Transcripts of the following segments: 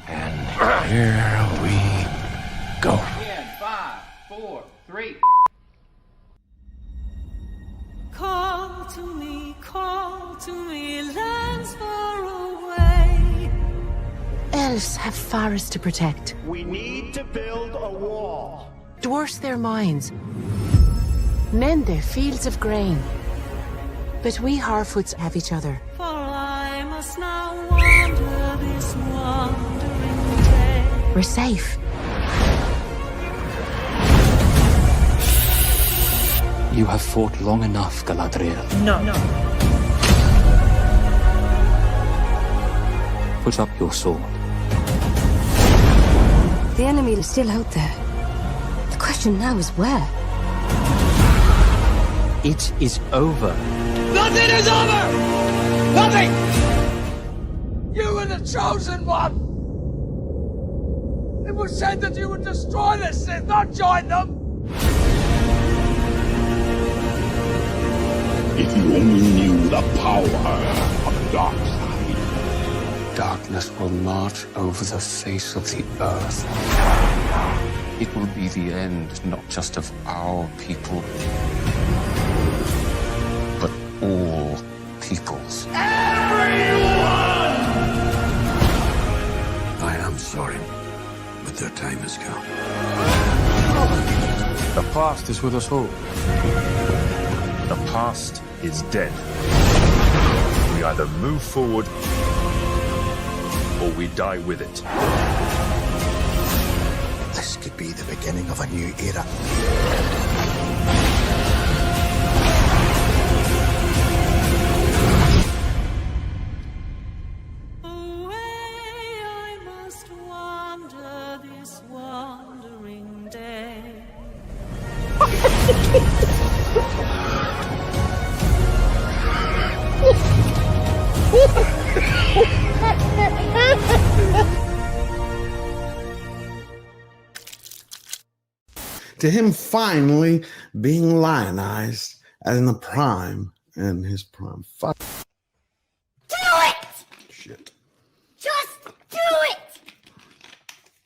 And here we go. In 5, 4, 3. Call to me, lands far away. Elves have forests to protect. We need to build a wall. Dwarfs their mines. Men their fields of grain. But we Harfoots have each other. For I must now wander this wandering day. We're safe. You have fought long enough, Galadriel. No. Put up your sword. The enemy is still out there. The question now is where? It is over. Nothing is over! Nothing! You were the chosen one! It was said that you would destroy the Sith, not join them! If you only knew the power of the dark side. Darkness will march over the face of the earth. It will be the end, not just of our people, but all peoples. Everyone! I am sorry, but their time has come. The past is with us all. The past is dead. We either move forward or we die with it. This could be the beginning of a new era. Away I must wander this wandering day. To him finally being lionized as in the prime and his prime. Fuck. Do it! Shit. Just do it!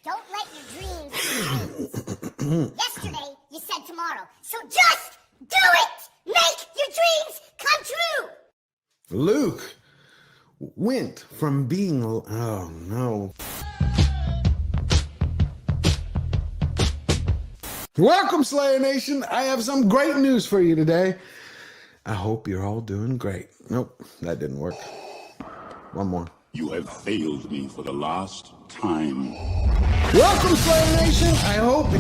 Don't let your dreams be dreams. Yesterday, you said tomorrow. So just do it! Make your dreams come true! Luke went from being... Oh, no. Welcome, Slayer Nation. I have some great news for you today. I hope you're all doing great. Nope, that didn't work. One more. You have failed me for the last time. Welcome, Slayer Nation. I hope...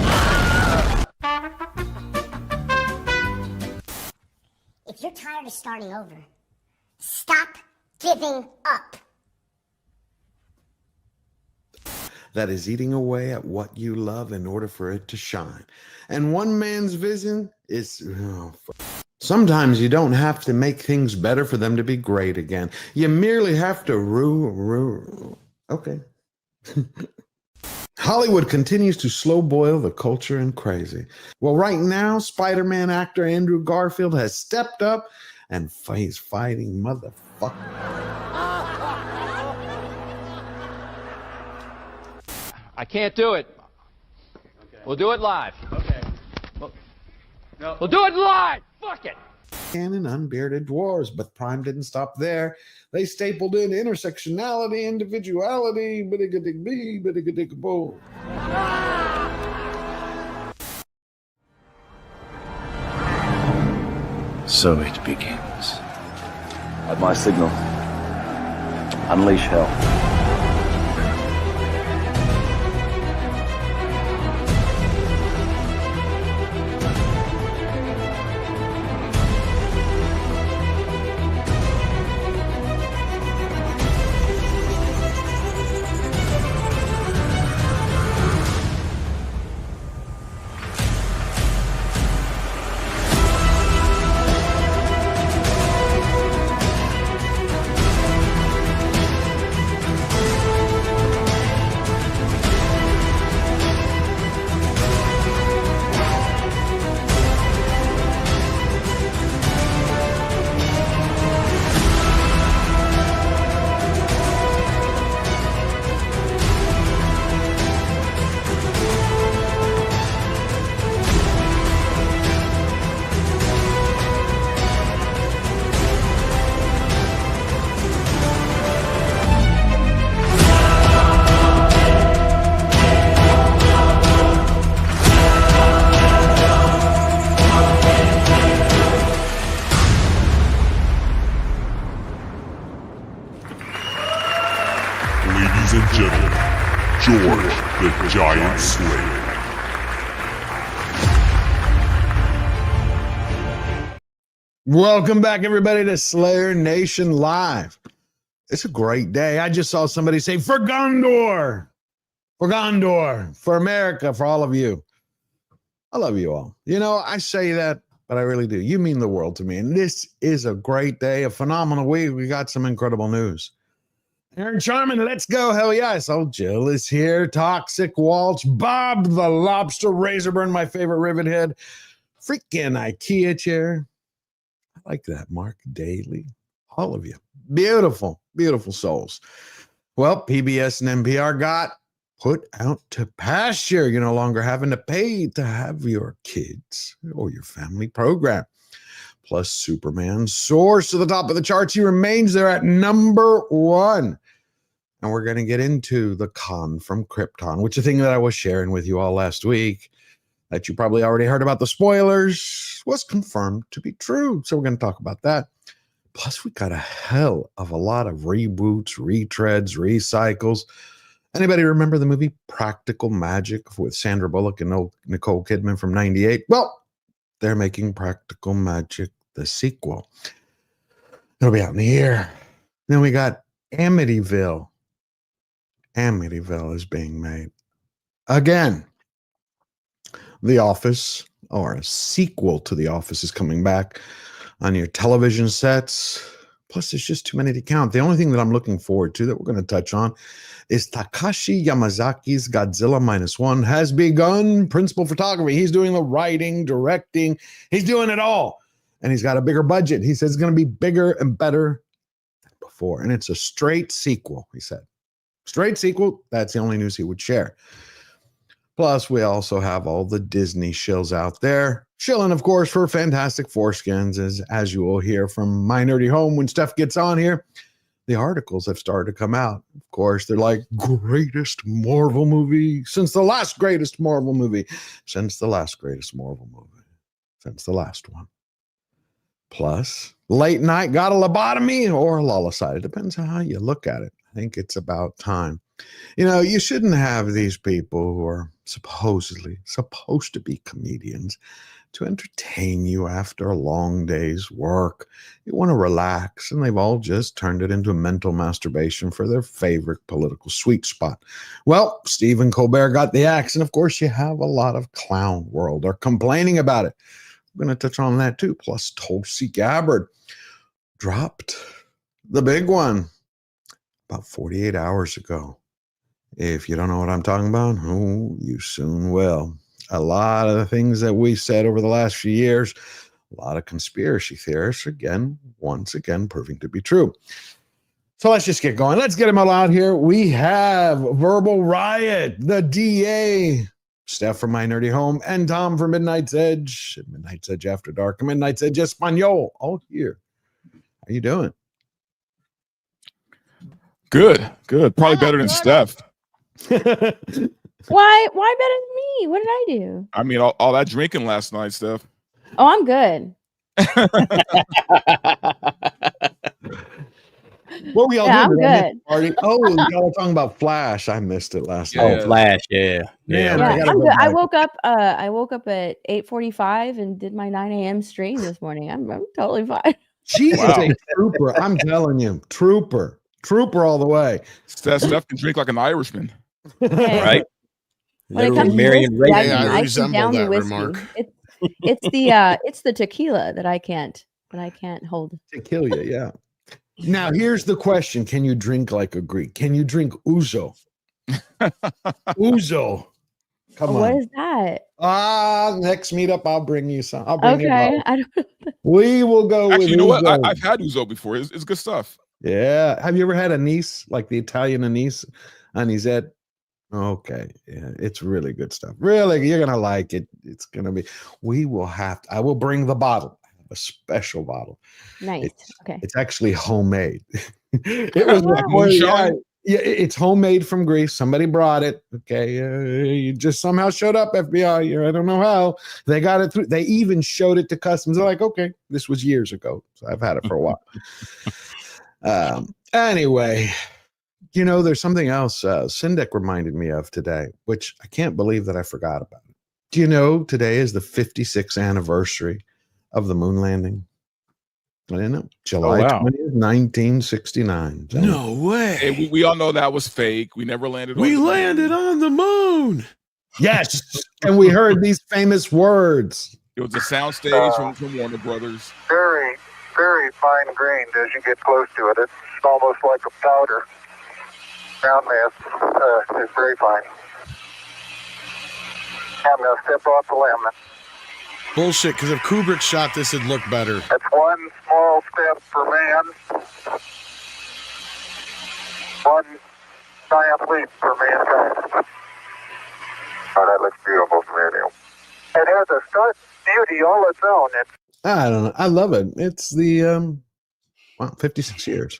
If you're tired of starting over, stop giving up. That is eating away at what you love in order for it to shine. And one man's vision is... Sometimes you don't have to make things better for them to be great again. You merely have to Okay. Hollywood continues to slow boil the culture and crazy. Well, right now, Spider-Man actor Andrew Garfield has stepped up and he's fighting motherfucker. I can't do it. Okay. We'll do it live. Okay. We'll do it live. Fuck it. And unbearded dwarves, but Prime didn't stop there. They stapled in intersectionality, individuality, biddiga-dig-bee, biddiga-dig-boo. So it begins. At my signal, unleash hell. Ladies and gentlemen, George the Giant Slayer. Welcome back, everybody, to Slayer Nation Live. It's a great day. I just saw somebody say, for Gondor, for America, for all of you. I love you all. You know, I say that, but I really do. You mean the world to me. And this is a great day, a phenomenal week. We got some incredible news. Aaron Charman, let's go. Hell yes. Oh, Jill is here. Toxic Waltz, Bob the Lobster, Razorburn, my favorite rivet head, freaking IKEA chair. I like that, Mark Daly. All of you. Beautiful, beautiful souls. Well, PBS and NPR got put out to pasture. You're no longer having to pay to have your kids or your family program. Plus, Superman soars to the top of the charts. He remains there at number 1. And we're going to get into the con from Krypton, which is a thing that I was sharing with you all last week that you probably already heard about the spoilers was confirmed to be true. So we're going to talk about that. Plus, we got a hell of a lot of reboots, retreads, recycles. Anybody remember the movie Practical Magic with Sandra Bullock and Nicole Kidman from 98? Well, they're making Practical Magic the sequel. It'll be out in the year. Then we got Amityville. Amityville is being made. Again, The Office, or a sequel to The Office, is coming back on your television sets. Plus, there's just too many to count. The only thing that I'm looking forward to that we're going to touch on is Takashi Yamazaki's Godzilla -1 has begun principal photography. He's doing the writing, directing. He's doing it all. And he's got a bigger budget. He says it's going to be bigger and better than before. And it's a straight sequel, he said. Straight sequel. That's the only news he would share. Plus, we also have all the Disney shills out there. Shilling, of course, for Fantastic Foreskins, as you will hear from My Nerdy Home when stuff gets on here. The articles have started to come out. Of course, they're like, greatest Marvel movie since the last greatest Marvel movie. Since the last greatest Marvel movie. Since the last one. Plus, late night got a lobotomy or a LOL-icide. It depends on how you look at it. I think it's about time. You know, you shouldn't have these people who are supposedly supposed to be comedians to entertain you after a long day's work. You want to relax, and they've all just turned it into mental masturbation for their favorite political sweet spot. Well, Stephen Colbert got the axe, and of course you have a lot of clown world are complaining about it. I'm going to touch on that too. Plus, Tulsi Gabbard dropped the big one about 48 hours ago. If you don't know what I'm talking about, oh, you soon will. A lot of the things that we said over the last few years, a lot of conspiracy theorists, once again, proving to be true. So let's just get going. Let's get them all out here. We have Verbal Riot, the DA, Steph from My Nerdy Home, and Tom from Midnight's Edge, Midnight's Edge After Dark, and Midnight's Edge Espanol, all here. How you doing? Good. Probably better than Steph. Why better than me? What did I do? I mean, all that drinking last night, Steph. Oh, I'm good. What were y'all Yeah, doing? I'm good. Party? Oh, y'all were talking about Flash. I missed it last night. Oh, Flash, yeah. Man, Yeah, I gotta I'm go good. I back. woke up at 8:45 and did my 9 a.m. stream this morning. I'm totally fine. She is a trooper. I'm telling you, trooper all the way. Steph can drink like an Irishman, right? When it comes to whiskey, I can down the whiskey. It's the tequila that I can't hold. Tequila, yeah. Now here's the question: can you drink like a Greek? Can you drink ouzo? Ouzo. Come on. What is that? Next meetup, I'll bring you some. I'll bring you Okay. a We will go Actually, with you know what? ouzo. I've had ouzo before. It's good stuff. Yeah. Have you ever had anise, like the Italian anise? Anisette? Okay. Yeah, it's really good stuff. Really, you're gonna like it. It's gonna be. I will bring the bottle. I have a special bottle. Nice. Okay. It's actually homemade. It was it's homemade from Greece. Somebody brought it. Okay. You just somehow showed up, FBI. I don't know how. They got it through. They even showed it to customs. They're like, okay, this was years ago. So I've had it for a while. Anyway, You know, there's something else Sindek reminded me of today, which I can't believe that I forgot about. Do you know today is the 56th anniversary of the moon landing? I didn't know. July 20th, 1969. No way. Hey, we all know that was fake. We never landed on We landed on the moon. Yes. And we heard these famous words. It was a soundstage from Warner Brothers. Very, very fine grained as you get close to it. It's almost like a powder. Ground mass is very fine. I'm going to step off the limb. Bullshit, because if Kubrick shot this, it'd look better. That's one small step for man. One giant leap for mankind. Oh, that looks beautiful from here, Neil. It has a stark beauty all its own. I don't know. I love it. It's the 56 years.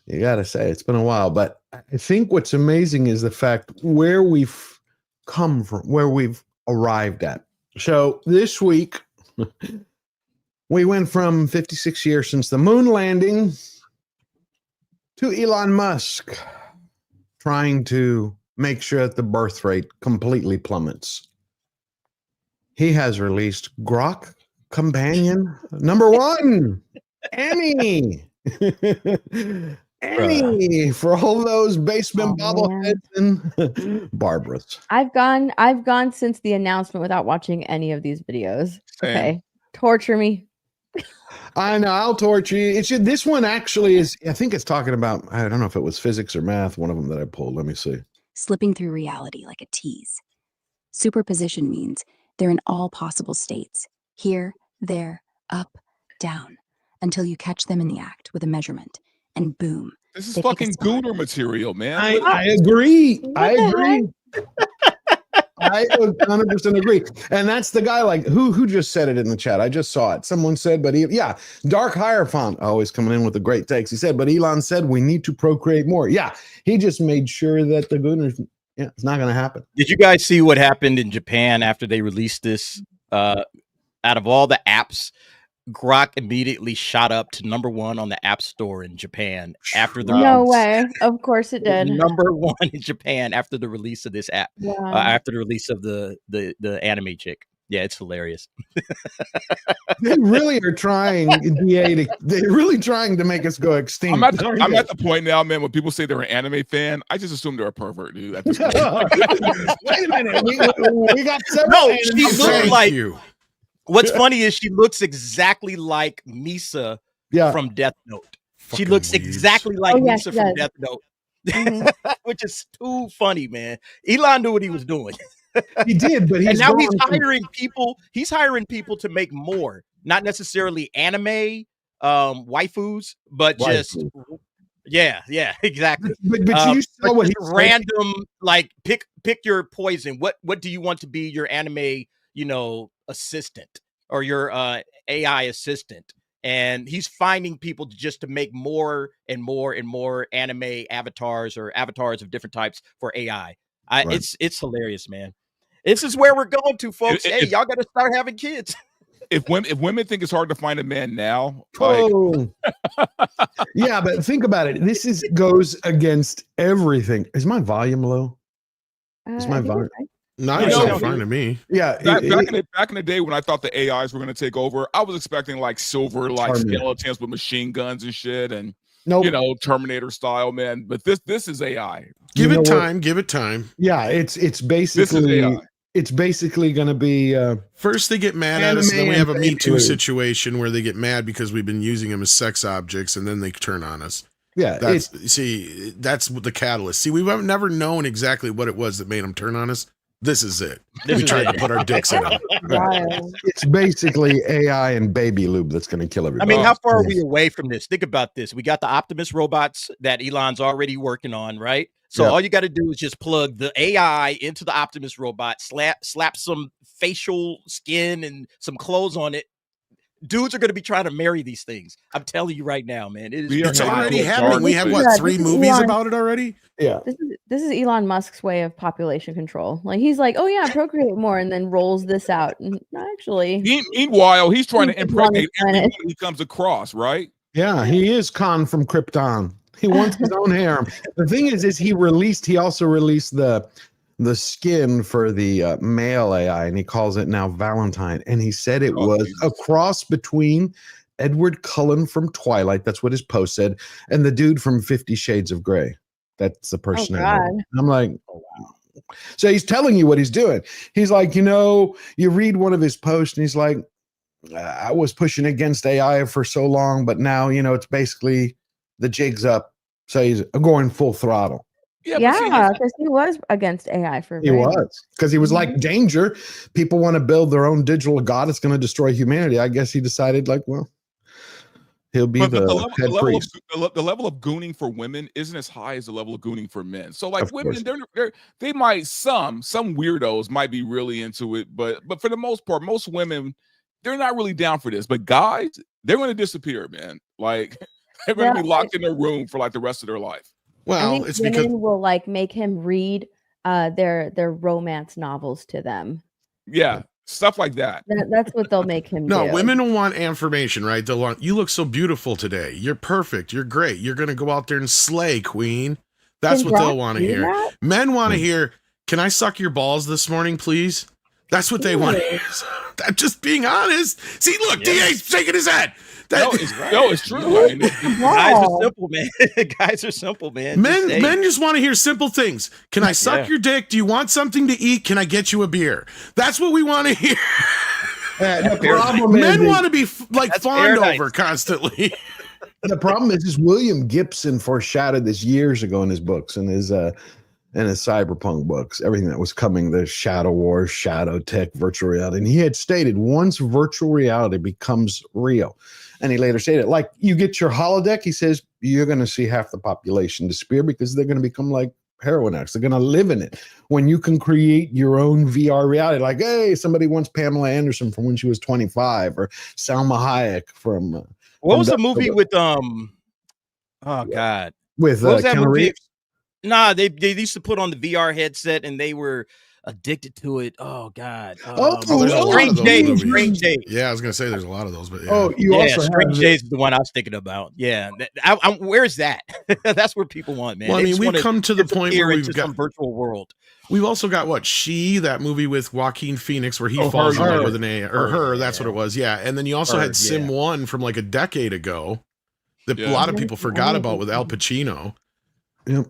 You got to say, it's been a while. But I think what's amazing is the fact where we've come from, where we've arrived at. So this week, we went from 56 years since the moon landing to Elon Musk trying to make sure that the birth rate completely plummets. He has released Grok Companion #1, Annie. Annie for all those basement bobbleheads and Barbaras. I've gone since the announcement without watching any of these videos. Okay. Torture me. I know, I'll torture you. This one actually is, I think it's talking about, I don't know if it was physics or math, one of them that I pulled. Let me see. Slipping through reality like a tease. Superposition means they're in all possible states. Here, there, up, down. Until you catch them in the act with a measurement. And boom. This is fucking Gooner material, man. I agree. I agree. I 100% agree. And that's the guy, like, who just said it in the chat? I just saw it. Someone said, Dark Hierophant, always coming in with the great takes. He said, but Elon said we need to procreate more. Yeah, he just made sure that the Gooners, it's not going to happen. Did you guys see what happened in Japan after they released this? Out of all the apps, Grok immediately shot up to #1 on the App Store in Japan after the No way. Of course it did. #1 in Japan after the release of this app. Wow. After the release of the anime chick. Yeah, it's hilarious. They really are trying, they're really trying to make us go extinct. I'm at the point now, man, when people say they're an anime fan, I just assume they're a pervert, dude. At this point. Wait a minute. We got several. No, she looked like you. What's funny is she looks exactly like Misa from Death Note. She looks exactly like Misa from Death Note, which is too funny, man. Elon knew what he was doing. He did, but he's hiring people. He's hiring people to make more, not necessarily anime waifus, but just exactly. But you saw what random like pick your poison. What do you want to be your anime? Assistant or your AI assistant, and he's finding people just to make more and more and more anime avatars or avatars of different types for AI. It's hilarious, man. This is where we're going to, folks. Y'all got to start having kids. If women think it's hard to find a man now, yeah, but think about it. This goes against everything. Is my volume low? Is my volume? No, it's fine to me. Yeah. Back in the day when I thought the AIs were going to take over, I was expecting like silver, like skeletons with machine guns and shit, and Terminator style, man. But this is AI. Give it time. Yeah, it's basically going to be. First they get mad at us, and then we have a Me Too situation where they get mad because we've been using them as sex objects, and then they turn on us. Yeah, that's what the catalyst. See, we've never known exactly what it was that made them turn on us. This is it. We tried to put our dicks in it. It's basically AI and baby lube that's going to kill everybody. I mean, how far are we away from this? Think about this. We got the Optimus robots that Elon's already working on, right? So all you got to do is just plug the AI into the Optimus robot, slap some facial skin and some clothes on it. Dudes are going to be trying to marry these things. I'm telling you right now, man. It's already happening. We have 3 movies about it already? Yeah. This is Elon Musk's way of population control. Like he's like, oh yeah, procreate more, and then rolls this out. And actually, meanwhile, he's trying to impregnate everyone he comes across, right? Yeah, he is Khan from Krypton. He wants his own harem. The thing is he also released the skin for the male AI, and he calls it now Valentine. And he said it was a cross between Edward Cullen from Twilight, that's what his post said, and the dude from 50 Shades of Grey. That's the person. I'm like, oh wow. So he's telling you what he's doing. He's like, you read one of his posts, and he's like, I was pushing against AI for so long, but now, it's basically the jig's up. So he's going full throttle. Yeah, because he was against AI for he was because he was like, danger. People want to build their own digital god. It's going to destroy humanity. I guess he decided, like, well, he'll be the level of gooning for women isn't as high as the level of gooning for men. So, like, women, they might some weirdos might be really into it, but for the most part, most women, they're not really down for this. But guys, they're going to disappear, man. Like, they're going to be locked in their room for like the rest of their life. Well, I think it's women will like make him read their romance novels to them. Yeah, stuff like that. That's what they'll make him do. No, women will want affirmation, right? They'll want, you look so beautiful today. You're perfect. You're great. You're going to go out there and slay, queen. That's what they'll want to hear. That? Men want to hear, can I suck your balls this morning, please? That's what they want to hear. I'm just being honest. See, look, DA's shaking his head. It's true. I mean, guys are simple, man. Guys are simple, man. Men just want to hear simple things. Can I suck your dick? Do you want something to eat? Can I get you a beer? That's what we want to hear. The problem men want to be like fawned over constantly. The problem is William Gibson foreshadowed this years ago in his books and his Cyberpunk books, everything that was coming, the Shadow Wars, Shadow Tech, virtual reality. And he had stated once virtual reality becomes real, and he later stated, like, you get your holodeck, he says, you're going to see half the population disappear because they're going to become like heroin addicts. They're going to live in it. When you can create your own VR reality, like, hey, somebody wants Pamela Anderson from when she was 25, or Salma Hayek from what was the movie with oh god, with what was that movie? Reeves? Nah, they used to put on the VR headset and they were addicted to it. Oh God. Strange Days. Yeah, I was gonna say there's a lot of those, but Strange Days is the one I was thinking about. Yeah, where's that? That's where people want, man. Well, I mean, we've come to the point where we've got some virtual world. We've also got that movie with Joaquin Phoenix where he falls in love with an AI or her. That's what it was. Yeah, and then you also had Sim 1 from like a decade ago that a lot of people forgot about with Al Pacino. Yep.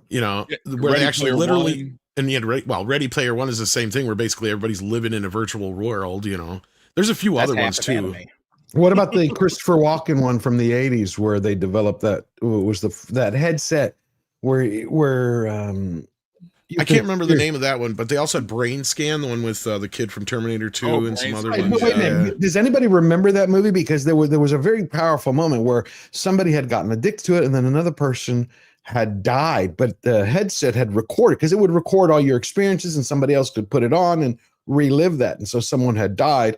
Where they actually literally, and yet, Ready Player One is the same thing where basically everybody's living in a virtual world. There's a few other ones too. Anime. What about the Christopher Walken one from the 80s where they developed that? It was that headset where I can't remember the name of that one, but they also had Brain Scan, the one with the kid from Terminator 2 and some other ones. Wait a minute. Does anybody remember that movie? Because there was a very powerful moment where somebody had gotten addicted to it, and then another person had died, but the headset had recorded, because it would record all your experiences and somebody else could put it on and relive that. And so someone had died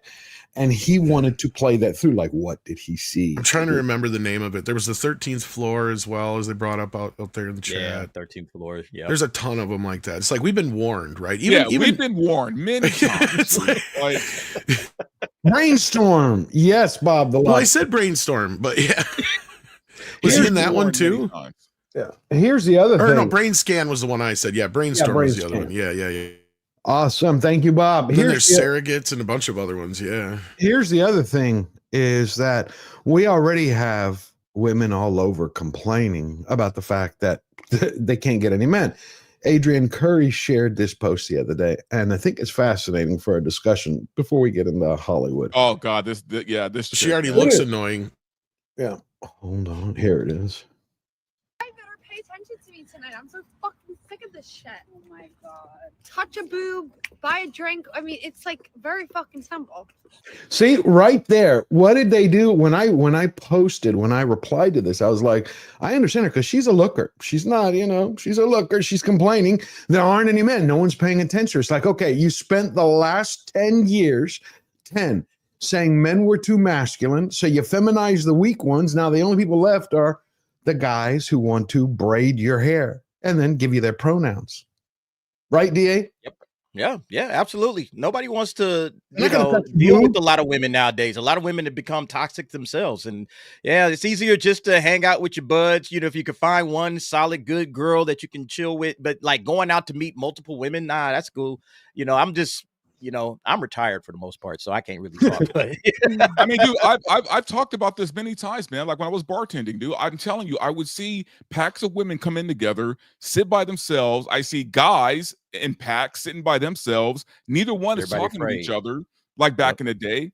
and he wanted to play that through. Like, what did he see? I'm trying to remember the name of it. There was the 13th floor as well, as they brought up out there in the chat. Yeah, 13th floor. Yeah. There's a ton of them like that. It's like, we've been warned, right? We've been warned many times. It's like Brainstorm. Yes, Bob. Well, I said Brainstorm, but yeah. Was he in that one too? Yeah. Here's the other thing. No, Brain Scan was the one I said. Yeah, Brainstorm was the other one. Yeah. Awesome. Thank you, Bob. Then there's Surrogates and a bunch of other ones. Yeah. Here's the other thing is that we already have women all over complaining about the fact that they can't get any men. Adrian Curry shared this post the other day, and I think it's fascinating for a discussion before we get into Hollywood. Oh God, this. She already looks annoying. Yeah. Hold on. Here it is. Pay attention to me tonight. I'm so fucking sick of this shit. Oh my god. Touch a boob, buy a drink. I mean, it's like very fucking simple. See, right there. What did they do when I replied to this? I was like, I understand her because she's a looker. She's not, she's a looker. She's complaining. There aren't any men. No one's paying attention. It's like, okay, you spent the last 10 years, saying men were too masculine. So you feminize the weak ones. Now the only people left are the guys who want to braid your hair and then give you their pronouns. Right, DA? Yep. Yeah, absolutely. Nobody wants to, I'm not gonna touch deal you. with a lot of women nowadays. A lot of women have become toxic themselves. And yeah, it's easier just to hang out with your buds. If you could find one solid, good girl that you can chill with, but like going out to meet multiple women, nah, that's cool. I'm just, I'm retired for the most part, so I can't really talk. But I mean, dude, I've talked about this many times, man. Like when I was bartending, dude, I'm telling you, I would see packs of women come in together, sit by themselves. I see guys in packs sitting by themselves. Neither one is Everybody talking to each afraid. other like back in the day.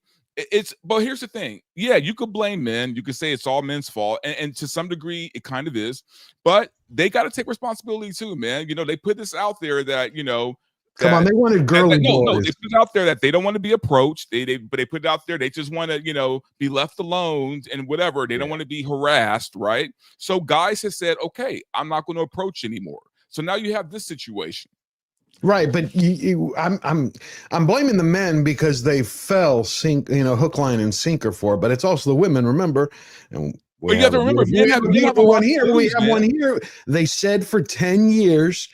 But here's the thing. Yeah, you could blame men. You could say it's all men's fault. And to some degree, it kind of is. But they got to take responsibility too, man. They put this out there that, Come on, they wanted girly no, boys. they put it out there that they don't want to be approached. But they put it out there. They just want to, be left alone and whatever. They don't want to be harassed, right? So guys have said, okay, I'm not going to approach anymore. So now you have this situation. Right, but I'm blaming the men because they fell hook, line, and sinker for it. But it's also the women. Remember, and you have to remember, we have one here. They said for 10 years,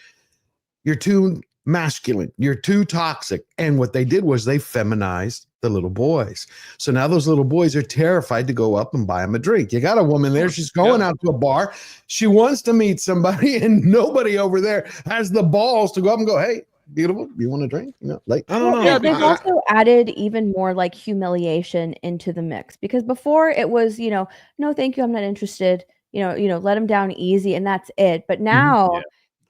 you're too masculine, you're too toxic, and what they did was they feminized the little boys. So now those little boys are terrified to go up and buy them a drink. You got a woman there, she's going out to a bar, she wants to meet somebody, and nobody over there has the balls to go up and go, hey, beautiful, you want a drink? I don't know. Yeah, they've also added even more like humiliation into the mix, because before it was, no, thank you, I'm not interested. Let them down easy and that's it. But now,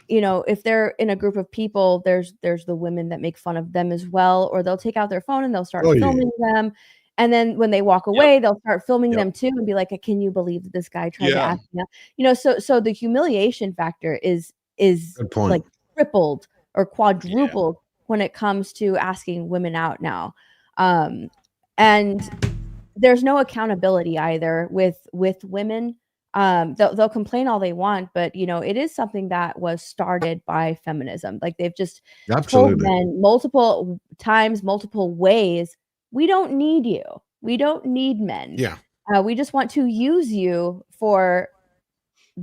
if they're in a group of people, there's the women that make fun of them as well, or they'll take out their phone and they'll start filming them. And then when they walk away, they'll start filming them too and be like, can you believe that this guy tried to ask me out? So the humiliation factor is like tripled or quadrupled when it comes to asking women out now. And there's no accountability either with women. They'll complain all they want, but it is something that was started by feminism. Like they've just told men multiple times, multiple ways, we don't need you. We don't need men. Yeah. We just want to use you for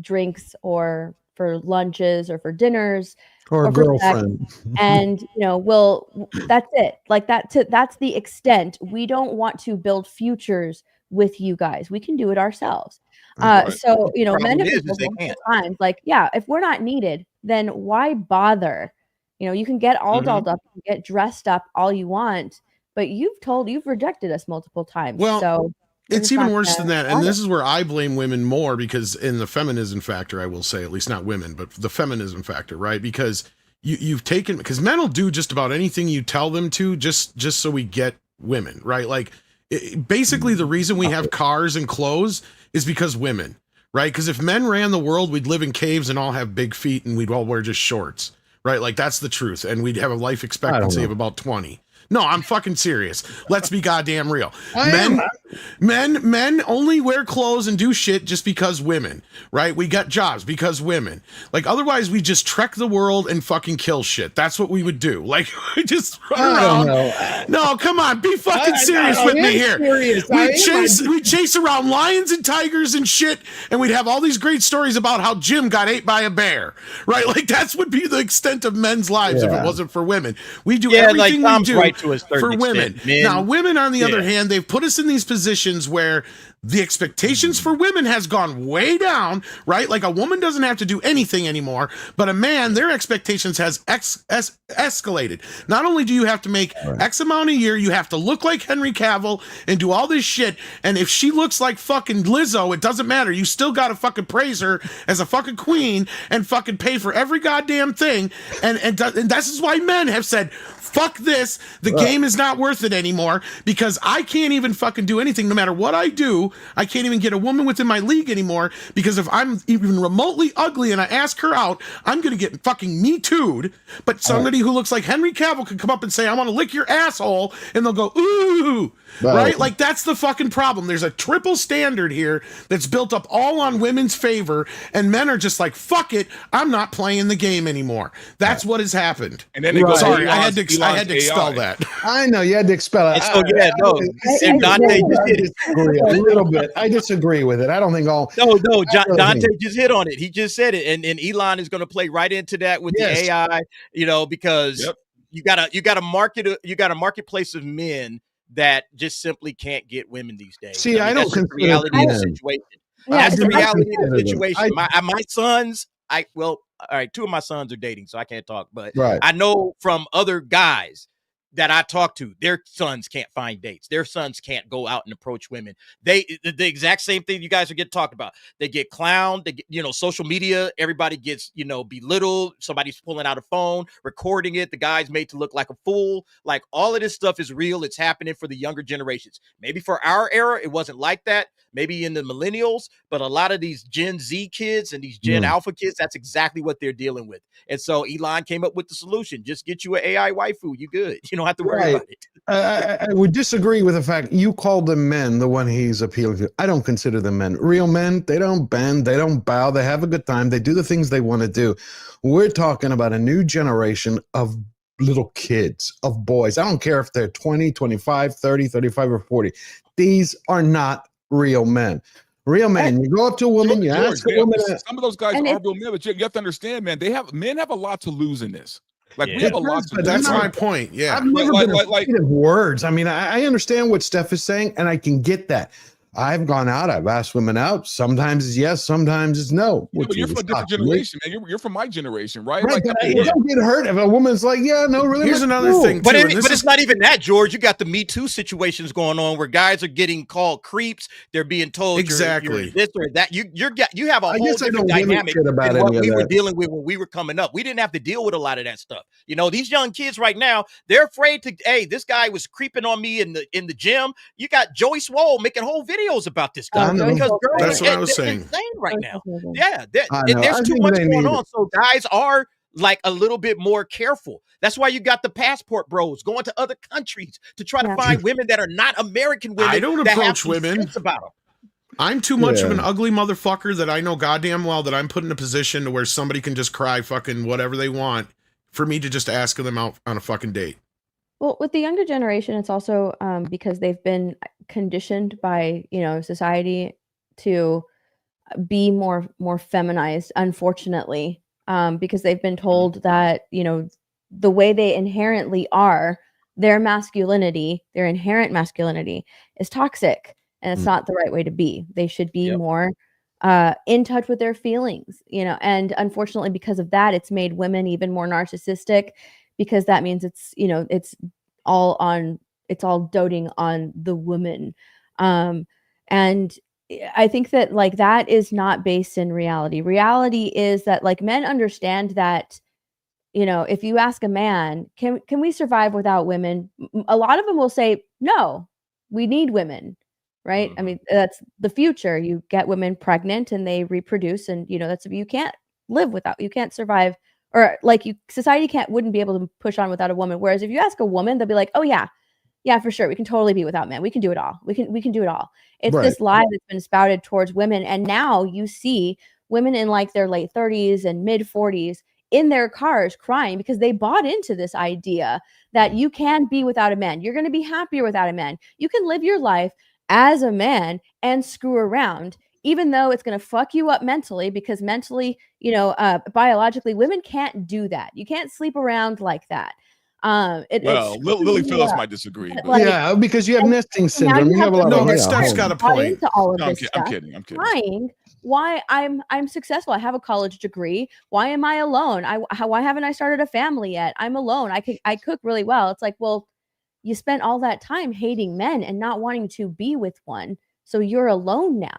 drinks or for lunches or for dinners or a girlfriend. And that's it. Like that's the extent. We don't want to build futures with you guys. We can do it ourselves. So men have been multiple times like, if we're not needed, then why bother? You can get all dolled up, you can get dressed up all you want, but you've rejected us multiple times. Well, so it's even worse than that. And this is where I blame women more, because in the feminism factor, I will say, at least not women, but the feminism factor, right? Because you've taken, because men will do just about anything you tell them to, just so we get women, right? Like basically the reason we have cars and clothes is because women, right? Because if men ran the world, we'd live in caves and all have big feet and we'd all wear just shorts, right? Like that's the truth. And we'd have a life expectancy of about 20. No, I'm fucking serious. Let's be goddamn real. Men only wear clothes and do shit just because women, right? We got jobs because women. Like otherwise we just trek the world and fucking kill shit. That's what we would do. Like we just run around. No, come on, be fucking serious with me here. We'd chase around lions and tigers and shit, and we'd have all these great stories about how Jim got ate by a bear, right? Like that's would be the extent of men's lives if it wasn't for women. We do everything we do for women. Now, women, on the other hand, they've put us in these positions where the expectations for women has gone way down, right? Like a woman doesn't have to do anything anymore, but a man, their expectations has escalated. Not only do you have to make X amount a year, you have to look like Henry Cavill and do all this shit. And if she looks like fucking Lizzo, it doesn't matter. You still got to fucking praise her as a fucking queen and fucking pay for every goddamn thing. And this is why men have said, fuck this. The game is not worth it anymore, because I can't even fucking do anything. No matter what I do, I can't even get a woman within my league anymore, because if I'm even remotely ugly and I ask her out, I'm going to get fucking Me Too'd. But somebody who looks like Henry Cavill could come up and say, I want to lick your asshole. And they'll go, ooh. Right? Like that's the fucking problem. There's a triple standard here that's built up all on women's favor, and men are just like, fuck it, I'm not playing the game anymore. That's what has happened. And then it goes, sorry, I had to expel that. I know you had to expel it. So yeah, no, Dante just hit it a little bit. I disagree with it. I don't think all. No, Dante just hit on it. He just said it, and Elon is going to play right into that with the AI. Because you got a marketplace of men that just simply can't get women these days. See, I don't that's just the consider reality of the men. situation. Yeah, That's the I reality of the consider them. situation. My sons, all right, 2 of my sons are dating, so I can't talk, but Right. I know from other guys that I talk to, their sons can't find dates. Their sons can't go out and approach women. The exact same thing you guys are getting talked about. They get clowned. They get, social media. Everybody gets, belittled. Somebody's pulling out a phone, recording it. The guy's made to look like a fool. Like all of this stuff is real. It's happening for the younger generations. Maybe for our era, it wasn't like that. Maybe in the millennials, but a lot of these Gen Z kids and these Gen Alpha kids, that's exactly what they're dealing with. And so Elon came up with the solution. Just get you an AI waifu. You good. You don't have to worry about it. I would disagree with the fact you called them men, the one he's appealing to. I don't consider them men. Real men, they don't bend, they don't bow, they have a good time, they do the things they want to do. We're talking about a new generation of little kids, of boys. I don't care if they're 20, 25, 30, 35, or 40. These are not real men. Real men. You go up to a woman, you ask a woman. Some of those guys are real men, but you have to understand, man. Men have a lot to lose in this. Like we have a lot to lose. That's my point. Yeah, I've never been afraid of words. I mean, I understand what Steph is saying, and I can get that. I've gone out. I've asked women out. Sometimes it's yes, sometimes it's no. Yeah, but you're from a different generation, man. You're from my generation, right? Right, Like, but I don't get hurt if a woman's like, yeah, no, really. Here's another thing, But, too, it's not even that, George. You got the Me Too situations going on where guys are getting called creeps. They're being told you're this or that. You have a whole different dynamic than what we were dealing with when we were coming up. We didn't have to deal with a lot of that stuff. These young kids right now, they're afraid to. Hey, this guy was creeping on me in the gym. You got Joey Swole making whole videos about this guy because girls that's what I was saying. insane right now. Yeah, there's too much going on. So guys are like a little bit more careful. That's why you got the passport bros going to other countries to try to find women that are not American women. I don't that have approach some women sense about them. I'm too much of an ugly motherfucker that I know goddamn well that I'm put in a position to where somebody can just cry fucking whatever they want for me to just ask them out on a fucking date. Well, with the younger generation, it's also because they've been conditioned by society to be more feminized, unfortunately, because they've been told that the way they inherently are, their inherent masculinity is toxic, and it's not the right way to be. They should be more in touch with their feelings, and unfortunately, because of that, it's made women even more narcissistic, because that means it's all doting on the woman. And I think that that is not based in reality. Reality is that men understand that, if you ask a man, can we survive without women? A lot of them will say, no, we need women, right? I mean, that's the future. You get women pregnant and they reproduce, and you can't live without, you can't survive, or society wouldn't be able to push on without a woman. Whereas if you ask a woman, they'll be like, oh yeah, for sure. We can totally be without men. We can do it all. We can do it all. It's this lie that's been spouted towards women. And now you see women in their late 30s and mid 40s in their cars crying because they bought into this idea that you can be without a man. You're going to be happier without a man. You can live your life as a man and screw around, even though it's going to fuck you up mentally, because mentally, biologically, women can't do that. You can't sleep around like that. Lily Phillips might disagree. But. Because you have nesting syndrome. You have a lot of Steph's got a point. I'm kidding. Crying why I'm successful. I have a college degree. Why am I alone? Why haven't I started a family yet? I'm alone. I cook really well. It's like, well, you spent all that time hating men and not wanting to be with one, so you're alone now.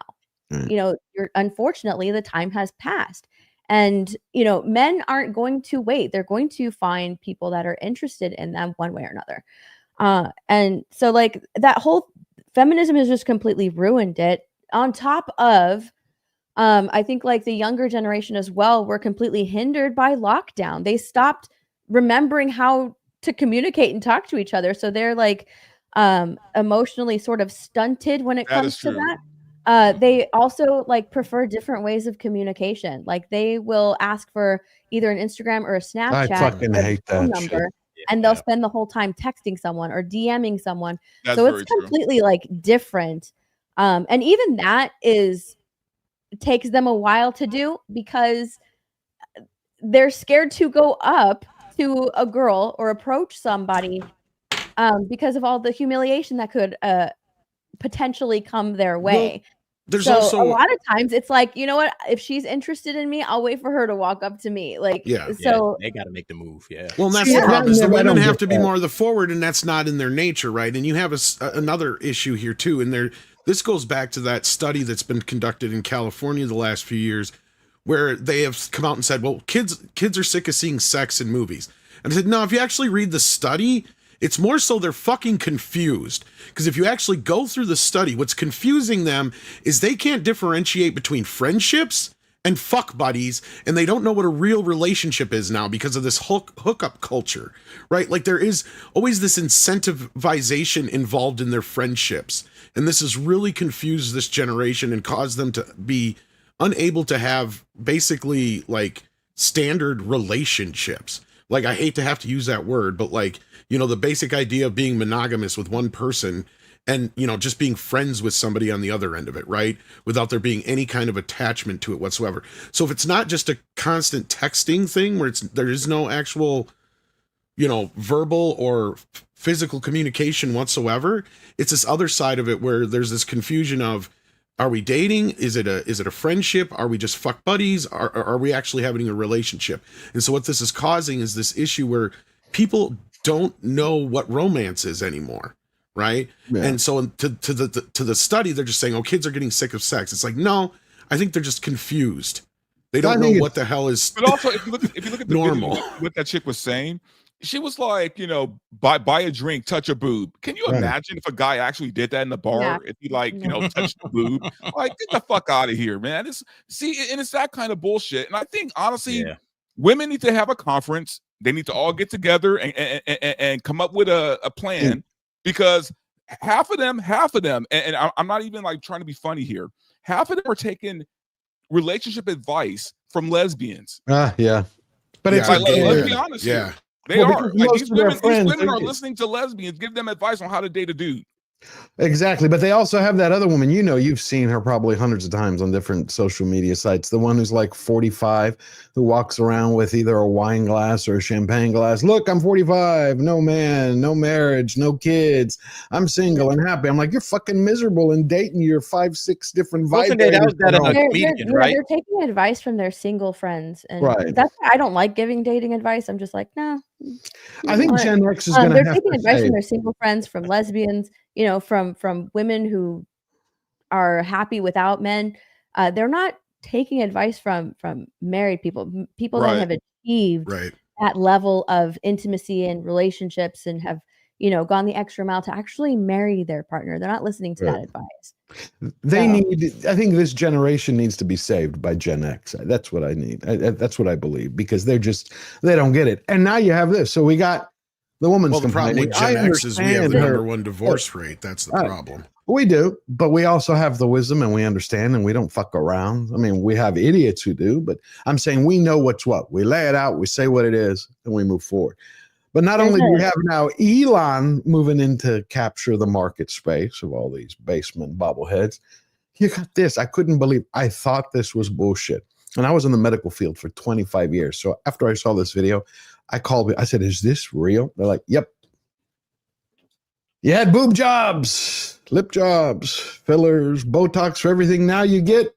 Unfortunately, the time has passed. And, men aren't going to wait. They're going to find people that are interested in them one way or another. And so that whole feminism has just completely ruined it. On top of, I think the younger generation as well were completely hindered by lockdown. They stopped remembering how to communicate and talk to each other. So they're emotionally sort of stunted when it comes to that. They also prefer different ways of communication. They will ask for either an Instagram or a Snapchat. I fucking hate that number, and they'll spend the whole time texting someone or DMing someone. So it's completely different. And even that takes them a while to do because they're scared to go up to a girl or approach somebody because of all the humiliation that could potentially come their way. There's so also a lot of times it's like, you know what? If she's interested in me, I'll wait for her to walk up to me. Like, so they got to make the move. Yeah. Well, and that's the problem is the women have to be more the forward, and that's not in their nature, right? And you have another issue here too, and this goes back to that study that's been conducted in California the last few years, where they have come out and said, well, kids are sick of seeing sex in movies. And I said, no, if you actually read the study, it's more so they're fucking confused. Because if you actually go through the study, what's confusing them is they can't differentiate between friendships and fuck buddies, and they don't know what a real relationship is now because of this hookup culture, right? Like there is always this incentivization involved in their friendships. And this has really confused this generation and caused them to be unable to have basically like standard relationships. Like, I hate to have to use that word, but like, you know, the basic idea of being monogamous with one person and, you know, just being friends with somebody on the other end of it, right? Without there being any kind of attachment to it whatsoever. So if it's not just a constant texting thing where there is no actual, you know, verbal or physical communication whatsoever, it's this other side of it where there's this confusion of, are we dating? Is it a friendship? Are we just fuck buddies? Are we actually having a relationship? And so what this is causing is this issue where people don't know what romance is anymore, right? Yeah. And so to the study, they're just saying, oh, kids are getting sick of sex. It's like, no, I think they're just confused. They don't know what the hell is. But also, if you look at the normal, video, what that chick was saying, she was like, you know, buy a drink, touch a boob. Can you imagine if a guy actually did that in the bar? Yeah. If he like, you know, touched the boob, like get the fuck out of here, man. And it's that kind of bullshit. And I think honestly, women need to have a conference. They need to all get together and come up with a plan, because half of them, and I'm not even like trying to be funny here. Half of them are taking relationship advice from lesbians. Yeah. But it's like, let's be honest here. They are. Like, these women are listening to lesbians, give them advice on how to date a dude. Exactly. But they also have that other woman, you know, you've seen her probably hundreds of times on different social media sites. The one who's like 45, who walks around with either a wine glass or a champagne glass. Look, I'm 45, no man, no marriage, no kids. I'm single and happy. I'm like, you're fucking miserable and dating your 5-6 different vibrators. They're taking advice from their single friends. And that's why I don't like giving dating advice. I'm just like, no. I think Gen X is going to have they're taking advice from their single friends, from lesbians, you know, from women who are happy without men. They're not taking advice from married people that have achieved that level of intimacy and relationships and have, you know, gone the extra mile to actually marry their partner. They're not listening to that advice. I think this generation needs to be saved by Gen X. That's what I need. That's what I believe, because they don't get it. And now you have this. So we got the woman's the problem with Gen X is we have the #1 divorce rate. That's the problem. We do, but we also have the wisdom and we understand and we don't fuck around. I mean, we have idiots who do, but I'm saying we know what's what. We lay it out, we say what it is, and we move forward. But not only do we have now Elon moving in to capture the market space of all these basement bobbleheads, you got this. I couldn't believe, I thought this was bullshit. And I was in the medical field for 25 years. So after I saw this video, I called, I said, is this real? They're like, yep. You had boob jobs, lip jobs, fillers, Botox for everything. Now you get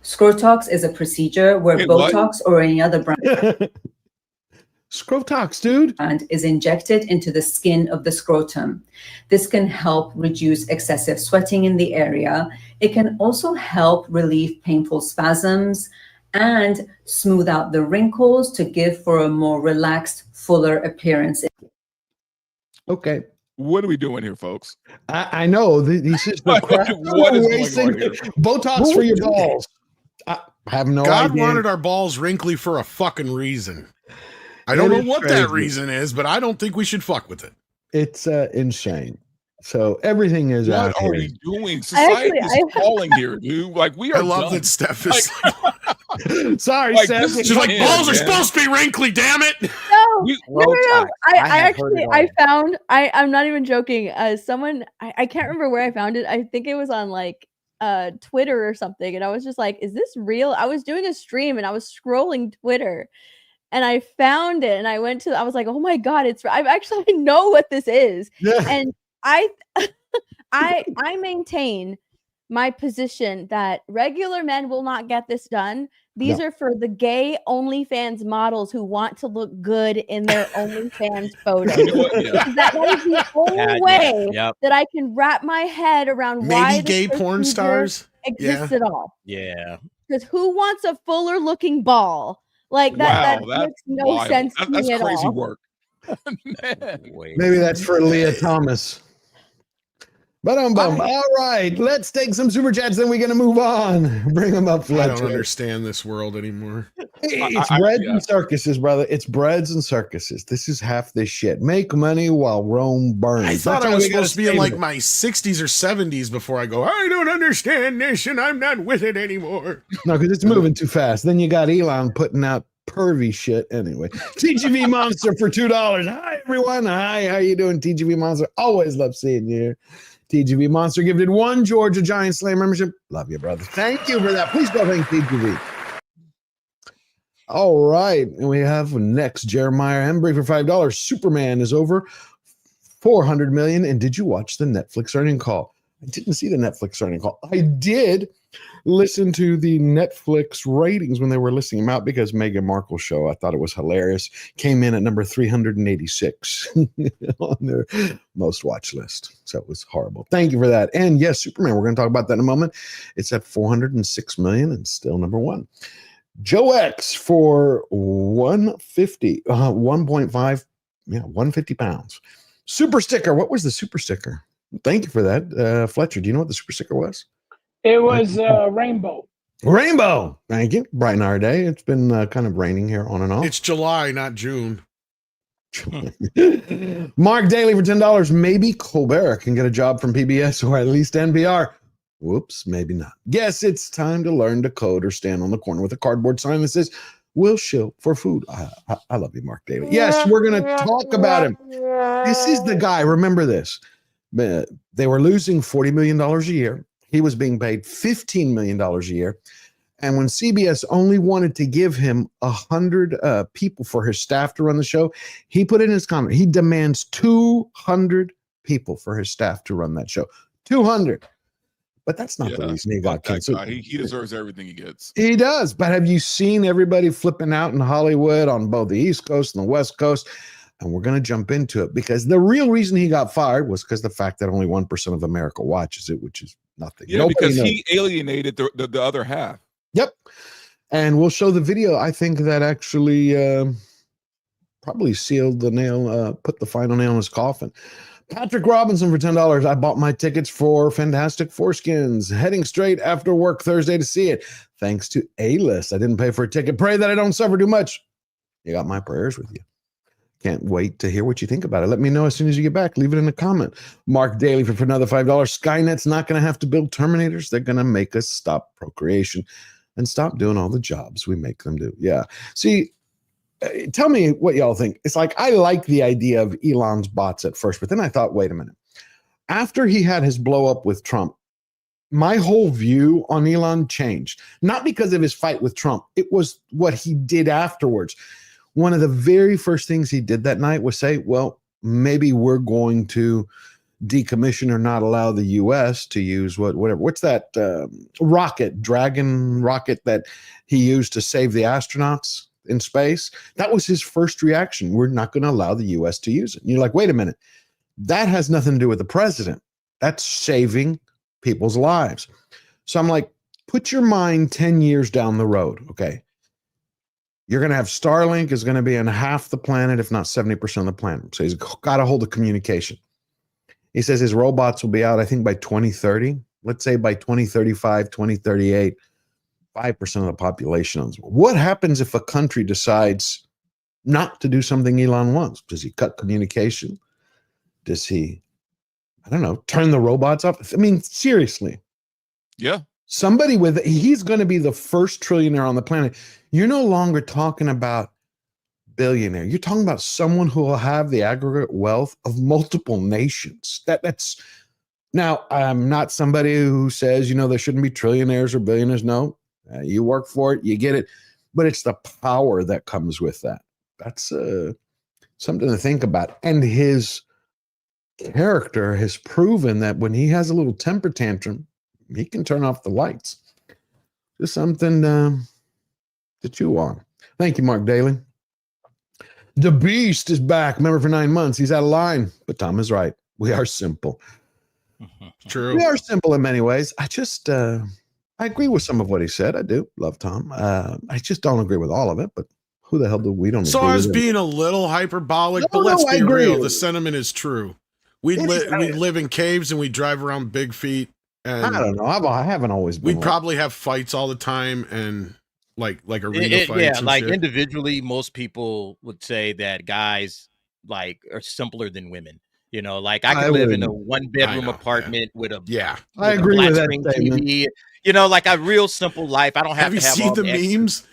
Scrotox is a procedure where Botox or any other brand Scrotox, dude, and is injected into the skin of the scrotum. This can help reduce excessive sweating in the area. It can also help relieve painful spasms and smooth out the wrinkles to give for a more relaxed, fuller appearance. Okay. What are we doing here, folks? I know. This is the crap. What is going on here? Botox for your balls. I have no idea. God wanted our balls wrinkly for a fucking reason. I don't know what that reason is, but I don't think we should fuck with it. It's insane. So everything is out here. What are we doing? Society is falling here, dude. Like, we are. I love that Steph is sorry, like, Steph. She's like, balls are supposed to be wrinkly, damn it. No. I'm not even joking. Someone, I can't remember where I found it. I think it was on like Twitter or something. And I was just like, is this real? I was doing a stream and I was scrolling Twitter. and I found it, and I was like, oh my God, I know what this is. Yeah. And I maintain my position that regular men will not get this done. These are for the gay OnlyFans models who want to look good in their OnlyFans photos. You know what? Yeah. That is the only way that I can wrap my head around why gay porn stars exists at all. Yeah. Because who wants a fuller looking ball? Like that makes no sense to me at all. That's crazy work. Maybe that's for Leah Thomas. All right, let's take some super chats, then we're going to move on. Bring them up, Fletcher. I don't understand this world anymore. It's breads and circuses, brother. It's breads and circuses. This is half this shit. Make money while Rome burns. I thought I was supposed to be in like my 60s or 70s before I go, I don't understand this and I'm not with it anymore. No, because it's moving too fast. Then you got Elon putting out pervy shit anyway. TGV Monster for $2. Hi, everyone. Hi, how you doing, TGV Monster? Always love seeing you here. TGV Monster gifted one Georgia Giant Slayer membership. Love you, brother. Thank you for that. Please go thank TGV. All right. And we have next Jeremiah Embry for $5. Superman is over 400 million. And did you watch the Netflix earning call? I didn't see the Netflix earning call. I did listen to the Netflix ratings when they were listing them out because Meghan Markle's show, I thought it was hilarious, came in at number 386 on their most watch list. So it was horrible. Thank you for that. And yes, Superman, we're going to talk about that in a moment. It's at 406 million and still number one. Joe X for 150, 1.5, 150 pounds. Super sticker. What was the super sticker? Thank you for that. Fletcher, do you know what the super sticker was? It was rainbow. Rainbow. Thank you. Brighten our day. It's been kind of raining here on and off. It's July, not June. Mark Daly for $10. Maybe Colbert can get a job from PBS or at least NPR. Whoops, maybe not. Guess it's time to learn to code or stand on the corner with a cardboard sign that says, "We'll shill for food." I love you, Mark Daly. Yes, we're going to talk about him. This is the guy. Remember this. They were losing $40 million a year. He was being paid $15 million a year. And when CBS only wanted to give him 100 people for his staff to run the show, he put in his comment, he demands 200 people for his staff to run that show. 200. But that's not the reason he got canceled. He deserves everything he gets. He does. But have you seen everybody flipping out in Hollywood on both the East Coast and the West Coast? And we're going to jump into it because the real reason he got fired was because the fact that only 1% of America watches it, which is nothing. Yeah, because he alienated the other half. Yep. And we'll show the video. I think that actually probably sealed the nail, put the final nail in his coffin. Patrick Robinson for $10. I bought my tickets for Fantastic Foreskins. Heading straight after work Thursday to see it. Thanks to A-List. I didn't pay for a ticket. Pray that I don't suffer too much. You got my prayers with you. Can't wait to hear what you think about it. Let me know as soon as you get back. Leave it in a comment. Mark Daly for another $5. Skynet's not going to have to build Terminators. They're going to make us stop procreation and stop doing all the jobs we make them do. Yeah. See, tell me what y'all think. It's like, I like the idea of Elon's bots at first, but then I thought, wait a minute. After he had his blow up with Trump, my whole view on Elon changed. Not because of his fight with Trump. It was what he did afterwards. One of the very first things he did that night was say, well, maybe we're going to decommission or not allow the U.S. to use what's that Dragon rocket that he used to save the astronauts in space? That was his first reaction. We're not going to allow the U.S. to use it. And you're like, wait a minute. That has nothing to do with the president. That's saving people's lives. So I'm like, put your mind 10 years down the road, okay? You're going to have Starlink is going to be on half the planet, if not 70% of the planet. So he's got a hold of communication. He says his robots will be out, I think, by 2030. Let's say by 2035, 2038, 5% of the population owns. What happens if a country decides not to do something Elon wants? Does he cut communication? Does he, I don't know, turn the robots off? I mean, seriously. Yeah. Somebody he's going to be the first trillionaire on the planet. You're no longer talking about billionaire. You're talking about someone who will have the aggregate wealth of multiple nations. That's now, I'm not somebody who says, there shouldn't be trillionaires or billionaires. No, you work for it, you get it. but it's the power that comes with that. That's something to think about. And his character has proven that when he has a little temper tantrum, he can turn off the lights. Just something to chew on. Thank you, Mark Daly. The Beast is back. Remember, for 9 months, he's out of line. But Tom is right. We are simple. True. We are simple in many ways. I just, I agree with some of what he said. I do love Tom. I just don't agree with all of it, but who the hell do we don't So agree I was with being a little hyperbolic, but let's be real. The sentiment is true. We live in caves and we drive around big feet. And I don't know. I haven't always been. We'd probably have fights all the time and like arena fights. Yeah, and like shit. individually, most people would say that guys like are simpler than women. You know, like I could live in a 1-bedroom apartment with a I agree with that screen statement. TV. You know, like a real simple life. I don't have you to have seen all the extras. memes?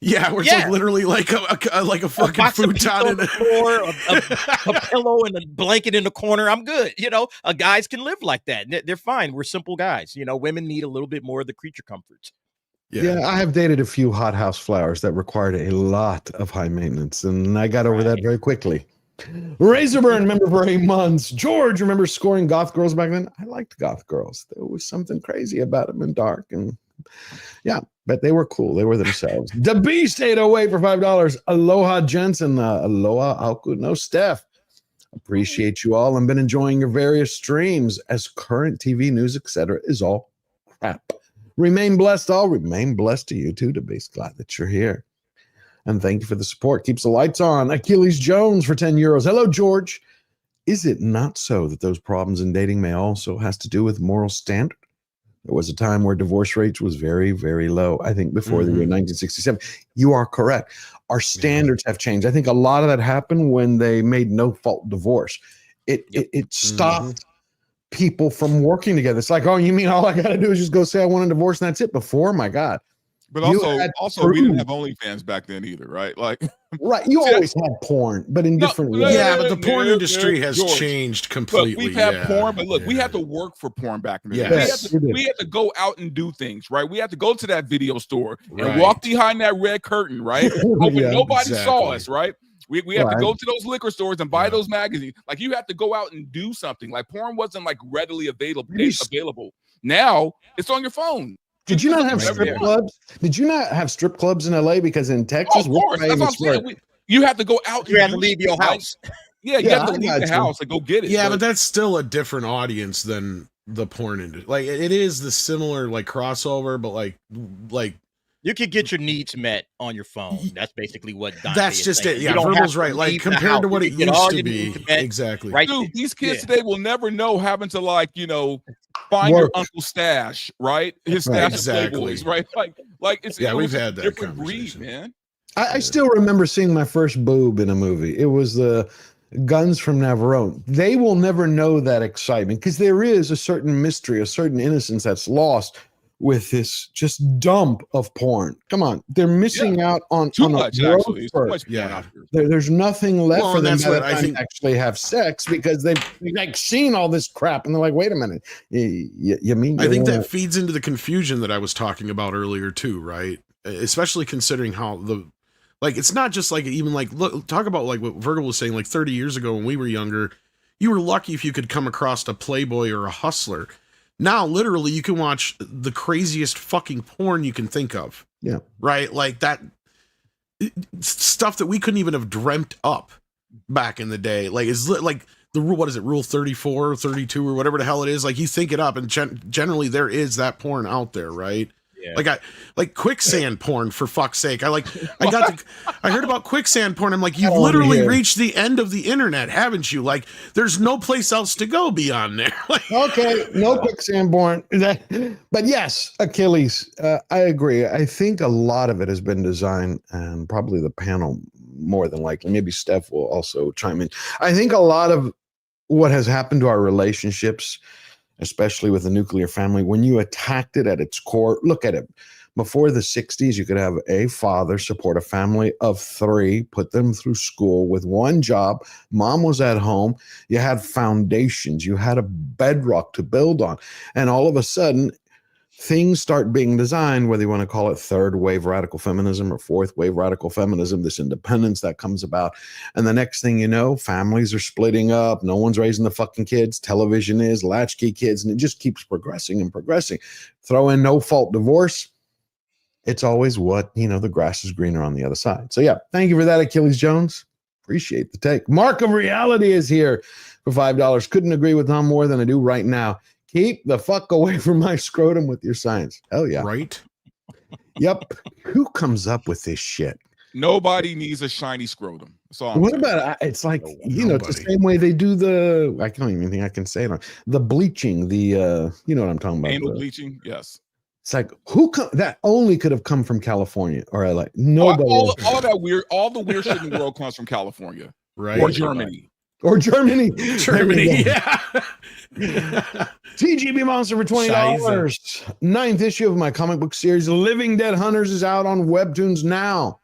Yeah, where it's like literally like a fucking futon in the floor, a pillow and a blanket in the corner. I'm good. You know, guys can live like that. They're fine. We're simple guys. You know, women need a little bit more of the creature comforts. Yeah, I have dated a few hothouse flowers that required a lot of high maintenance, and I got over that very quickly. Razorburn, remember for 8 months. George, remember scoring goth girls back then? I liked goth girls. There was something crazy about them and dark, and yeah, but they were cool. They were themselves. The Beast 808 for $5. Aloha Jensen. Aloha Alku. No, Steph. Appreciate you all and been enjoying your various streams as current TV news, etc. is all crap. Remain blessed all. Remain blessed to you too, The Beast. Glad that you're here. And thank you for the support. Keeps the lights on. Achilles Jones for 10 euros. Hello, George. Is it not so that those problems in dating may also has to do with moral standard? There was a time where divorce rates was very, very low. I think before the year 1967. You are correct. Our standards have changed. I think a lot of that happened when they made no-fault divorce. It stopped people from working together. It's like, oh, you mean all I got to do is just go say I want a divorce and that's it? Before, my God. But also we didn't have OnlyFans back then either, right? Like, right, you always had porn, but in different ways. Yeah, but the porn industry has changed completely. Look, we've had porn, but look, we had to work for porn back in the day. Yes. We had to go out and do things, right? We had to go to that video store and walk behind that red curtain, right? Hoping nobody saw us, right? We have to go to those liquor stores and buy those magazines. Like, you have to go out and do something. Like, porn wasn't like readily available. Now it's on your phone. Did you not have strip clubs? Did you not have strip clubs in LA? Because in Texas, of course, that's what I'm saying. You have to go out. You have to leave your house. Yeah, you have to leave the house and go get it. Yeah, but that's still a different audience than the porn industry. Like, it is the similar like crossover, but like you could get your needs met on your phone. That's basically what Dante that's just saying. it. Yeah, Verbal's right. Like, compared to what it used to be. Exactly. Right. Dude, these kids today will never know having to, like, you know, find your uncle's stash, right? His stash of Playboys, right? Like it's we've had that different breed, man. I still remember seeing my first boob in a movie. It was the Guns from Navarone. They will never know that excitement because there is a certain mystery, a certain innocence that's lost with this just dump of porn. Come on, they're missing out on too much. Actually, it's too much. There's nothing left for them to actually have sex because they've like seen all this crap and they're like, wait a minute, you mean? I think that feeds into the confusion that I was talking about earlier too, right? Especially considering how it's not just like even like look, talk about like what Virgil was saying, like 30 years ago when we were younger, you were lucky if you could come across a Playboy or a Hustler. Now, literally, you can watch the craziest fucking porn you can think of. Yeah. Right? Like that stuff that we couldn't even have dreamt up back in the day. Like, it's like the rule, what is it, rule 34 or 32 or whatever the hell it is? Like, you think it up, and generally there is that porn out there, right? Yeah. Like quicksand porn, for fuck's sake. I heard about quicksand porn. I'm like, you've literally reached the end of the internet, haven't you? Like, there's no place else to go beyond there. Okay, no quicksand porn. But yes, Achilles, I agree. I think a lot of it has been designed, and probably the panel more than likely. Maybe Steph will also chime in. I think a lot of what has happened to our relationships, especially with the nuclear family, when you attacked it at its core, look at it. Before the 60s, you could have a father support a family of 3, put them through school with one job. Mom was at home. You had foundations. You had a bedrock to build on. And all of a sudden, things start being designed, whether you want to call it third wave radical feminism or fourth wave radical feminism, this independence that comes about. And the next thing you know, families are splitting up. No one's raising the fucking kids. Television is, latchkey kids, and it just keeps progressing and progressing. Throw in no fault divorce. It's always what, the grass is greener on the other side. So yeah, thank you for that, Achilles Jones. Appreciate the take. Mark of Reality is here for $5. Couldn't agree with Tom more than I do right now. Keep the fuck away from my scrotum with your science. Hell yeah. Right? Yep. Who comes up with this shit? Nobody needs a shiny scrotum. What about it's like, it's the same way they do I don't even think I can say it. The bleaching, you know what I'm talking about. Anal bleaching, yes. It's like, that only could have come from California or like nobody. All the weird shit in the world comes from California. Right. Or Germany. Or Germany. Germany, yeah. TGB Monster for $20. Ninth issue of my comic book series, Living Dead Hunters, is out on Webtoons now.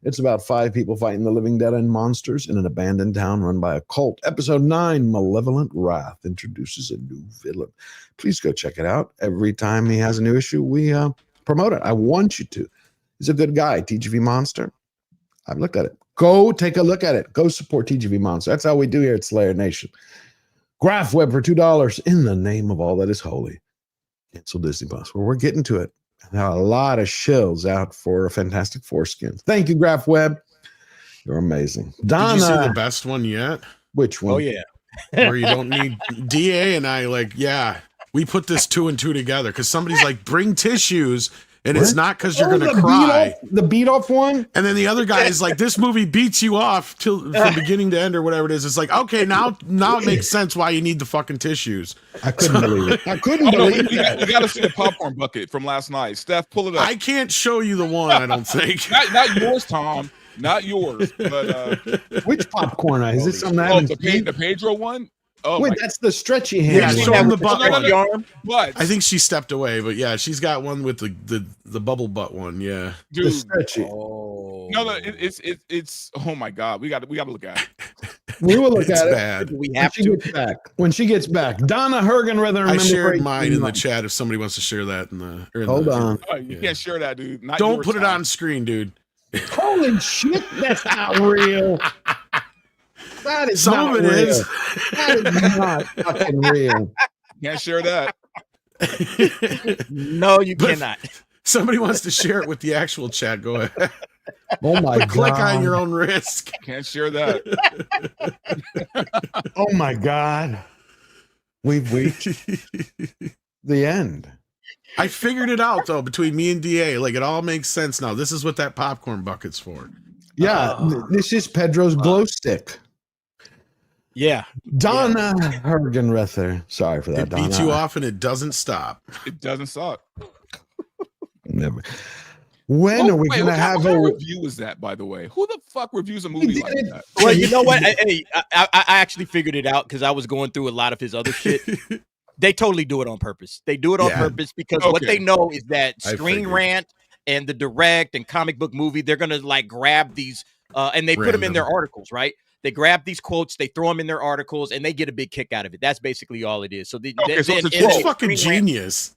It's about 5 people fighting the living dead and monsters in an abandoned town run by a cult. Episode 9, Malevolent Wrath, introduces a new villain. Please go check it out. Every time he has a new issue, we promote it. I want you to. He's a good guy, TGV Monster. I've looked at it. Go take a look at it. Go support TGV Monster. That's how we do here at Slayer Nation. Graph Web for $2 in the name of all that is holy. Cancel Disney Plus. Well, we're getting to it. Now, a lot of shills out for Fantastic Foreskin. Thank you, Graph Web. You're amazing. Donna. Did you see the best one yet? Which one? Oh, yeah. Where you don't need DA and I we put this 2 and 2 together because somebody's like, bring tissues. And it's not because you're going to cry. The beat off one. And then the other guy is like, this movie beats you off from beginning to end or whatever it is. It's like, okay, now it makes sense why you need the fucking tissues. I couldn't believe it. I couldn't believe it. We got to see the popcorn bucket from last night. Steph, pull it up. I can't show you the one, I don't think. not yours, Tom. Not yours. But which popcorn? Is it something I haven't seen? The Pedro one? Oh, wait, that's the stretchy hand. Yeah, show him the butt one. What? I think she stepped away, but yeah, she's got one with the bubble butt one. Yeah, dude. The stretchy. No, it's. Oh my God, we got to look at it. We will look at bad. it. We have to when she gets back. Donna Hergenrether. I shared mine in the chat. If somebody wants to share that in the. Hold on. You can't share that, dude. Don't put it on screen, dude. Holy shit! That's not real. That is some of it real. is. That is not fucking real. Can't share that. No, you cannot. Somebody wants to share it with the actual chat. Go ahead. Oh my God. Click on your own risk. Can't share that. Oh my God. We've reached the end. I figured it out though between me and DA. Like it all makes sense now. This is what that popcorn bucket's for. Yeah, this is Pedro's glow stick. Yeah. Donna Hergenrether. Sorry for that, it Donna. beats you off and it doesn't stop. It doesn't stop. Never. When are we going to have a review? Is that, by the way? Who the fuck reviews a movie like that? Well, you know what? I actually figured it out because I was going through a lot of his other shit. They totally do it on purpose. They do it on purpose because what they know is that Screen Rant and the Direct and comic book movie, they're going to like grab these and they put them in their articles, right? They grab these quotes, they throw them in their articles, and they get a big kick out of it. That's basically all it is. So, it's fucking genius.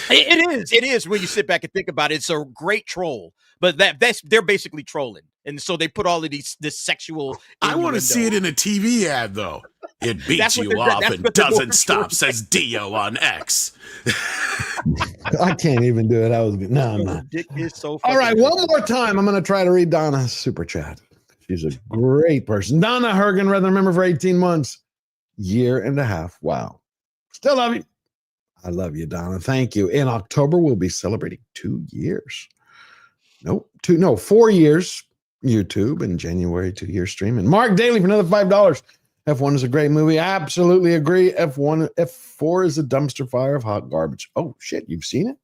It is when you sit back and think about it. It's a great troll, but they're basically trolling, and so they put all of this sexual. I want to see it in a TV ad though. It beats you off and doesn't stop, says Dio on X. I can't even do it. I was no, I'm not. Dick is so. All right, one more time. I'm going to try to read Donna's super chat. She's a great person. Donna Hergenrether, member for 18 months, year and a half. Wow. Still love you. I love you, Donna. Thank you. In October, we'll be celebrating 2 years. 4 years YouTube, and January 2 year stream. And Mark Daly for another $5. F1 is a great movie. I absolutely agree. F4 is a dumpster fire of hot garbage. Oh shit, you've seen it?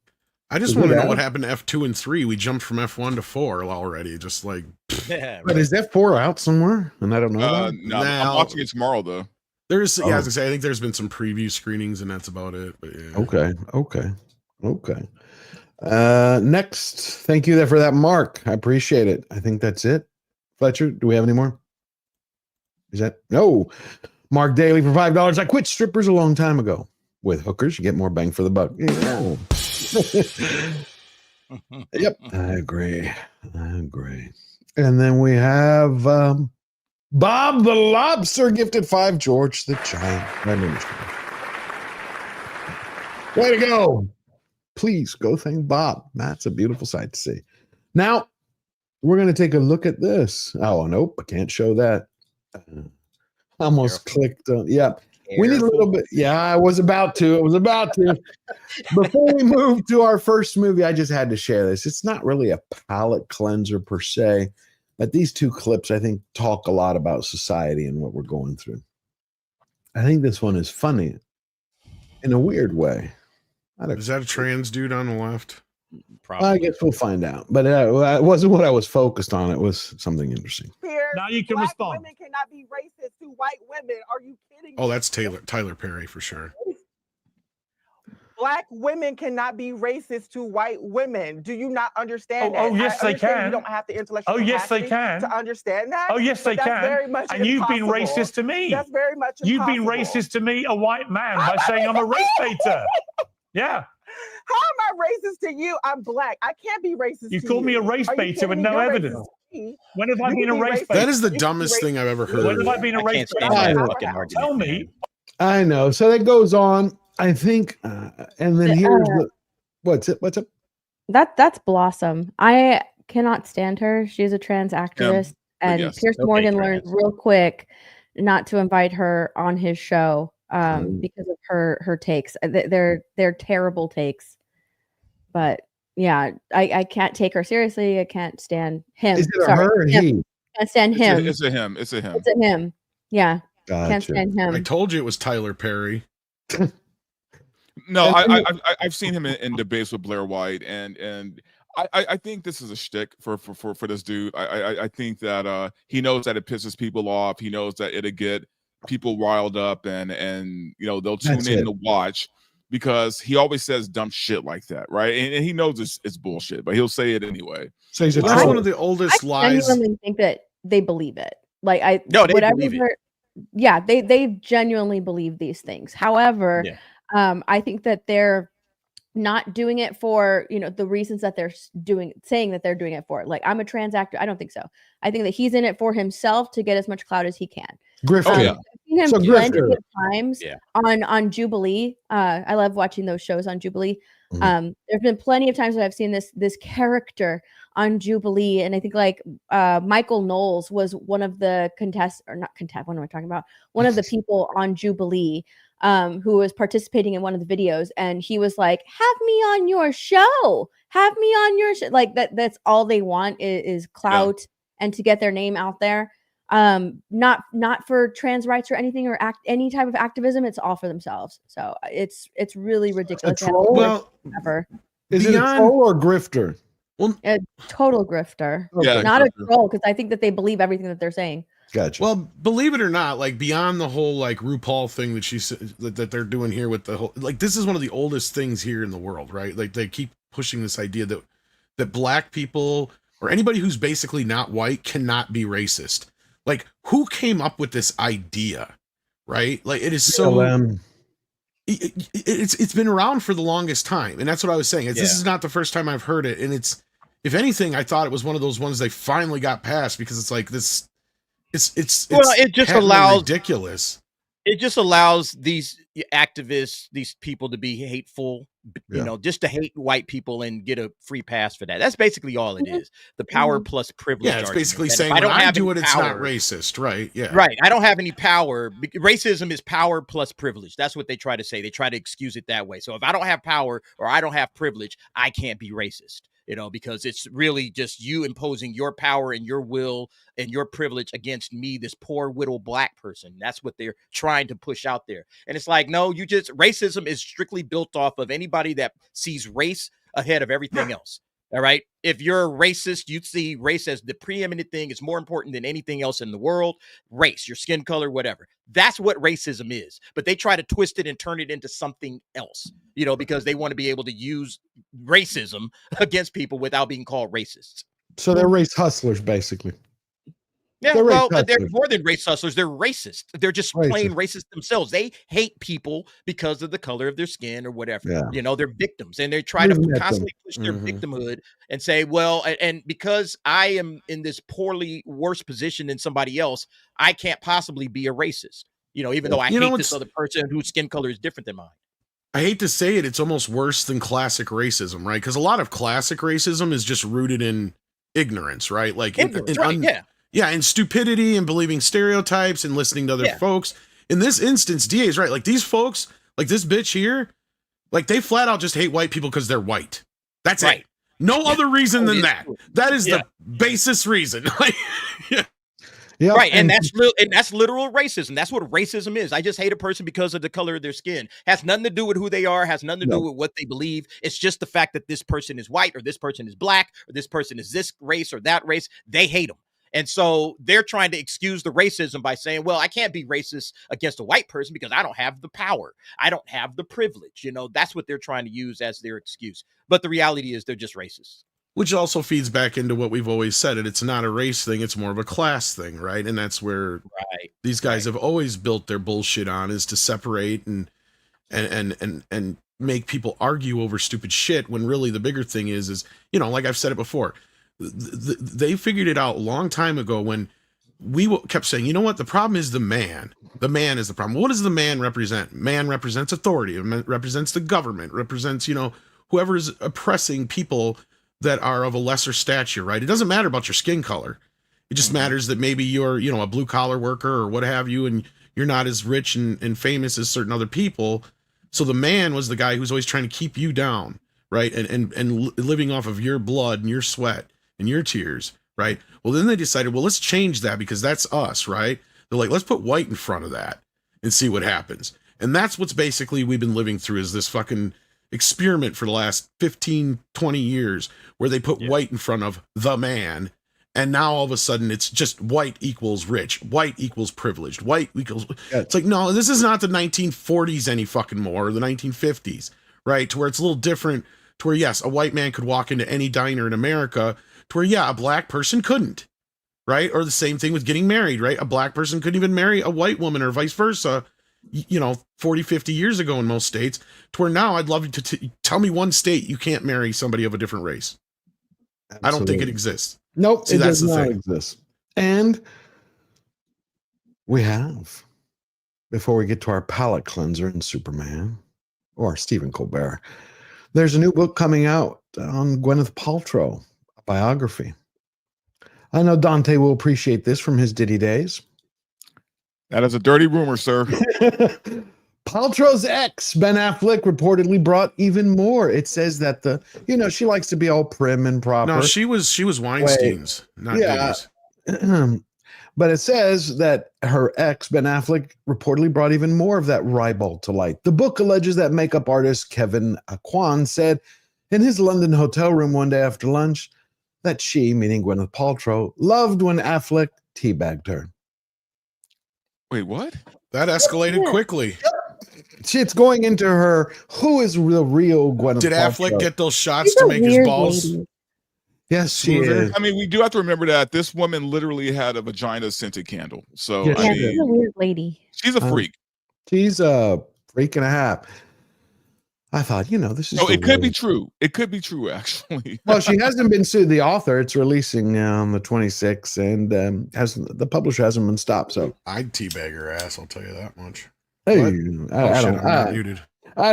I just want to know what happened to F2 and 3. We jumped from F1 to 4 already. Just like, but is F4 out somewhere? And I don't know. No, I'm watching it tomorrow though. There's, I was gonna say, I think there's been some preview screenings, and that's about it. But yeah. Okay. Next, thank you there for that, Mark. I appreciate it. I think that's it. Fletcher, do we have any more? Is that no? Mark Daly for $5. I quit strippers a long time ago. With hookers, you get more bang for the buck. Yeah. Yep, I agree. And then we have Bob the Lobster gifted 5, George the Giant. Way to go. Please go thank Bob. That's a beautiful sight to see. Now, we're going to take a look at this. Oh, nope, I can't show that. Almost clicked on. Yeah. We need a little bit. Yeah, I was about to. Before we move to our first movie, I just had to share this. It's not really a palate cleanser per se, but these 2 clips, I think, talk a lot about society and what we're going through. I think this one is funny in a weird way. Is that a trans dude on the left? Probably. I guess we'll find out. But it wasn't what I was focused on. It was something interesting. Now you can respond. Women cannot be racist to white women. Are you kidding? Oh, that's Tyler Perry for sure. Black women cannot be racist to white women. Do you not understand that? Oh, yes, they can. You don't have the intellectual capacity to understand that. Oh, yes, they can. Very much and you've been racist to me. That's very much You've been racist to me, a white man, by saying I'm a race baiter. Yeah. How am I racist to you? I'm black. I can't be racist to you. You called me a race baiter with no evidence. When have I been a race baiter? That is the dumbest thing I've ever heard. When have I been a race baiter? Tell me. I know. So that goes on, I think. And then here's what's up? That's Blossom. I cannot stand her. She's a trans activist. And yes, Pierce Morgan learned real quick not to invite her on his show because of her takes. They're terrible takes. But yeah, I can't take her seriously. I can't stand him. Is it her or he? Can't stand him. It's a him. It's a him. Yeah. Gotcha. Can't stand him. I told you it was Tyler Perry. No, I've seen him in debates with Blair White, and I think this is a shtick for this dude. I think that he knows that it pisses people off. He knows that it'll get people riled up, and you know they'll tune in to watch because he always says dumb shit like that, right? And he knows it's bullshit, but he'll say it anyway. So he's one of the oldest lies. I genuinely think that they believe it. Like they believe it. Yeah, they genuinely believe these things. However, I think that they're not doing it for, you know, the reasons that they're saying that they're doing it for. Like, I'm a trans actor. I don't think so. I think that he's in it for himself to get as much clout as he can. Grifter. I've seen him plenty of times on Jubilee. I love watching those shows on Jubilee. There's been plenty of times that I've seen this character on Jubilee, and I think like Michael Knowles was one of the what am I talking about? One of the people on Jubilee who was participating in one of the videos, and he was like, "Have me on your show. Have me on your show." Like that's all they want is clout and to get their name out there. Not for trans rights or anything or any type of activism. It's all for themselves. So it's really ridiculous. A troll? Well, is it a troll or grifter? Well, a total grifter. Yeah, not a troll, because I think that they believe everything that they're saying. Gotcha. Well, believe it or not, like beyond the whole like RuPaul thing that she said that they're doing here with the whole, like this is one of the oldest things here in the world, right? Like they keep pushing this idea that black people or anybody who's basically not white cannot be racist. Like, who came up with this idea, right? Like, it is so. It's been around for the longest time, and that's what I was saying. This is not the first time I've heard it, and it's, if anything, I thought it was one of those ones they finally got past because it's like this. It's it just allows ridiculous. It just allows these activists, these people to be hateful, you know, just to hate white people and get a free pass for that. That's basically all it is. The power plus privilege. Yeah, it's basically saying when I do it, it's not racist, right? Yeah. Right. I don't have any power. Racism is power plus privilege. That's what they try to say. They try to excuse it that way. So if I don't have power or I don't have privilege, I can't be racist. You know, because it's really just you imposing your power and your will and your privilege against me, this poor widow black person. That's what they're trying to push out there. And it's like, no, racism is strictly built off of anybody that sees race ahead of everything else. All right. If you're a racist, you see race as the preeminent thing. It's more important than anything else in the world. Race, your skin color, whatever. That's what racism is. But they try to twist it and turn it into something else, you know, because they want to be able to use racism against people without being called racists. So they're race hustlers, basically. Yeah, They're well, race they're hustlers. more than race hustlers. They're racist. They're just plain racist themselves. They hate people because of the color of their skin or whatever. Yeah. You know, they're victims, and they try to constantly push their victimhood and say, well, and because I am in this poorly worse position than somebody else, I can't possibly be a racist. You know, even though I hate this other person whose skin color is different than mine. I hate to say it, it's almost worse than classic racism, right? Because a lot of classic racism is just rooted in ignorance, right? Like and stupidity and believing stereotypes and listening to other folks. In this instance, DA is right. Like these folks, like this bitch here, like they flat out just hate white people because they're white. That's it. No other reason than that. That is the basest reason. Yep. Right, and that's literal racism. That's what racism is. I just hate a person because of the color of their skin. Has nothing to do with who they are, has nothing to do with what they believe. It's just the fact that this person is white or this person is black or this person is this race or that race. They hate them. And so they're trying to excuse the racism by saying, well, I can't be racist against a white person because I don't have the power. I don't have the privilege. You know, that's what they're trying to use as their excuse. But the reality is they're just racist. Which also feeds back into what we've always said. It's not a race thing. It's more of a class thing, right? And that's where these guys have always built their bullshit on, is to separate and make people argue over stupid shit, when really the bigger thing is, you know, like I've said it before, they figured it out a long time ago when we kept saying, you know what, the problem is the man. The man is the problem. What does the man represent? Man represents authority. It represents the government, represents, you know, whoever's oppressing people that are of a lesser stature, right? It doesn't matter about your skin color. It just matters that maybe you're, you know, a blue collar worker or what have you, and you're not as rich and famous as certain other people. So the man was the guy who's always trying to keep you down, right? And living off of your blood and your sweat and your tears, right? Well, then they decided, well, let's change that because that's us, right? They're like, let's put white in front of that and see what happens. And that's what's basically we've been living through, is this fucking experiment for the last 15, 20 years where they put white in front of the man. And now all of a sudden it's just white equals rich, white equals privileged, white equals. It's like, no, this is not the 1940s any fucking more, or the 1950s, right? To where it's a little different, to where, yes, a white man could walk into any diner in America, to where, yeah, a black person couldn't, right? Or the same thing with getting married, right? A black person couldn't even marry a white woman or vice versa, you know, 40, 50 years ago in most states, to where now I'd love you to tell me one state you can't marry somebody of a different race. Absolutely. I don't think it exists. Nope, it does not exist. And we have, before we get to our palate cleanser in Superman or Stephen Colbert, there's a new book coming out on Gwyneth Paltrow, a biography. I know Dante will appreciate this from his Diddy days. That is a dirty rumor, sir. Paltrow's ex, Ben Affleck, reportedly brought even more. It says that she likes to be all prim and proper. No, she was Weinstein's, not Diddy's. But it says that her ex, Ben Affleck, reportedly brought even more of that ribald to light. The book alleges that makeup artist Kevin Aquan said in his London hotel room one day after lunch that she, meaning Gwyneth Paltrow, loved when Affleck teabagged her. Wait, what? That escalated quickly. It's going into her. Who is the real Gwyneth Paltrow? Did Affleck get those shots to make his balls? Lady. Yes, she is. I mean, we do have to remember that this woman literally had a vagina scented candle. So she's a weird lady. She's a freak. She's a freak and a half. I thought, this is. So it could be true. It could be true, actually. Well, she hasn't been sued. The author, it's releasing on the 26th, and the publisher hasn't been stopped. So I'd teabag her ass. I'll tell you that much. Hey, I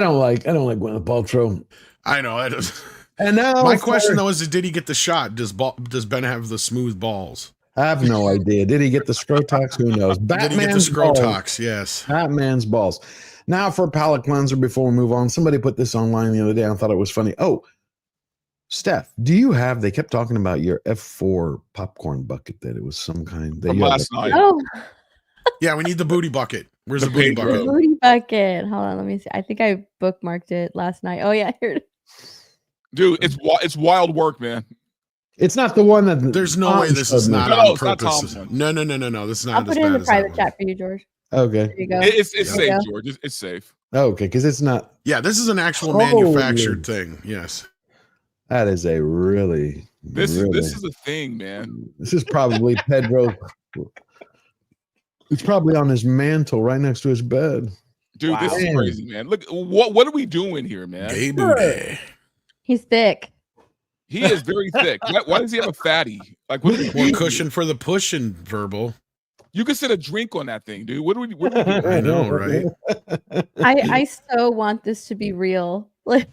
don't like Gwyneth Paltrow. I know. I don't. And now my question though is, did he get the shot? Does Ben have the smooth balls? I have no idea. Did he get the scrotox? Who knows? Did he get the scrotox? Yes. Batman's balls. Now for a palate cleanser before we move on. Somebody put this online the other day. I thought it was funny. Oh, Steph, they kept talking about your F4 popcorn bucket, that it was some kind. From last night. Oh. Yeah, we need the booty bucket. Where's the booty bucket? The booty bucket. Hold on, let me see. I think I bookmarked it last night. Oh yeah, here it is. Dude, it's wild work, man. It's not the one that. There's no way this is not on purpose. No. This is not. I'll put it in the private chat for you, George. Okay. There you go. It's safe, George. It's safe. Okay, because it's not. Yeah, this is an actual manufactured thing. Yes. That is a really. This is a thing, man. This is probably Pedro It's probably on his mantle right next to his bed. Dude, this is crazy, man. Look, what are we doing here, man? Gay booty. He's thick. He is very thick. Why does he have a fatty? Like, what are we More doing cushion here? for the pushing, Verbal. You could set a drink on that thing, dude. What are we doing? I know, right? I so want this to be real. Like,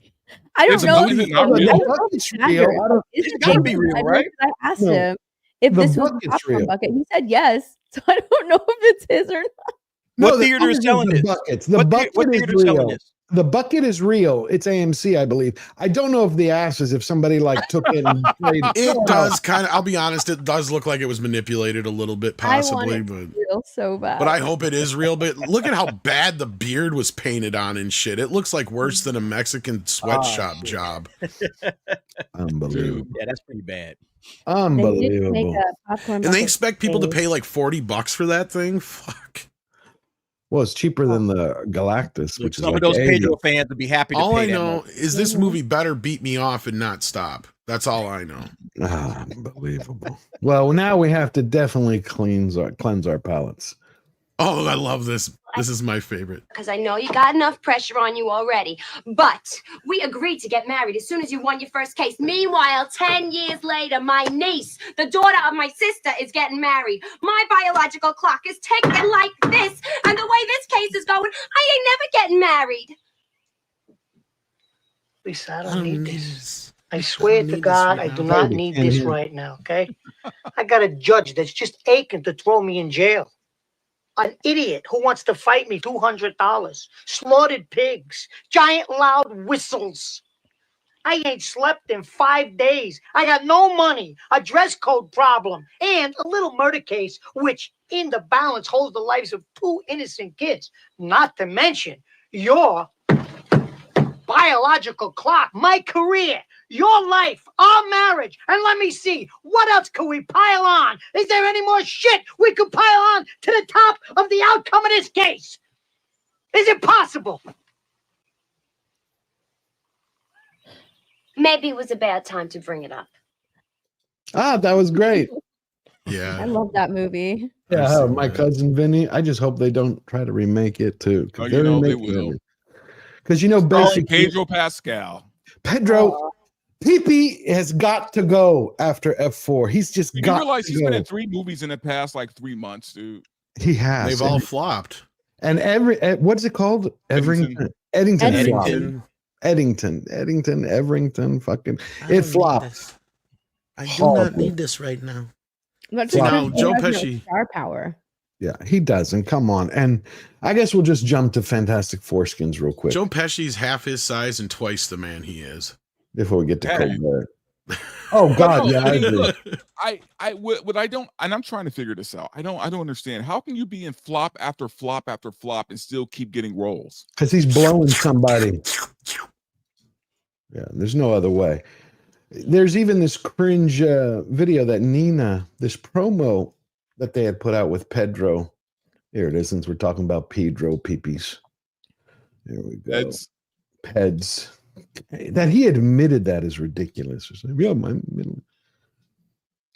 I don't Is it know. not- is it not real? It's real. I don't- It's gotta be real, right? I asked No. him if The this was a bucket's popcorn real. bucket. He said yes. So I don't know if it's his or not. What the theater is other selling the this? buckets. The What bucket is theater is selling real. this? The bucket is real. It's AMC, I believe. I don't know if the ass is if somebody like took it and played. It does kind of. I'll be honest. It does look like it was manipulated a little bit, possibly, I want it to be real so bad. but I hope it is real. But look at how bad the beard was painted on and shit. It looks like worse than a Mexican sweatshop job. Unbelievable. Yeah, that's pretty bad. Unbelievable. And they expect people to pay like $40 for that thing. Fuck. Well, it's cheaper than the Galactus, which is Some like of those 80. Pedro fans would be happy to All pay I that know much. is this movie better beat me off and not stop. That's all I know. Unbelievable. Well, now we have to definitely cleanse our palates. Oh, I love this. This is my favorite. Because I know you got enough pressure on you already. But we agreed to get married as soon as you won your first case. Meanwhile, 10 years later, my niece, the daughter of my sister, is getting married. My biological clock is ticking like this. And the way this case is going, I ain't never getting married. Lisa, I don't need this. I swear to God, I do not need this right now, okay? I got a judge that's just aching to throw me in jail. An idiot who wants to fight me $200. Slaughtered pigs. Giant loud whistles. I ain't slept in 5 days. I got no money, a dress code problem, and a little murder case, which in the balance holds the lives of 2 innocent kids. Not to mention your biological clock, my career, your life, our marriage, and let me see, what else could we pile on? Is there any more shit we could pile on to the top of the outcome of this case? Is it possible? Maybe it was a bad time to bring it up. That was great. Yeah. I love that movie. Yeah, my cousin Vinny. I just hope they don't try to remake it too. Oh, you know they will. Because basically Pedro Pascal. Pedro Pee has got to go after F4. He's just You got realize to he's go. been in 3 movies in the past like 3 months, dude. He has. They've all flopped. And what's it called? Eddington. Eddington. Everington. Fucking it flopped. I do Horrible. not need this right now. That's See, because now, he Joe has no Pesci. star power. Yeah, he doesn't. Come on. And I guess we'll just jump to Fantastic Foreskins real quick Joe Pesci's half his size and twice the man he is. before we get to Hey. Colbert. Oh God, yeah, I agree. Look, what I don't, and I'm trying to figure this out. I don't understand. How can you be in flop after flop after flop and still keep getting roles? Because he's blowing somebody. Yeah, there's no other way. There's even this cringe video that Nina, this promo that they had put out with Pedro. Here it is, since we're talking about Pedro Peepees. There we go. Peds. That he admitted that is ridiculous. Yeah,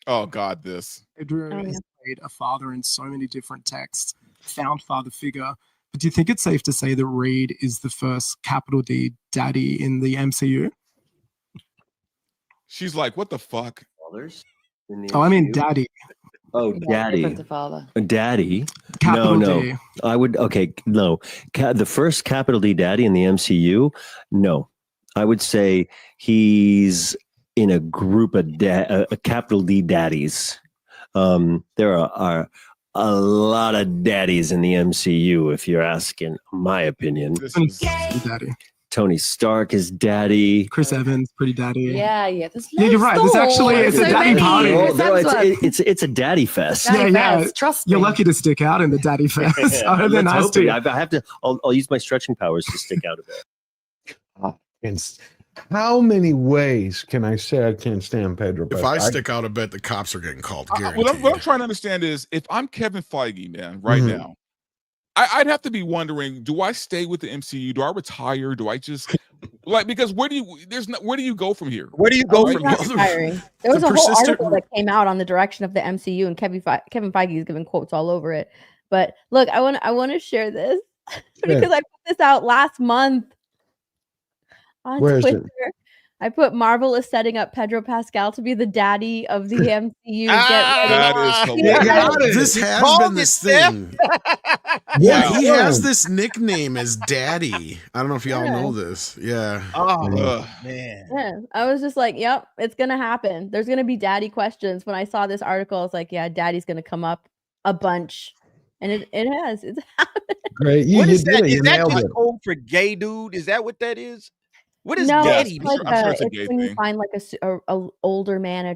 Oh God, this. Pedro has played a father in so many different texts, found father figure. But do you think it's safe to say that Reed is the first capital D daddy in the MCU? She's like, what the fuck? Oh, I mean daddy. Oh, daddy. Father. Daddy. Capital no. D. I would, okay, no. The first capital D daddy in the MCU, no. I would say he's in a group of capital D daddies. There are a lot of daddies in the MCU, if you're asking my opinion. Daddy. Tony Stark is daddy. Chris Evans, pretty daddy. Yeah. Yeah, you're right. There's actually it's a daddy party. It's a daddy fest. Trust You're me. lucky to stick out in the daddy fest. Other than Let's us hope two. it. I have to. I'll use my stretching powers to stick out a bit. And how many ways can I say I can't stand Pedro? If I stick out a bit, the cops are getting called. What I'm trying to understand is, if I'm Kevin Feige, man, right Mhm. now, I'd have to be wondering: do I stay with the MCU? Do I retire? Do I just Like, because where do you go from here? Where do you go Oh, from it's here? not retiring. There was a whole article that came out on the direction of the MCU, and Kevin Feige is giving quotes all over it. But look, I want to share this because I put this out last month on Where is it? Twitter. I put Marvel is setting up Pedro Pascal to be the daddy of the MCU. Get ready. This has been this thing. Yeah, he has this nickname as Daddy. I don't know if y'all know this. Yeah. Oh man. Yeah, I was just like, yep, it's gonna happen. There's gonna be daddy questions. When I saw this article, I was like, yeah, daddy's gonna come up a bunch, and it has. It's happening. Great. What you is did that? it. Is You that nailed just it. code for gay dude? Is that what that is? What is No, daddy? it's like I'm sure it's a it's gay when you thing. find like a older man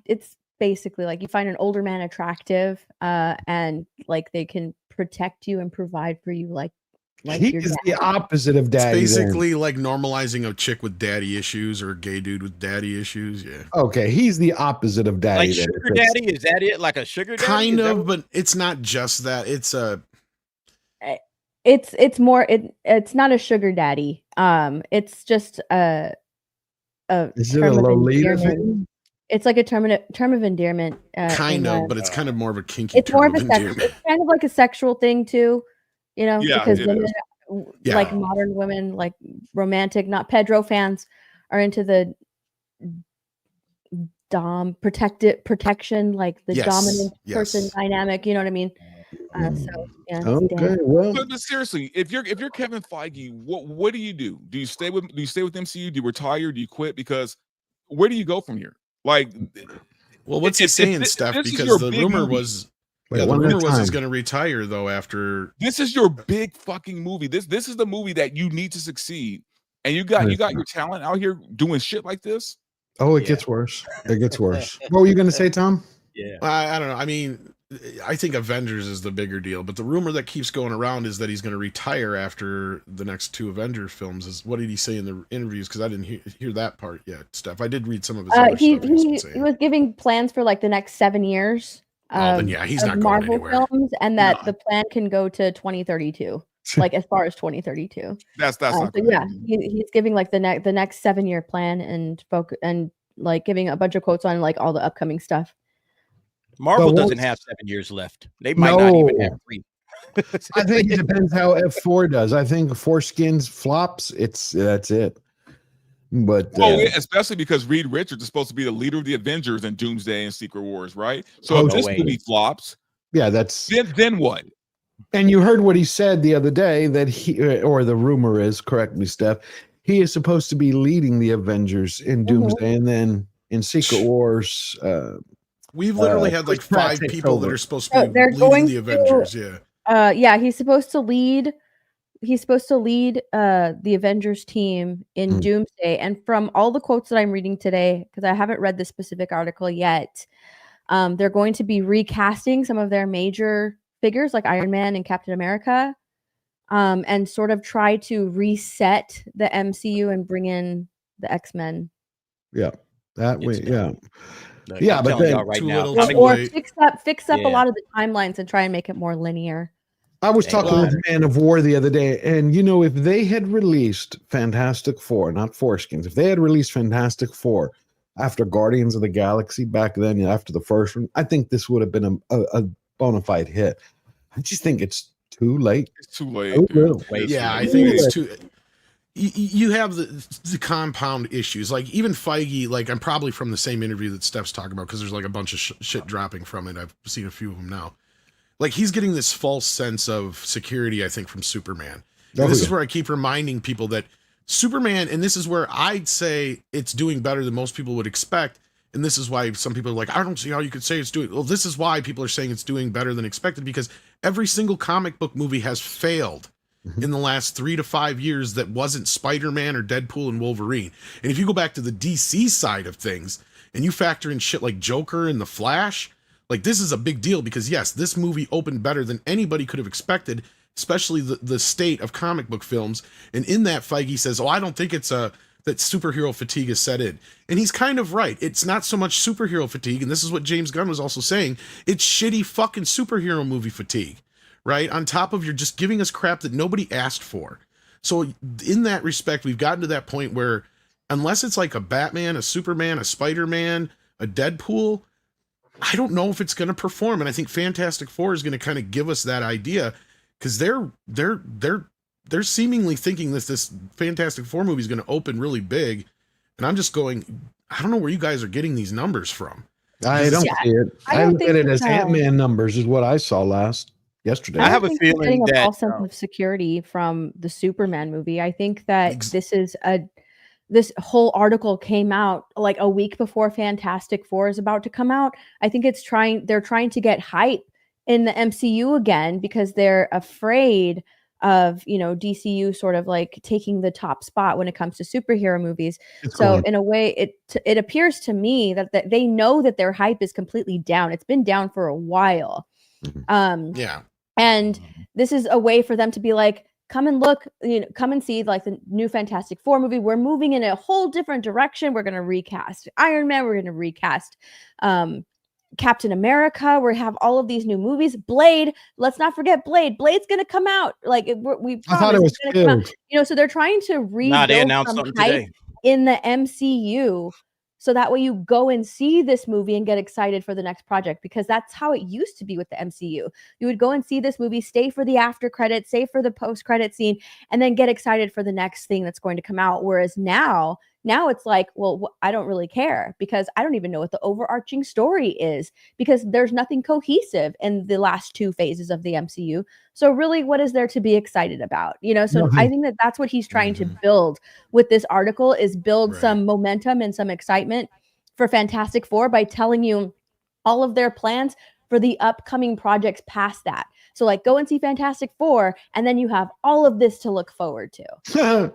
It's basically like you find an older man attractive, and like they can protect you and provide for you, like He your is dad. the opposite of It's daddy. basically like normalizing a chick with daddy issues or a gay dude with daddy issues. Yeah. Okay, he's the opposite of daddy. Like then. sugar daddy? Is that it? Like a sugar daddy? Kind Is that of, what- but it's not just that. It's a It's more. It's not a sugar daddy. It's just a Is it a term of Lolita endearment. thing? It's like a term of endearment. kind in, of, but it's kind of more of a kinky it's more of term a of sex. endearment. It's kind of like a sexual thing too, you know, Yeah, because it women, is. like Yeah. modern women, like romantic, not Pedro fans, are into the protection, like the Yes, dominant yes. person dynamic. You know what I mean? So yeah. Okay, damn. well, But seriously, if you're Kevin Feige, what do you do? Do you stay with MCU? Do you retire? Do you quit? Because where do you go from here? Like, Well, what's he if saying, this Steph? is Because your the big rumor movie. was, Wait, the one at a rumor was he's time. going to retire though after. This is your big fucking movie. This is the movie that you need to succeed, and you got your talent out here doing shit like this. Oh, it gets worse. It gets worse. What were you going to say, Tom? Yeah. I don't know. I mean, I think Avengers is the bigger deal, but the rumor that keeps going around is that he's going to retire after the next two Avengers films. Is what did he say in the interviews? Because I didn't hear that part yet, Steph. I did read some of his other He stuff. he's been saying. was giving plans for like the next 7 years. Then yeah, he's of not going Marvel anywhere. films, and that No. the plan can go to 2032, like as far as 2032. That's So not yeah, he's giving like the next 7-year plan and like giving a bunch of quotes on like all the upcoming stuff. Marvel But doesn't have 7 years left. They might not even have 3. I think it depends how F4 does. I think if Foreskins flops, that's it. But especially because Reed Richards is supposed to be the leader of the Avengers in Doomsday and Secret Wars, right? So if this movie flops, yeah, that's then what? And you heard what he said the other day that he, or the rumor is, correct me, Steph, he is supposed to be leading the Avengers in Doomsday, and then in Secret Wars. We've literally had like Chris Pratt 5 takes people that over. are supposed So to be they're leading going the Avengers. Yeah. Yeah, he's supposed to lead. He's supposed to lead the Avengers team in Doomsday. And from all the quotes that I'm reading today, because I haven't read this specific article yet, they're going to be recasting some of their major figures like Iron Man and Captain America, and sort of try to reset the MCU and bring in the X-Men. Yeah, that way. Yeah. No, Yeah, I'm but telling then y'all right too now, little, comic too Or late. fix up a Yeah. lot of the timelines and try and make it more linear. I was Thank talking God. with Man of War the other day, and if they had released Fantastic Four, not Foreskins, if they had released Fantastic Four after Guardians of the Galaxy back then, after the first one, I think this would have been a bona fide hit. I just think it's too late. It's too late. Oh, dude. really? Yeah, I think it's too. You have the compound issues. Like even Feige, like I'm probably from the same interview that Steph's talking about because there's like a bunch of shit dropping from it. I've seen a few of them now. Like he's getting this false sense of security, I think, from Superman. And this is where I keep reminding people that Superman, and this is where I'd say it's doing better than most people would expect. And this is why some people are like, I don't see how you could say it's doing. Well, this is why people are saying it's doing better than expected, because every single comic book movie has failed in the last 3 to 5 years that wasn't Spider-Man or Deadpool and Wolverine. And if you go back to the DC side of things and you factor in shit like Joker and The Flash, like this is a big deal because yes, this movie opened better than anybody could have expected, especially the state of comic book films. And in that, Feige says, I don't think it's that superhero fatigue is set in. And he's kind of right. It's not so much superhero fatigue. And this is what James Gunn was also saying. It's shitty fucking superhero movie fatigue, right? On top of you're just giving us crap that nobody asked for. So in that respect, we've gotten to that point where unless it's like a Batman, a Superman, a Spider-Man, a Deadpool, I don't know if it's going to perform. And I think Fantastic Four is going to kind of give us that idea, because they're seemingly thinking this Fantastic Four movie is going to open really big. And I'm just going, I don't know where you guys are getting these numbers from. I don't see it. I look at it as Ant-Man numbers is what I saw yesterday. I have a feeling getting that a false sense of security from the Superman movie. I think that this whole article came out like a week before Fantastic Four is about to come out. I think they're trying to get hype in the MCU again because they're afraid of, DCU sort of like taking the top spot when it comes to superhero movies. In a way, it appears to me that they know that their hype is completely down. It's been down for a while. And this is a way for them to be like, come and look, come and see like the new Fantastic Four movie. We're moving in a whole different direction. We're going to recast Iron Man. We're going to recast Captain America. We have all of these new movies. Blade. Let's not forget Blade. Blade's going to come out. Like I thought it was killed. So they're trying to rebuild some hype in the MCU. So that way you go and see this movie and get excited for the next project, because that's how it used to be with the MCU. You would go and see this movie, stay for the after credits, stay for the post credit scene, and then get excited for the next thing that's going to come out. Whereas now it's like, well, I don't really care because I don't even know what the overarching story is, because there's nothing cohesive in the last two phases of the MCU. So really, what is there to be excited about? I think that's what he's trying to build with this article, is build some momentum and some excitement for Fantastic Four by telling you all of their plans for the upcoming projects past that. So like, go and see Fantastic Four, and then you have all of this to look forward to.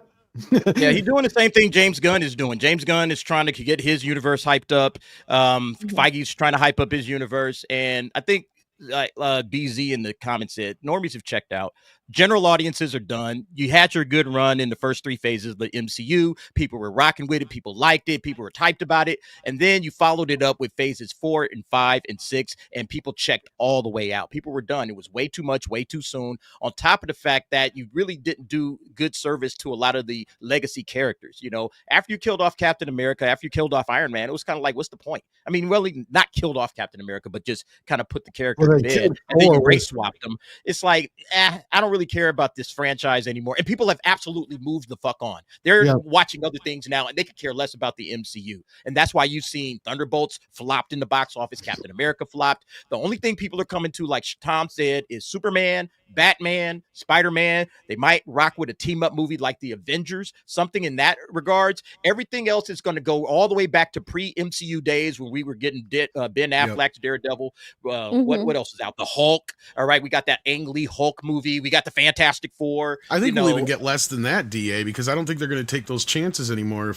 Yeah, he's doing the same thing James Gunn is doing. James Gunn is trying to get his universe hyped up. Feige's trying to hype up his universe. And I think BZ in the comments said, normies have checked out. General audiences are done. You had your good run in the first three phases of the MCU. People were rocking with it. People liked it. People were typed about it. And then you followed it up with phases 4 and 5 and 6, and people checked all the way out. People were done. It was way too much, way too soon. On top of the fact that you really didn't do good service to a lot of the legacy characters. After you killed off Captain America, after you killed off Iron Man, it was kind of like, what's the point? I mean, really not killed off Captain America, but just kind of put the character to bed, and then you race swapped them. It's like, I don't really care about this franchise anymore. And people have absolutely moved the fuck on. They're watching other things now, and they could care less about the MCU. And that's why you've seen Thunderbolts flopped in the box office. Captain America flopped. The only thing people are coming to, like Tom said, is Superman, Batman, Spider-Man. They might rock with a team-up movie like the Avengers, something in that regards. Everything else is going to go all the way back to pre-MCU days when we were getting Ben Affleck's Daredevil. What else is out? The Hulk. All right, we got that Ang Lee Hulk movie. We got the Fantastic Four. I think we'll even get less than that, DA, because I don't think they're going to take those chances anymore.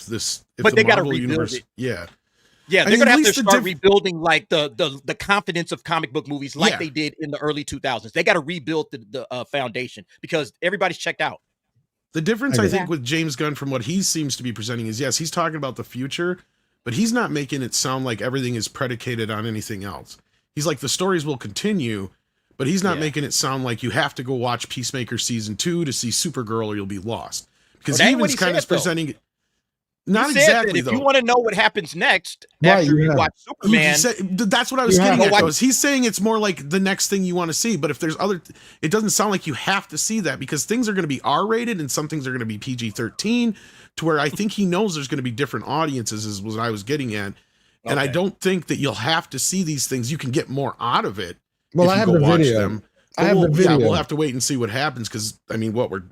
But they got to rebuild it. Yeah, they're going to have to start rebuilding like the confidence of comic book movies like they did in the early 2000s. They got to rebuild the foundation because everybody's checked out. The difference, I think, with James Gunn from what he seems to be presenting is, yes, he's talking about the future, but he's not making it sound like everything is predicated on anything else. He's like, the stories will continue, but he's not making it sound like you have to go watch Peacemaker season 2 to see Supergirl or you'll be lost. Because he was kind of presenting it. Not exactly, though. If you want to know what happens next after you watch Superman, that's what I was getting at. He's saying it's more like the next thing you want to see, but if there's it doesn't sound like you have to see that, because things are going to be R-rated and some things are going to be PG-13, to where I think he knows there's going to be different audiences, is what I was getting at. And I don't think that you'll have to see these things. You can get more out of it. Well, I have the video. We'll have to wait and see what happens, because I mean, we're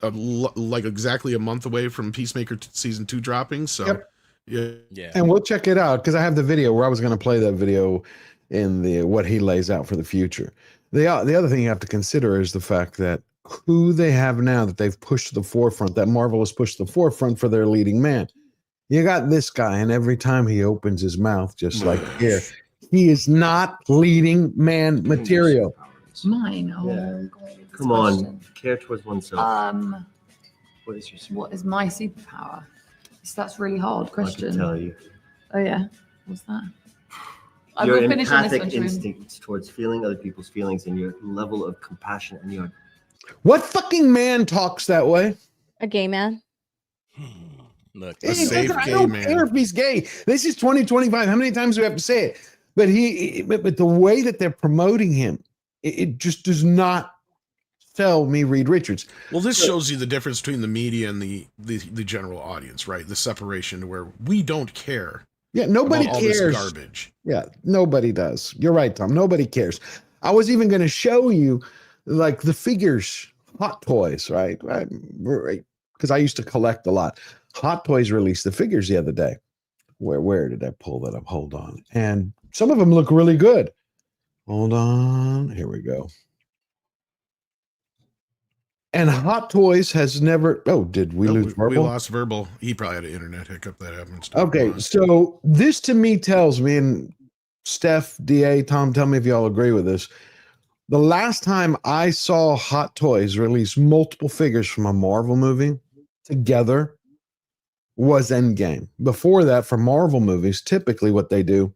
like exactly a month away from Peacemaker season 2 dropping. So yeah, and we'll check it out, because I have the video where I was going to play that video in what he lays out for the future. The other thing you have to consider is the fact that who they have now that they've pushed to the forefront, that Marvel has pushed to the forefront for their leading man. You got this guy, and every time he opens his mouth, just like here, he is not leading man material. Mine. Oh, God. Come on, care towards oneself. What is my superpower? That's really hard question. I can tell you. Oh yeah, what's that? Your empathic instinct towards feeling other people's feelings, and your level of compassion, and your. What fucking man talks that way? A gay man. Look, A safe I gay don't man. care if he's gay. This is 2025. How many times do we have to say it? But the way that they're promoting him, it just does not tell me Reed Richards. Well, this shows you the difference between the media and the general audience, right? The separation where we don't care. Yeah, nobody about all cares. this garbage. Yeah, nobody does. You're right, Tom. Nobody cares. I was even going to show you like the figures, Hot Toys, right? Because I used to collect a lot. Hot Toys released the figures the other day. Where did I pull that up? Hold on. And some of them look really good. Hold on. Here we go. And Hot Toys has never. Oh, did we lose Verbal? We lost Verbal. He probably had an internet hiccup that happens. Okay, so this to me tells me, and Steph, DA, Tom, tell me if y'all agree with this. The last time I saw Hot Toys release multiple figures from a Marvel movie together was Endgame. Before that, for Marvel movies, typically what they do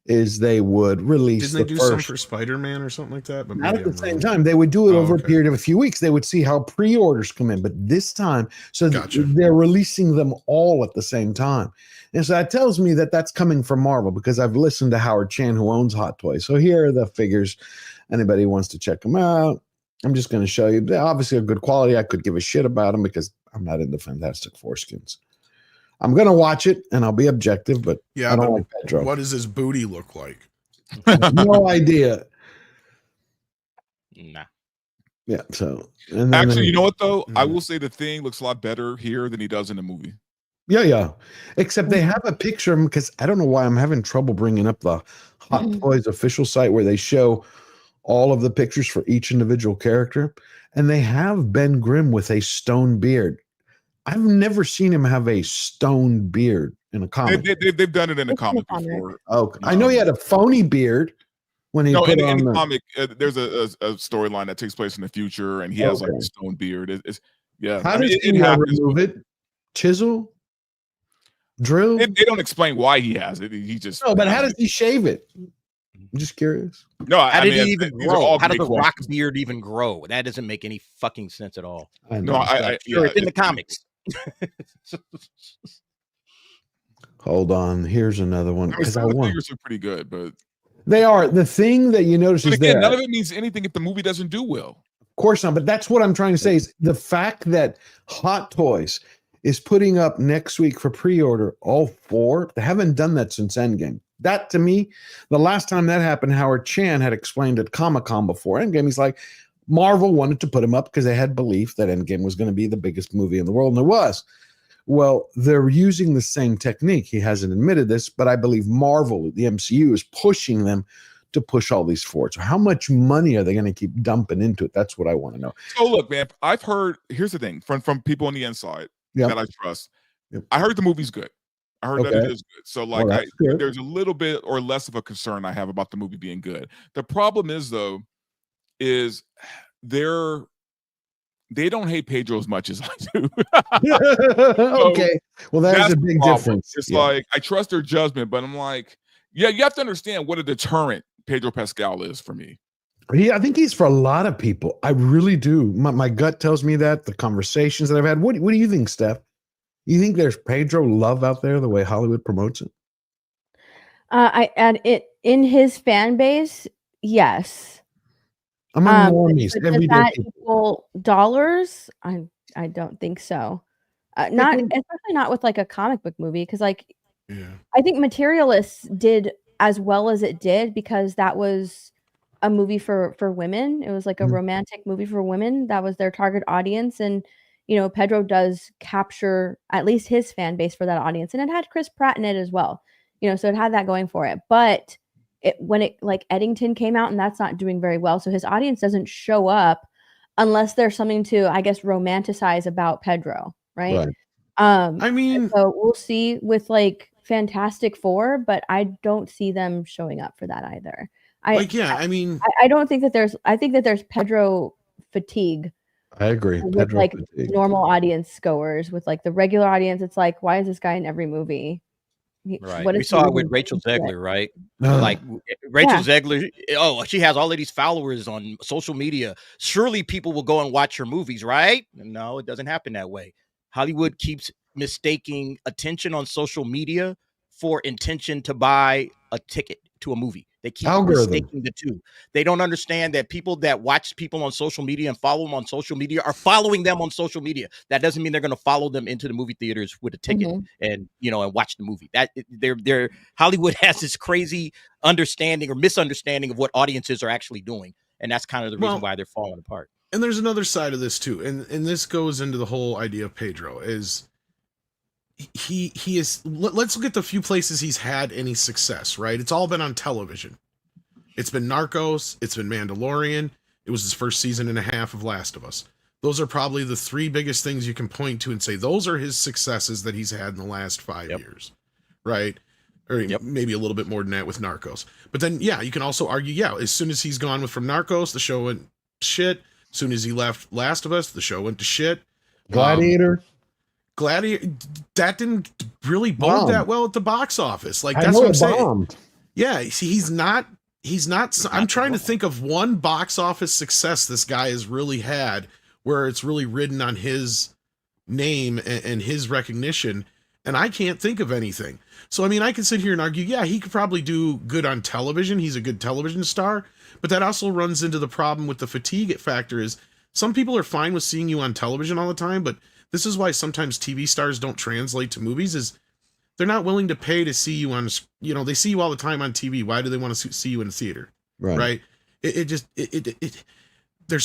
is they would release. Didn't they do some for Spider-Man or something like that? But not at the same time. They would do it over a period of a few weeks. They would see how pre-orders come in. But this time, so they're releasing them all at the same time. And so that tells me that that's coming from Marvel because I've listened to Howard Chan, who owns Hot Toys. So here are the figures. Anybody wants to check them out. I'm just going to show you. They're obviously a good quality. I could give a shit about them because I'm not into Fantastic Four skins. I'm going to watch it and I'll be objective, but yeah, I don't like Pedro. What does his booty look like? No idea. Nah. Yeah. So actually, you know what though? I will say the Thing looks a lot better here than he does in the movie. Yeah. Except they have a picture of him because I don't know why I'm having trouble bringing up the Hot Toys official site where they show all of the pictures for each individual character. And they have Ben Grimm with a stone beard. I've never seen him have a stone beard in a comic. They've done it in a comic before. Okay. I know he had a phony beard when he put in on the comic. There's a storyline that takes place in the future, and he has like a stone beard. How does he remove it? Chisel? Drill? They don't explain why he has it. He just no. But how does he shave it? I'm just curious. No, how did he even grow? How did the rock beard even grow? That doesn't make any fucking sense at all. It's in the comics. Hold on. Here's another one. The figures are pretty good, but they are. The thing that you notice is again, none of it means anything if the movie doesn't do well. Of course not. But that's what I'm trying to say is the fact that Hot Toys is putting up next week for pre-order all four. They haven't done that since Endgame. That to me, the last time that happened, Howard Chan had explained at Comic-Con before Endgame. He's like, Marvel wanted to put him up because they had belief that Endgame was going to be the biggest movie in the world, and it was. Well, they're using the same technique. He hasn't admitted this, but I believe Marvel, the MCU, is pushing them to push all these forward. So how much money are they going to keep dumping into it? That's what I want to know. So look, man, I've heard, here's the thing, from people on the inside that I trust. I heard the movie's good. I heard that it is good. So like there's a little bit or less of a concern I have about the movie being good. The problem is though, is they don't hate Pedro as much as I do. Okay. Well, that's a big difference. It's like I trust their judgment, but I'm like, yeah, you have to understand what a deterrent Pedro Pascal is for me. I think he's for a lot of people. I really do. My gut tells me that. The conversations that I've had. What do you think, Steph? You think there's Pedro love out there the way Hollywood promotes it? In his fan base, yes. Among normies, does that equal dollars? I don't think so. Especially not with like a comic book movie, because I think Materialists did as well as it did because that was a movie for women. It was like a romantic movie for women. That was their target audience, and Pedro does capture at least his fan base for that audience, and it had Chris Pratt in it as well. So it had that going for it, but. When Eddington came out and that's not doing very well. So his audience doesn't show up unless there's something to, I guess, romanticize about Pedro. Right. I mean, so we'll see with Fantastic Four, but I don't see them showing up for that either. I don't think that I think that there's Pedro fatigue. I agree. With normal audience goers, with the regular audience. It's like, why is this guy in every movie? Right. What We is he saw it with even Rachel doing to it? Zegler, right? Ugh. Like Rachel Yeah. Zegler, oh, she has all of these followers on social media. Surely people will go and watch her movies, right? No, it doesn't happen that way. Hollywood keeps mistaking attention on social media for intention to buy a ticket to a movie. They keep Algorithm. mistaking the two. They don't understand that people that watch people on social media and follow them on social media are following them on social media. That doesn't mean they're going to follow them into the movie theaters with a ticket and and watch the movie. That they're Hollywood has this crazy understanding or misunderstanding of what audiences are actually doing, and that's kind of the reason why they're falling apart. And there's another side of this too, and this goes into the whole idea of Pedro is he is. Let's look at the few places he's had any success. Right, it's all been on television. It's been Narcos, it's been Mandalorian. It was his first season and a half of Last of Us. Those are probably the three biggest things you can point to and say those are his successes that he's had in the last 5 years, right? Or maybe a little bit more than that with Narcos. But then, yeah, you can also argue, as soon as he's gone from Narcos, the show went shit. As soon as he left Last of Us, the show went to shit. Gladiator. Gladiator, that didn't really bode that well at the box office. Like, I that's know what I'm it saying. bombed. Yeah, see, he's not. I'm trying to think of one box office success this guy has really had where it's really ridden on his name and his recognition, and I can't think of anything. So, I mean, I can sit here and argue, he could probably do good on television. He's a good television star, but that also runs into the problem with the fatigue factor is some people are fine with seeing you on television all the time, but this is why sometimes TV stars don't translate to movies is they're not willing to pay to see you on, they see you all the time on TV. Why do they want to see you in a theater? Right. There's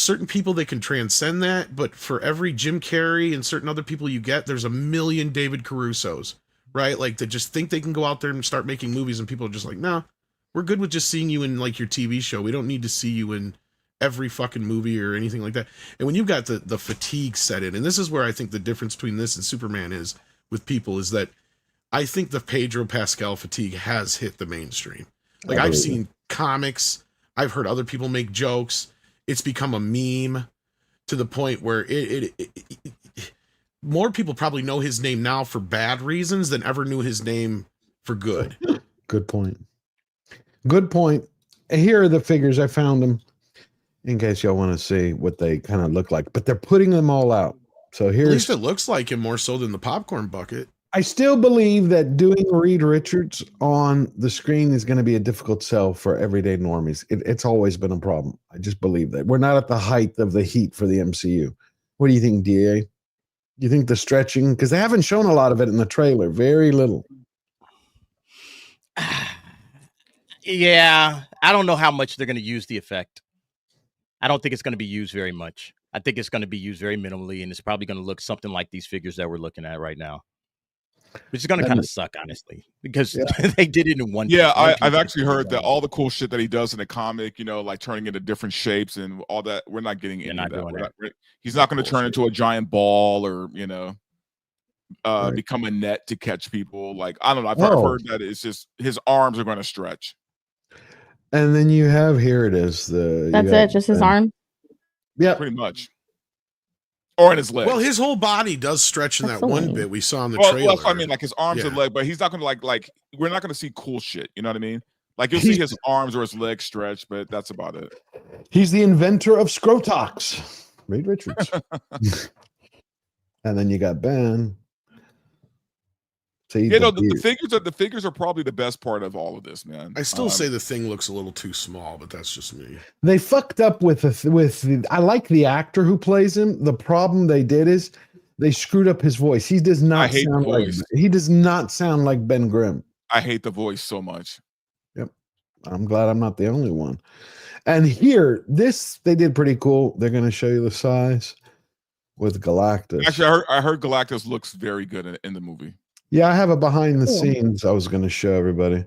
certain people that can transcend that, but for every Jim Carrey and certain other people you get, there's a million David Carusos, right? Like that just think they can go out there and start making movies and people are just like, no, we're good with just seeing you in like your TV show. We don't need to see you in every fucking movie or anything like that. And when you've got the fatigue set in, and this is where I think the difference between this and Superman is with people is that I think the Pedro Pascal fatigue has hit the mainstream. Like I've seen comics, I've heard other people make jokes. It's become a meme to the point where more people probably know his name now for bad reasons than ever knew his name for good. Good point. Good point. Here are the figures. I found them in case y'all want to see what they kind of look like, but they're putting them all out. So here's. At least it looks like him more so than the popcorn bucket. I still believe that doing Reed Richards on the screen is going to be a difficult sell for everyday normies. It's always been a problem. I just believe that. We're not at the height of the heat for the MCU. What do you think, DA? Do you think the stretching? Because they haven't shown a lot of it in the trailer. Very little. Yeah, I don't know how much they're going to use the effect. I don't think it's going to be used very much. I think it's going to be used very minimally, and it's probably going to look something like these figures that we're looking at right now. Which is going to kind of suck, honestly, because they did it in one. Yeah, I've actually heard that all the cool shit that he does in the comic, like turning into different shapes and all that, we're not getting into that. He's not going to turn into a giant ball or, become a net to catch people. Like, I don't know. I've heard that it's just his arms are going to stretch. And then you have, here it is. That's it, just his arm? Yeah. Pretty much. Or in his leg. Well, his whole body does stretch in that one bit we saw in the trailer. Well, I mean, like his arms and leg, but he's not going to like. We're not going to see cool shit. You know what I mean? Like you'll see his arms or his legs stretch, but that's about it. He's the inventor of Scrotox, Reed Richards. And then you got Ben. The figures are probably the best part of all of this, man. I still say the thing looks a little too small, but that's just me. They fucked up with I like the actor who plays him. The problem they did is they screwed up his voice. He does not sound like Ben Grimm. I hate the voice so much. Yep. I'm glad I'm not the only one. And here, they did pretty cool. They're going to show you the size with Galactus. Actually, I heard Galactus looks very good in the movie. Yeah, I have a behind the scenes I was going to show everybody.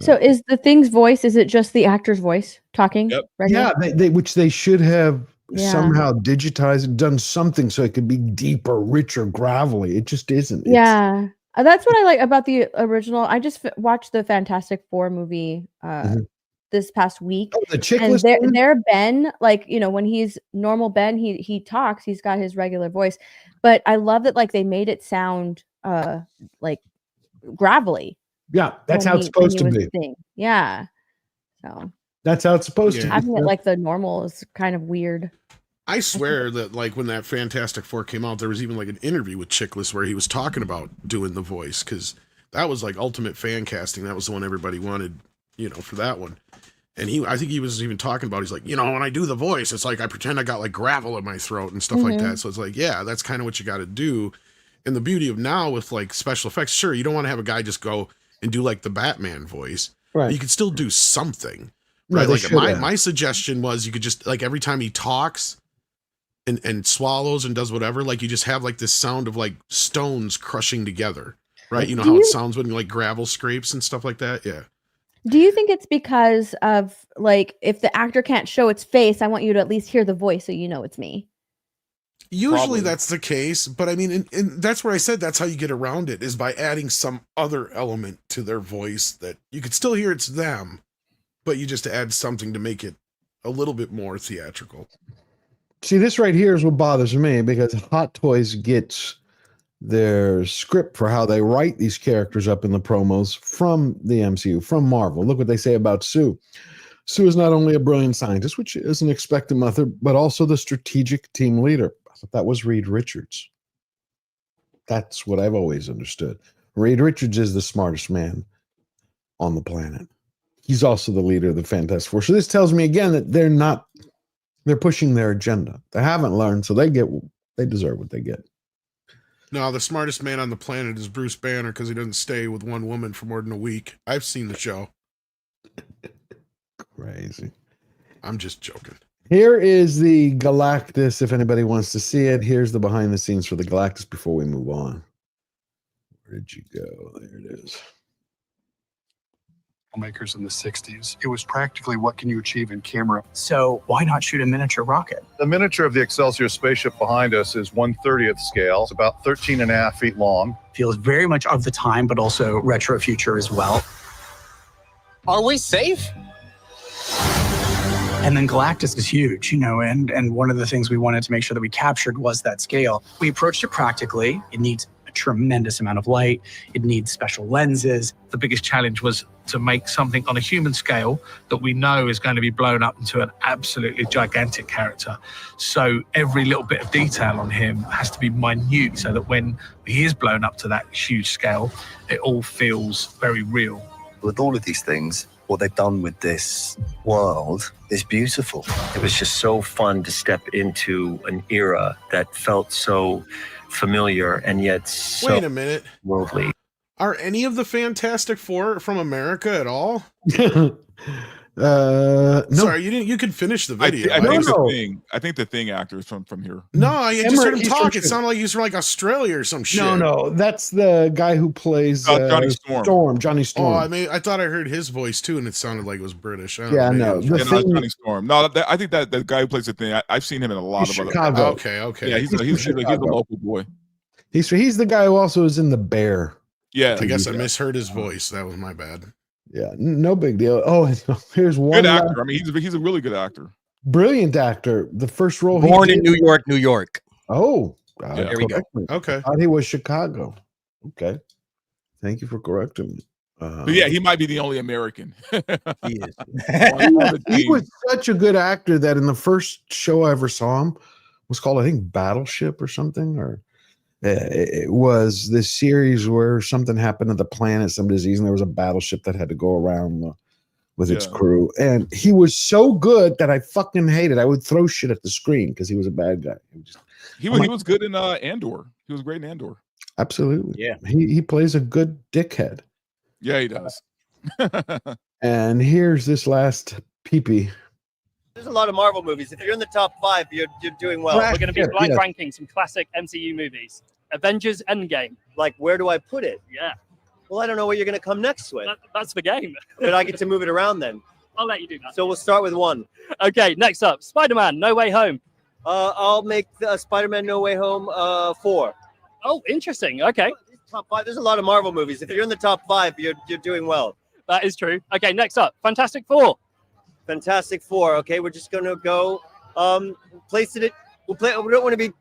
So is the thing's voice, is it just the actor's voice talking? Yep. Right yeah, which they should have somehow digitized, done something so it could be deeper, richer, gravelly. It just isn't. Yeah. That's what I like about the original. I just watched the Fantastic Four movie this past week. Oh, the chick and was their Ben, like, when he's normal Ben, he talks, he's got his regular voice. But I love that, like, they made it sound like gravelly. Yeah, that's how it's when supposed he to was be. singing. Yeah. So That's how it's supposed to be. having it like the normal is kind of weird. I swear that like when that Fantastic Four came out, there was even like an interview with Chiklis where he was talking about doing the voice, because that was like ultimate fan casting. That was the one everybody wanted, you know, for that one. And I think he was even talking about, he's like, you know, when I do the voice, it's like I pretend I got like gravel in my throat and stuff like that. So it's like, yeah, that's kind of what you got to do. And the beauty of now with like special effects, sure, you don't want to have a guy just go and do like the Batman voice. Right. You could still do something. No, Right. they Like should my suggestion was you could just like every time he talks and swallows and does whatever, like you just have like this sound of like stones crushing together. Right. You know how it sounds when like gravel scrapes and stuff like that. Yeah. Do you think it's because of like if the actor can't show its face, I want you to at least hear the voice so you know it's me? Usually that's the case, but I mean, and that's where I said that's how you get around it, is by adding some other element to their voice that you could still hear it's them, but you just add something to make it a little bit more theatrical. See, this right here is what bothers me, because Hot Toys gets their script for how they write these characters up in the promos from the MCU, from Marvel. Look what they say about Sue. Sue is not only a brilliant scientist, which is an expected mother, but also the strategic team leader. I thought that was Reed Richards. That's what I've always understood. Reed Richards is the smartest man on the planet. He's also the leader of the Fantastic Four. So this tells me again that they're pushing their agenda. They haven't learned, so they deserve what they get. No, the smartest man on the planet is Bruce Banner because he doesn't stay with one woman for more than a week. I've seen the show. Crazy. I'm just joking. Here is the Galactus, if anybody wants to see it. Here's the behind the scenes for the Galactus before we move on. Where did you go? There it is. Makers in the 60s. It was practically what can you achieve in camera. So why not shoot a miniature rocket? The miniature of the Excelsior spaceship behind us is 1/30th scale. It's about 13.5 feet long. Feels very much of the time, but also retro future as well. Are we safe? And then Galactus is huge, you know, and one of the things we wanted to make sure that we captured was that scale. We approached it practically. It needs a tremendous amount of light. It needs special lenses. The biggest challenge was to make something on a human scale that we know is going to be blown up into an absolutely gigantic character. So every little bit of detail on him has to be minute so that when he is blown up to that huge scale, it all feels very real. With all of these things, what they've done with this world is beautiful. It was just so fun to step into an era that felt so familiar and yet so Wait a minute. worldly. Are any of the Fantastic Four from America at all? No. Sorry, you could finish the video. I think the Thing actor is from here. No, I just heard him He's talk. from- It sounded like he was from like Australia or some shit. No, that's the guy who plays Johnny Storm. Johnny Storm. Oh, I thought I heard his voice too, and it sounded like it was British. I don't Yeah, know. no, Maybe it was the Johnny Storm. No, I think that the guy who plays the Thing, I've seen him in a lot He's of other. Chicago. Okay. Yeah, he's a local boy. He's the guy who also is in The Bear. Yeah, I guess I misheard his voice. That was my bad. Yeah, no big deal. Oh, here's one Good actor. I mean, he's a really good actor. brilliant actor. The first role Born he in did- New York, New York. Oh, There we go. correct me. Okay. Thought he was Chicago. Okay. Thank you for correcting me. But yeah, he might be the only American. He is. He was such a good actor that in the first show I ever saw him was called, I think, Battleship or something, or it was this series where something happened to the planet, some disease, and there was a battleship that had to go around with its crew. And he was so good that I fucking hated. I would throw shit at the screen because he was a bad guy. He was good in Andor. He was great in Andor. Absolutely. Yeah. He plays a good dickhead. Yeah, he does. And here's this last peepee. There's a lot of Marvel movies. If you're in the top 5, you're doing well. Right. We're going to be Yeah, blind yeah. ranking some classic MCU movies. Avengers Endgame. Like, where do I put it? Yeah. Well, I don't know where you're going to come next with. That's the game. But I get to move it around then. I'll let you do that. So we'll start with 1. Okay, next up, Spider-Man No Way Home. I'll make Spider-Man No Way Home 4. Oh, interesting. Okay. Top 5. There's a lot of Marvel movies. If you're in the top 5, you're doing well. That is true. Okay, next up, Fantastic Four. Fantastic Four. Okay, we're just gonna go place it. We don't want to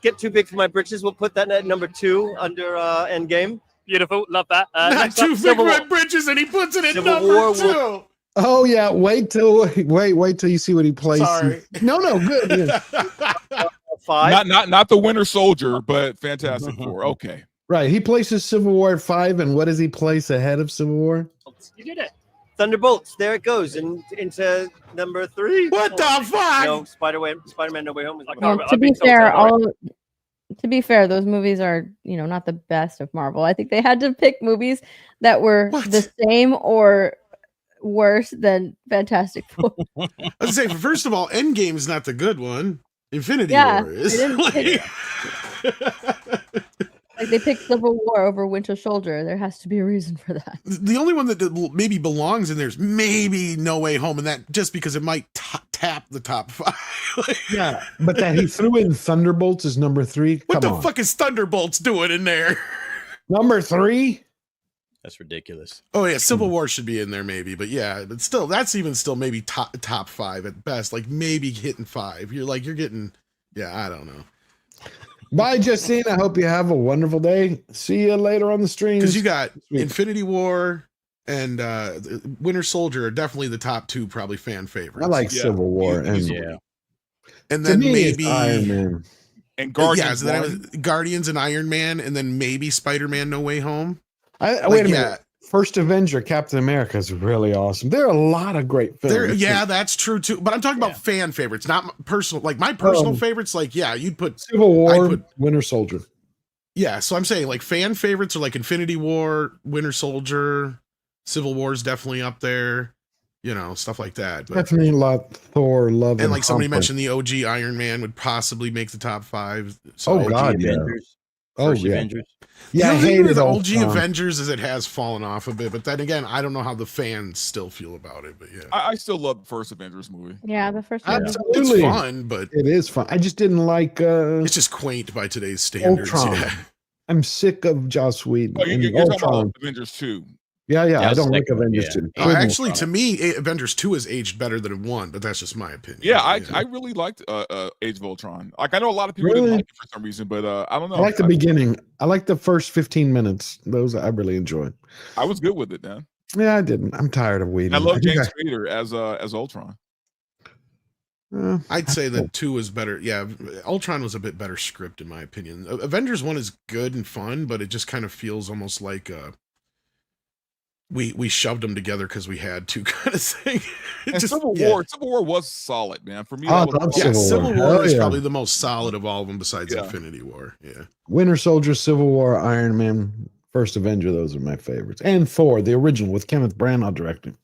get too big for my britches. We'll put that at number 2 under Endgame. Beautiful, love that. Not Next up, two big Civil War. red bridges, and he puts it in Civil number War 2. Oh yeah, wait till you see what he plays. Sorry. No, good. Yeah. 5. Not the Winter Soldier, but Fantastic Four. Okay. Right. He places Civil War at 5, and what does he place ahead of Civil War? You did it. Thunderbolts. There it goes into number 3. What the fuck? No, Spider-Man No Way Home. Well, to be fair, those movies are, not the best of Marvel. I think they had to pick movies that were the same or worse than Fantastic Four. I was say, first of all, Endgame is not the good one. Infinity Yeah, War is. they didn't pick- Like they picked Civil War over Winter Soldier. There has to be a reason for that. The only one that maybe belongs in there is maybe No Way Home, and that just because it might tap the top 5. Yeah, but that he threw in Thunderbolts is number 3. What Come the on. fuck is Thunderbolts doing in there? Number 3? That's ridiculous. Oh yeah, Civil War should be in there maybe, but yeah, but still, that's even still maybe top 5 at best, like maybe hitting 5. You're getting, yeah, I don't know. Bye, Justine. I hope you have a wonderful day. See you later on the stream. Because you got Infinity War and Winter Soldier are definitely the top 2 probably fan favorites. I like Civil War, and and then me, maybe Iron Man and Guardians. Yeah, so then it was Guardians and Iron Man, and then maybe Spider-Man No Way Home. Wait a minute. First Avenger, Captain America is really awesome. There are a lot of great films. Yeah, that's true too. But I'm talking about fan favorites, not personal. Like my personal favorites, like you'd put Civil War, Winter Soldier. Yeah, so I'm saying like fan favorites are like Infinity War, Winter Soldier, Civil War is definitely up there. Stuff like that. But, Definitely love Thor, Love, and like somebody mentioned, the OG Iron Man would possibly make the top 5. So Oh God, yeah. First Avengers. Yeah, I the thing hated with the all OG Ultron. Avengers is it has fallen off a bit, but then again, I don't know how the fans still feel about it. But yeah, I still love the first Avengers movie. Yeah, the first one. Absolutely. It's fun, but it is fun. I just didn't like. It's just quaint by today's standards. Ultron. Yeah. I'm sick of Joss Whedon. Oh, you're talking about Avengers 2. Yeah, I don't like Avengers 2. Actually, to me, Avengers 2 has aged better than 1, but that's just my opinion. Yeah, I really liked Age of Ultron. Like I know a lot of people didn't like it for some reason, but I don't know. I like the beginning. I like the first 15 minutes. Those I really enjoyed. I was good with it, man. Yeah, I didn't. I'm tired of Whedon. I love think James Spader as Ultron. I'd say that 2 is better. Yeah, Ultron was a bit better script in my opinion. Avengers 1 is good and fun, but it just kind of feels almost like we shoved them together because we had to kind of thing. And Civil War was solid, man. For me, Civil War is probably the most solid of all of them besides Infinity War. Yeah, Winter Soldier, Civil War, Iron Man, First Avenger. Those are my favorites. And Thor, the original with Kenneth Branagh directing.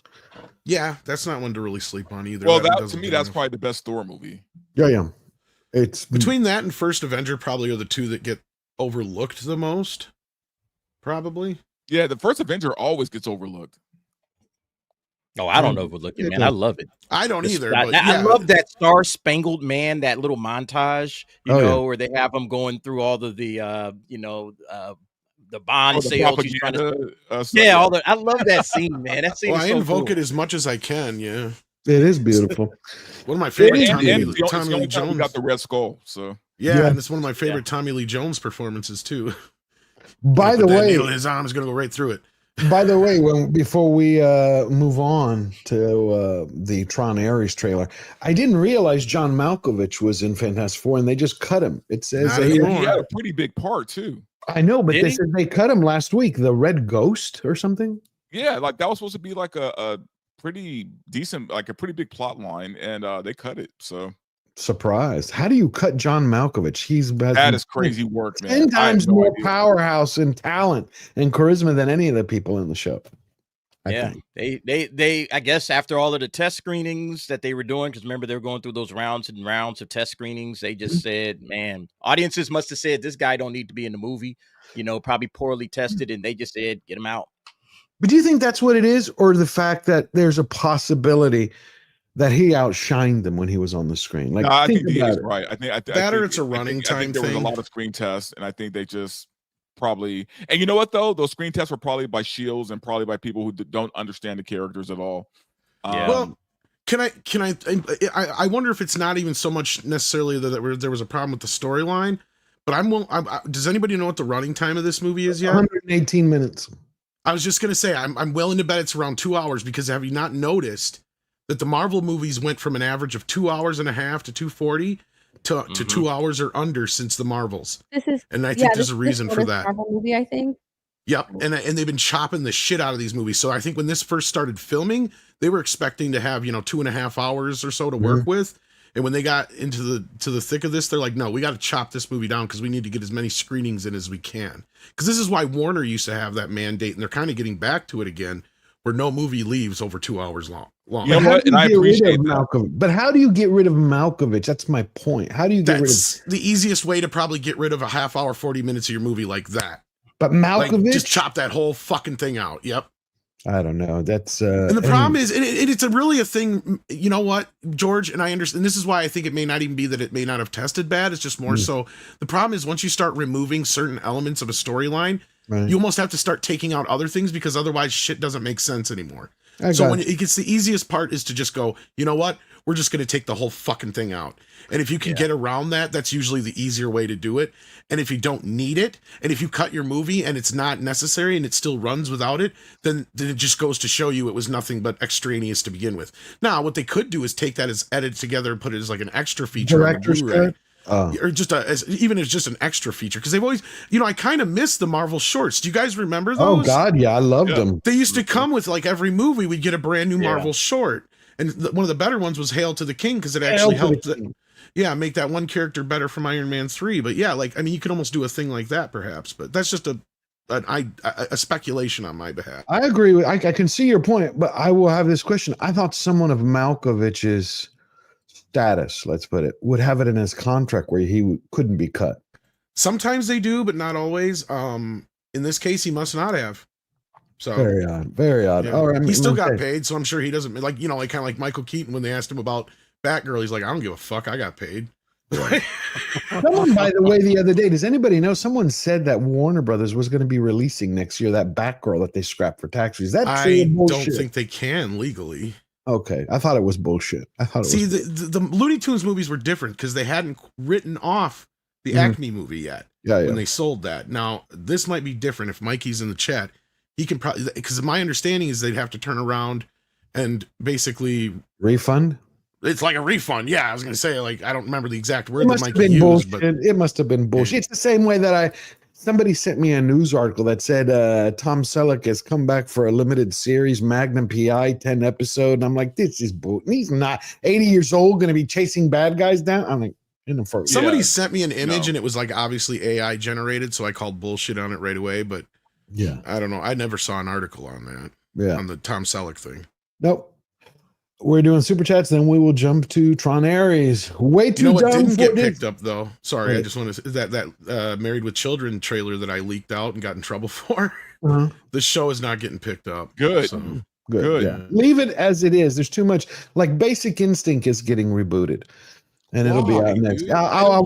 Yeah, that's not one to really sleep on either. Well, to me, that's probably the best Thor movie. Yeah. It's between that and First Avenger probably are the 2 that get overlooked the most. Probably. Yeah, the First Avenger always gets overlooked. Oh, I don't overlook it, man. I love it. I don't either. But I love that Star Spangled Man, that little montage, where they have him going through all of the, the bond sales. He's trying to, I love that scene, man. That scene. I invoke it as much as I can. Yeah, it is beautiful. One of my favorite Tommy Lee Jones got the Red Skull. So and it's one of my favorite Tommy Lee Jones performances too. By the way, his arm is going to go right through it. By the way, before we move on to the Tron Aries trailer, I didn't realize John Malkovich was in Fantastic Four, and they just cut him. It says he had a pretty big part too. I know, but they said they cut him last week. The Red Ghost or something. Yeah, like that was supposed to be like a pretty decent, like a pretty big plot line, and they cut it. So surprised. How do you cut John Malkovich? That is crazy work, man. 10 times more powerhouse and talent and charisma than any of the people in the show. I guess after all of the test screenings that they were doing, because remember they were going through those rounds and rounds of test screenings, they just said, man, audiences must have said this guy don't need to be in the movie, probably poorly tested, and they just said get him out. But do you think that's what it is, or the fact that there's a possibility that he outshined them when he was on the screen? Like, no, I think he is right. I think it's a running time there thing. was a lot of screen tests, and I think they just probably. And you know what though? Those screen tests were probably by shields and probably by people who don't understand the characters at all. Well, I wonder if it's not even so much necessarily that there was a problem with the storyline, But does anybody know what the running time of this movie is yet? 118 minutes. I was just gonna say I'm willing to bet it's around 2 hours, because have you not noticed that the Marvel movies went from an average of 2 hours and a half to 240 to 2 hours or under since the Marvels? And I think there's a reason for that. Marvel movie, I think. Yep, and they've been chopping the shit out of these movies. So I think when this first started filming, they were expecting to have 2.5 hours or so to work with. And when they got into the thick of this, they're like, no, we got to chop this movie down because we need to get as many screenings in as we can. Because this is why Warner used to have that mandate, and they're kind of getting back to it again, where no movie leaves over 2 hours long. You know what? And I appreciate Malkovich. But how do you get rid of Malkovich? That's my point. How do you get rid of? The easiest way to probably get rid of a half hour, 40 minutes of your movie like that. But Malkovich, just chop that whole fucking thing out. Yep. I don't know. That's and the problem is, and it's really a thing. You know what, George? And I understand. This is why I think it may not even be that it may not have tested bad. It's just more so. The problem is once you start removing certain elements of a storyline, you almost have to start taking out other things because otherwise shit doesn't make sense anymore. So when it gets, the easiest part is to just go, you know what? We're just going to take the whole fucking thing out. And if you can get around that, that's usually the easier way to do it. And if you don't need it, and if you cut your movie and it's not necessary and it still runs without it, then it just goes to show you it was nothing but extraneous to begin with. Now, what they could do is take that as edited together and put it as like an extra feature on Blu-ray. Or just even as just an extra feature, because they've always, I kind of miss the Marvel shorts. Do you guys remember those? Oh God, yeah, I loved them. They used to come with like every movie, we'd get a brand new Marvel short, and one of the better ones was Hail to the King because it actually helped. Make that one character better from Iron Man 3. But you could almost do a thing like that, perhaps. But that's just a speculation on my behalf. I agree with. I can see your point, but I will have this question. I thought someone of Malkovich's status, let's put it, would have it in his contract where he couldn't be cut. Sometimes they do, but not always. In this case, he must not have. So very odd, very odd. Yeah. All right, he still got paid, so I'm sure he doesn't like kind of like Michael Keaton when they asked him about Batgirl. He's like, I don't give a fuck. I got paid. Someone, by the way, the other day, does anybody know? Someone said that Warner Brothers was going to be releasing next year that Batgirl that they scrapped for tax reasons. Is that true? I Bullshit? don't think they can legally. Okay, I thought it was bullshit. I thought it was. The Looney Tunes movies were different because they hadn't written off the Acme movie yet. When they sold that. Now this might be different. If Mikey's in the chat, he can probably, because my understanding is they'd have to turn around and basically refund. It's like a refund. Yeah, I was gonna say, like, I don't remember the exact word that Mikey used, bullshit. but It must have been bullshit. It's the same way that somebody sent me a news article that said Tom Selleck has come back for a limited series, Magnum PI, 10 episode. And I'm like, this is bull. He's not 80 years old, going to be chasing bad guys down. I'm like, somebody sent me an image and it was like obviously AI generated, so I called bullshit on it right away. But yeah, I don't know. I never saw an article on that. Yeah, on the Tom Selleck thing. Nope. We're doing super chats, then we will jump to Tron Aries. Way too what dumb didn't get for picked this. up though. Sorry, Right. I just want to that Married with Children trailer that I leaked out and got in trouble for. Uh-huh. The show is not getting picked up. Good. So. Good. Yeah. Leave it as it is. There's too much. Like Basic Instinct is getting rebooted, and it'll be out next.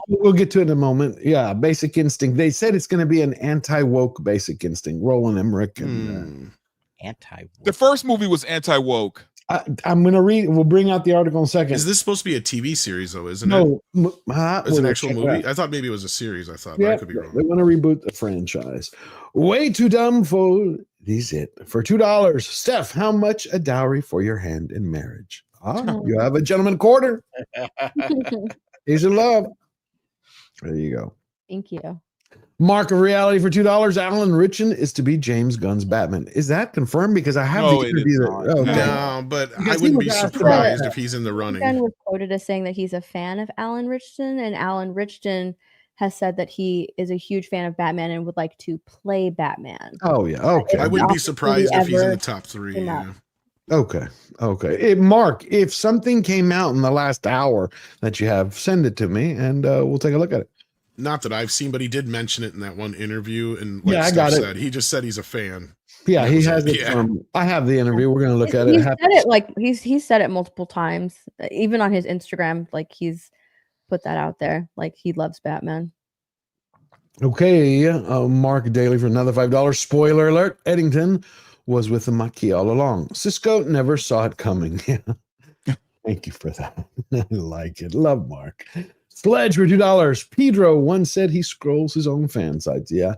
We'll get to it in a moment. Yeah, Basic Instinct. They said it's going to be an anti-woke Basic Instinct. Roland Emmerich and anti-woke. The first movie was anti-woke. I'm going to read. We'll bring out the article in a second. Is this supposed to be a TV series though? Isn't No, it? It's an we'll actual check it movie. out. I thought maybe it was a series. I thought, Yeah, but I could be wrong. they want to reboot the franchise. Way too dumb for these it for $2. Steph, how much a dowry for your hand in marriage? You have a gentleman quarter. He's in love. There you go. Thank you. Mark of reality for $2. Alan Ritchson is to be James Gunn's Batman. Is that confirmed? Because I have No, the it interview. is That, not. okay. No, but I Because he wouldn't be was asked surprised about if he's in the running. Gunn was quoted as saying that he's a fan of Alan Ritchson, and Alan Ritchson has said that he is a huge fan of Batman and would like to play Batman. Oh yeah. Okay. I wouldn't be surprised if he's in the top three. came Yeah. out. Okay. Mark, if something came out in the last hour that you have, send it to me and we'll take a look at it. Not that I've seen, but he did mention it in that one interview. And like Yeah, I Steph got it. said, he just said he's a fan. Yeah, That he was has it. Yeah. From, I have the interview. We're going to look at it. He's It said happens- it like he's said it multiple times, even on his Instagram. Like he's put that out there. Like he loves Batman. Okay, Mark Daly for another $5. Spoiler alert: Eddington was with the Maquis all along. Cisco never saw it coming. Yeah, thank you for that. I like it. Love Mark. Sledge for $2. Pedro once said he scrolls his own fan sites. Yeah,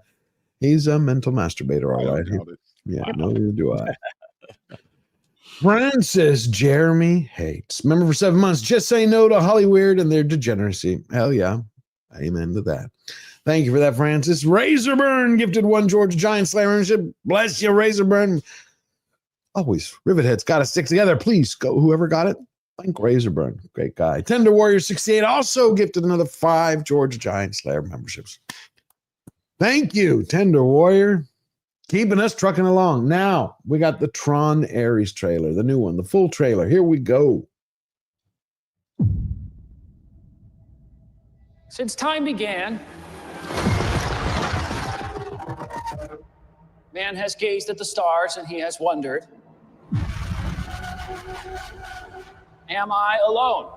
he's a mental masturbator, all right. Yeah, neither do I. Francis Jeremy hates. Member for 7 months. Just say no to Hollywood and their degeneracy. Hell yeah. Amen to that. Thank you for that, Francis. Razorburn gifted 1 George Giant Slayer membership. Bless you, Razorburn. Always. Rivetheads got to stick together. Please go. Whoever got it. Thank Razorburn. Great guy. Tender Warrior 68 also gifted another 5 George Giant Slayer memberships. Thank you, Tender Warrior. Keeping us trucking along. Now, we got the Tron Aries trailer, the new one, the full trailer. Here we go. Since time began, man has gazed at the stars and he has wondered, am I alone?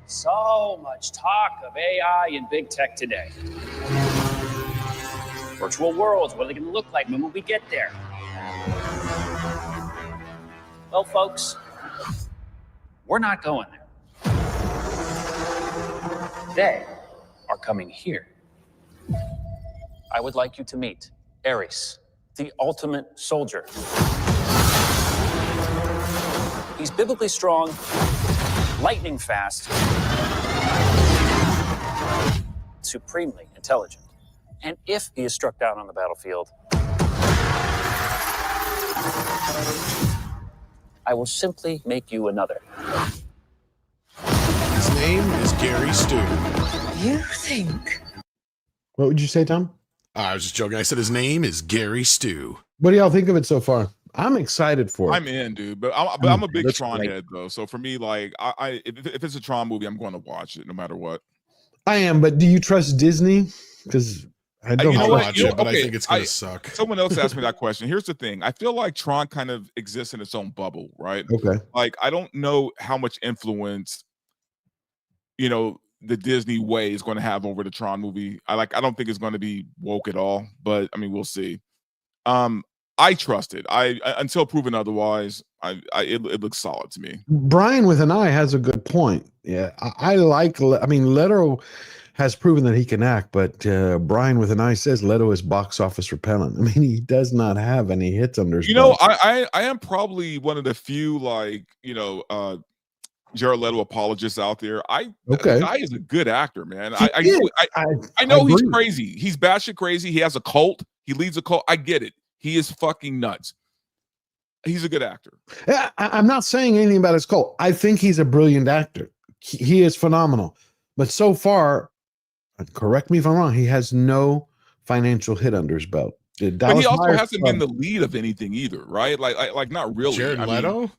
So much talk of AI and big tech today. Virtual worlds, what are they going to look like? When will we get there? Well, folks, we're not going there. They are coming here. I would like you to meet Aries, the ultimate soldier. He's biblically strong, lightning fast, supremely intelligent. And if he is struck down on the battlefield, I will simply make you another. His name is Gary Stu. You think? What would you say, Tom? I was just joking. I said his name is Gary Stu. What do y'all think of it so far? I'm excited for it. I'm in, dude. But I'm a big Tron head, though. So for me, like, if it's a Tron movie, I'm going to watch it no matter what. I am, but do you trust Disney? Because I don't watch it, but I think it's going to suck. Someone else asked me that question. Here's the thing. I feel like Tron kind of exists in its own bubble, right? Okay. Like, I don't know how much influence, the Disney way is going to have over the Tron movie. I don't think it's going to be woke at all, but I mean, we'll see. I trust it. I until proven otherwise, it looks solid to me. Brian with an eye has a good point. Yeah, Leto has proven that he can act, but Brian with an eye says Leto is box office repellent. I mean, he does not have any hits under his belt. I am probably one of the few Jared Leto apologists out there. The guy is a good actor, man. I know he's crazy. He's batshit crazy. He has a cult. He leads a cult. I get it. He is fucking nuts. He's a good actor. Yeah, I'm not saying anything about his cult. I think he's a brilliant actor. He is phenomenal. But so far, correct me if I'm wrong, he has no financial hit under his belt. But he also hasn't been the lead of anything either, right? Like not really. Jared Leto?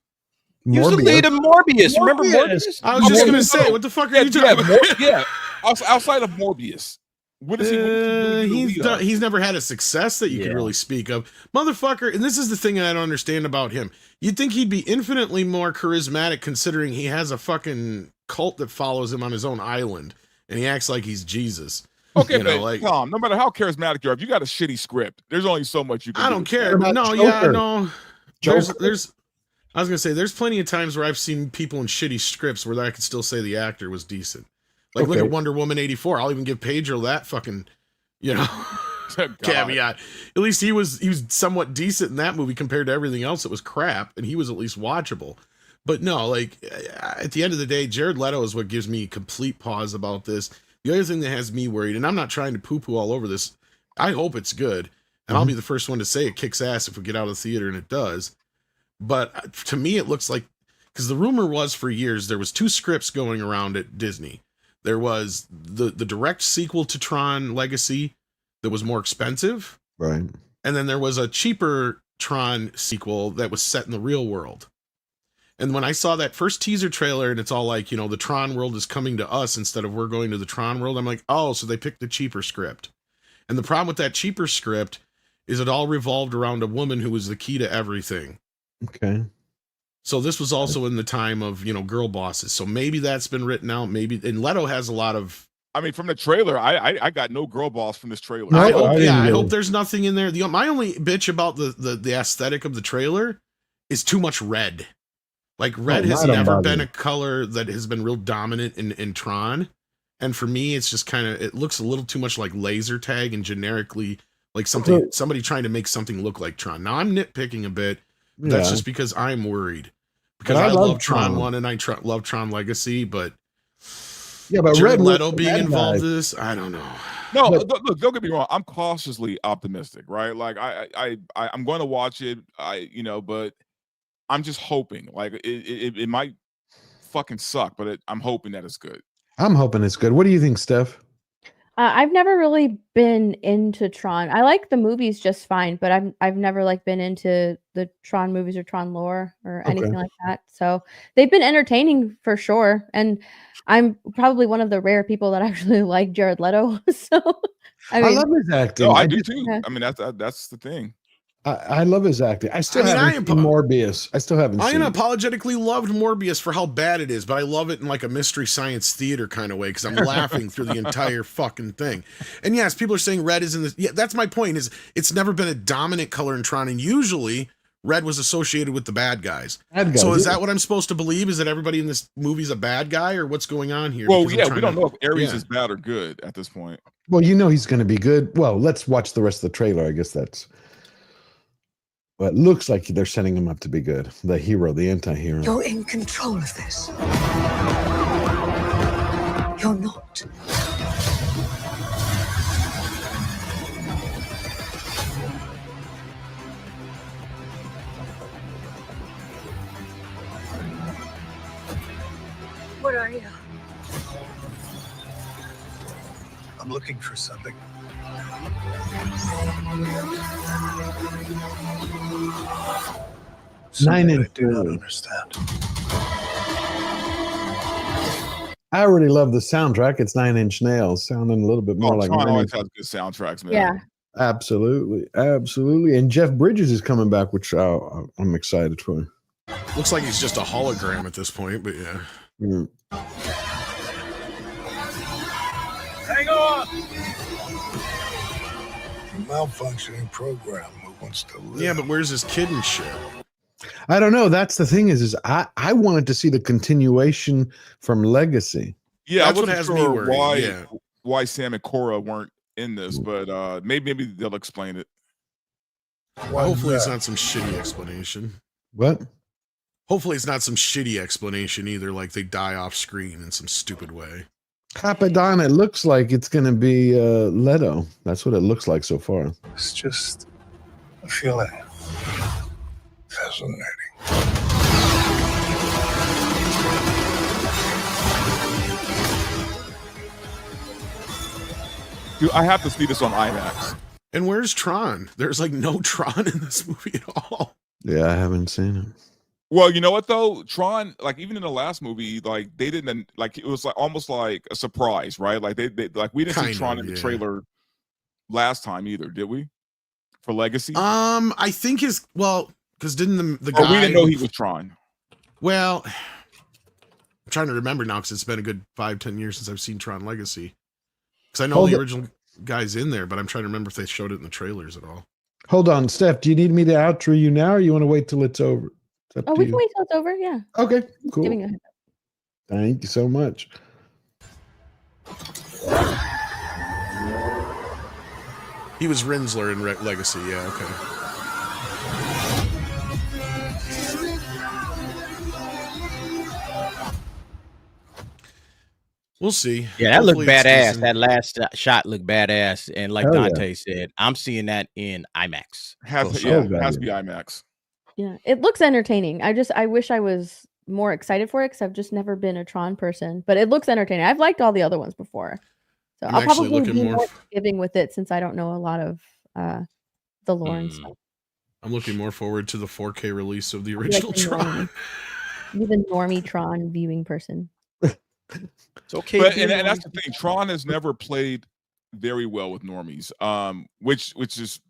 He was the lead of Morbius. Remember Morbius? I was just going to say, what the fuck are you talking about? Yeah, outside of Morbius. What is he? He's never had a success that you can really speak of, motherfucker. And this is the thing that I don't understand about him. You'd think he'd be infinitely more charismatic, considering he has a fucking cult that follows him on his own island, and he acts like he's Jesus. Okay, Tom. No matter how charismatic you are, if you got a shitty script, there's only so much you can. I don't care. No, I know. There's. I was gonna say, there's plenty of times where I've seen people in shitty scripts where I could still say the actor was decent. Like, look at Wonder Woman 84. I'll even give Pedro that fucking, caveat. At least he was somewhat decent in that movie compared to everything else that was crap, and he was at least watchable. But no, like, at the end of the day, Jared Leto is what gives me complete pause about this. The other thing that has me worried, and I'm not trying to poo-poo all over this, I hope it's good, and I'll be the first one to say it kicks ass if we get out of the theater, and it does. But to me, it looks like, because the rumor was for years, there was 2 scripts going around at Disney. There was the direct sequel to Tron Legacy that was more expensive. Right. And then there was a cheaper Tron sequel that was set in the real world. And when I saw that first teaser trailer and it's all like, the Tron world is coming to us instead of we're going to the Tron world, I'm like, oh, so they picked the cheaper script. And the problem with that cheaper script is it all revolved around a woman who was the key to everything. Okay. So this was also in the time of, girl bosses. So maybe that's been written out. Maybe, and Leto has a lot of. I mean, from the trailer, I got no girl boss from this trailer. I hope there's nothing in there. My only bitch about the aesthetic of the trailer is too much red. Like red Oh, has I don't never bother been me. a color that has been real dominant in Tron. And for me, it's just kind of, it looks a little too much like laser tag and generically like somebody trying to make something look like Tron. Now I'm nitpicking a bit. But that's Yeah. just because I'm worried. Because But I I love love Tron Tron. 1 and I love Tron Legacy, but Yeah, but Jared Red looks Leto being bad involved guy. in this, I don't know. No, But- look, don't get me wrong. I'm cautiously optimistic, right? Like I'm going to watch it. But I'm just hoping. Like it might fucking suck, but I'm hoping that it's good. I'm hoping it's good. What do you think, Steph? I've never really been into Tron. I like the movies just fine, but I've never like been into the Tron movies or Tron lore or anything Okay. like that. So they've been entertaining for sure, and I'm probably one of the rare people that actually like Jared Leto. So I mean, love his acting. No, I I do just- too. Yeah. I mean, that's the thing. I love his acting. I still I mean, haven't seen Morbius. I still haven't I seen it. unapologetically loved Morbius for how bad it is, but I love it in like a mystery science theater kind of way because I'm laughing through the entire fucking thing. And yes, people are saying red is in this. Yeah, that's my point. Is it's never been a dominant color in Tron, and usually red was associated with the bad guys. So is that what I'm supposed to believe? Is that everybody in this movie's a bad guy, or what's going on here? Well, Because I'm yeah, trying we don't to- know if Aries yeah. is bad or good at this point. Well, you know he's going to be good. Well, let's watch the rest of the trailer. I guess that's. But it looks like they're setting him up to be good. The hero, the anti-hero. You're in control of this. You're not. What are you? I'm looking for something. Nine Something I Inch do not Nails. understand. I already love the soundtrack. It's 9 Inch Nails, sounding a little bit more like. Tron 9 always Inch- has good soundtracks, man. Yeah. Absolutely, absolutely. And Jeff Bridges is coming back, which I'm excited for. Looks like he's just a hologram at this point, but yeah. Mm. Hang on! Malfunctioning program who wants to live. Yeah, but where's his kid and shit? I don't know. That's the thing is I wanted to see the continuation from Legacy. Yeah, That's I what wasn't has me sure worried, why Sam and Cora weren't in this, but maybe they'll explain it. Hopefully it's not some shitty explanation. What? Hopefully it's not some shitty explanation either, like they die off screen in some stupid way. Capadon, it looks like it's going to be Leto. That's what it looks like so far. It's just a feeling. Fascinating. Dude, I have to see this on IMAX. And where's Tron? There's like no Tron in this movie at all. Yeah, I haven't seen it. Well, you know what though? Tron, like even in the last movie, like they didn't like it was like almost like a surprise, right? Like they like we didn't see Kind Tron of, in the yeah. trailer last time either, did we? For Legacy? I think because didn't the Or guy we didn't know he was Tron. Well, I'm trying to remember now because it's been a good 5-10 years since I've seen Tron Legacy. Because I know Hold the it. original guy's in there, but I'm trying to remember if they showed it in the trailers at all. Hold on, Steph. Do you need me to outro you now, or you want to wait till it's over? It's up Oh, to we you. can wait till it's over. Yeah. Okay, cool. Giving a Thank you so much. He was Rinsler in Legacy. Yeah, okay. We'll see. Yeah, that looked Hopefully it's badass. decent. That last shot looked badass, and like Hell yeah. Dante said, I'm seeing that in IMAX. Has For to, sure. yeah, has to be IMAX. Yeah, it looks entertaining. I wish I was more excited for it because I've just never been a Tron person. But it looks entertaining. I've liked all the other ones before, so I'm I'll actually probably looking be more more forgiving with it since I don't know a lot of the lore and stuff. I'm looking more forward to the 4K release of the Be like original the Tron. Be the normie Tron viewing person. It's okay. But to be and a that's the thing. Tron has never played very well with normies. Which is,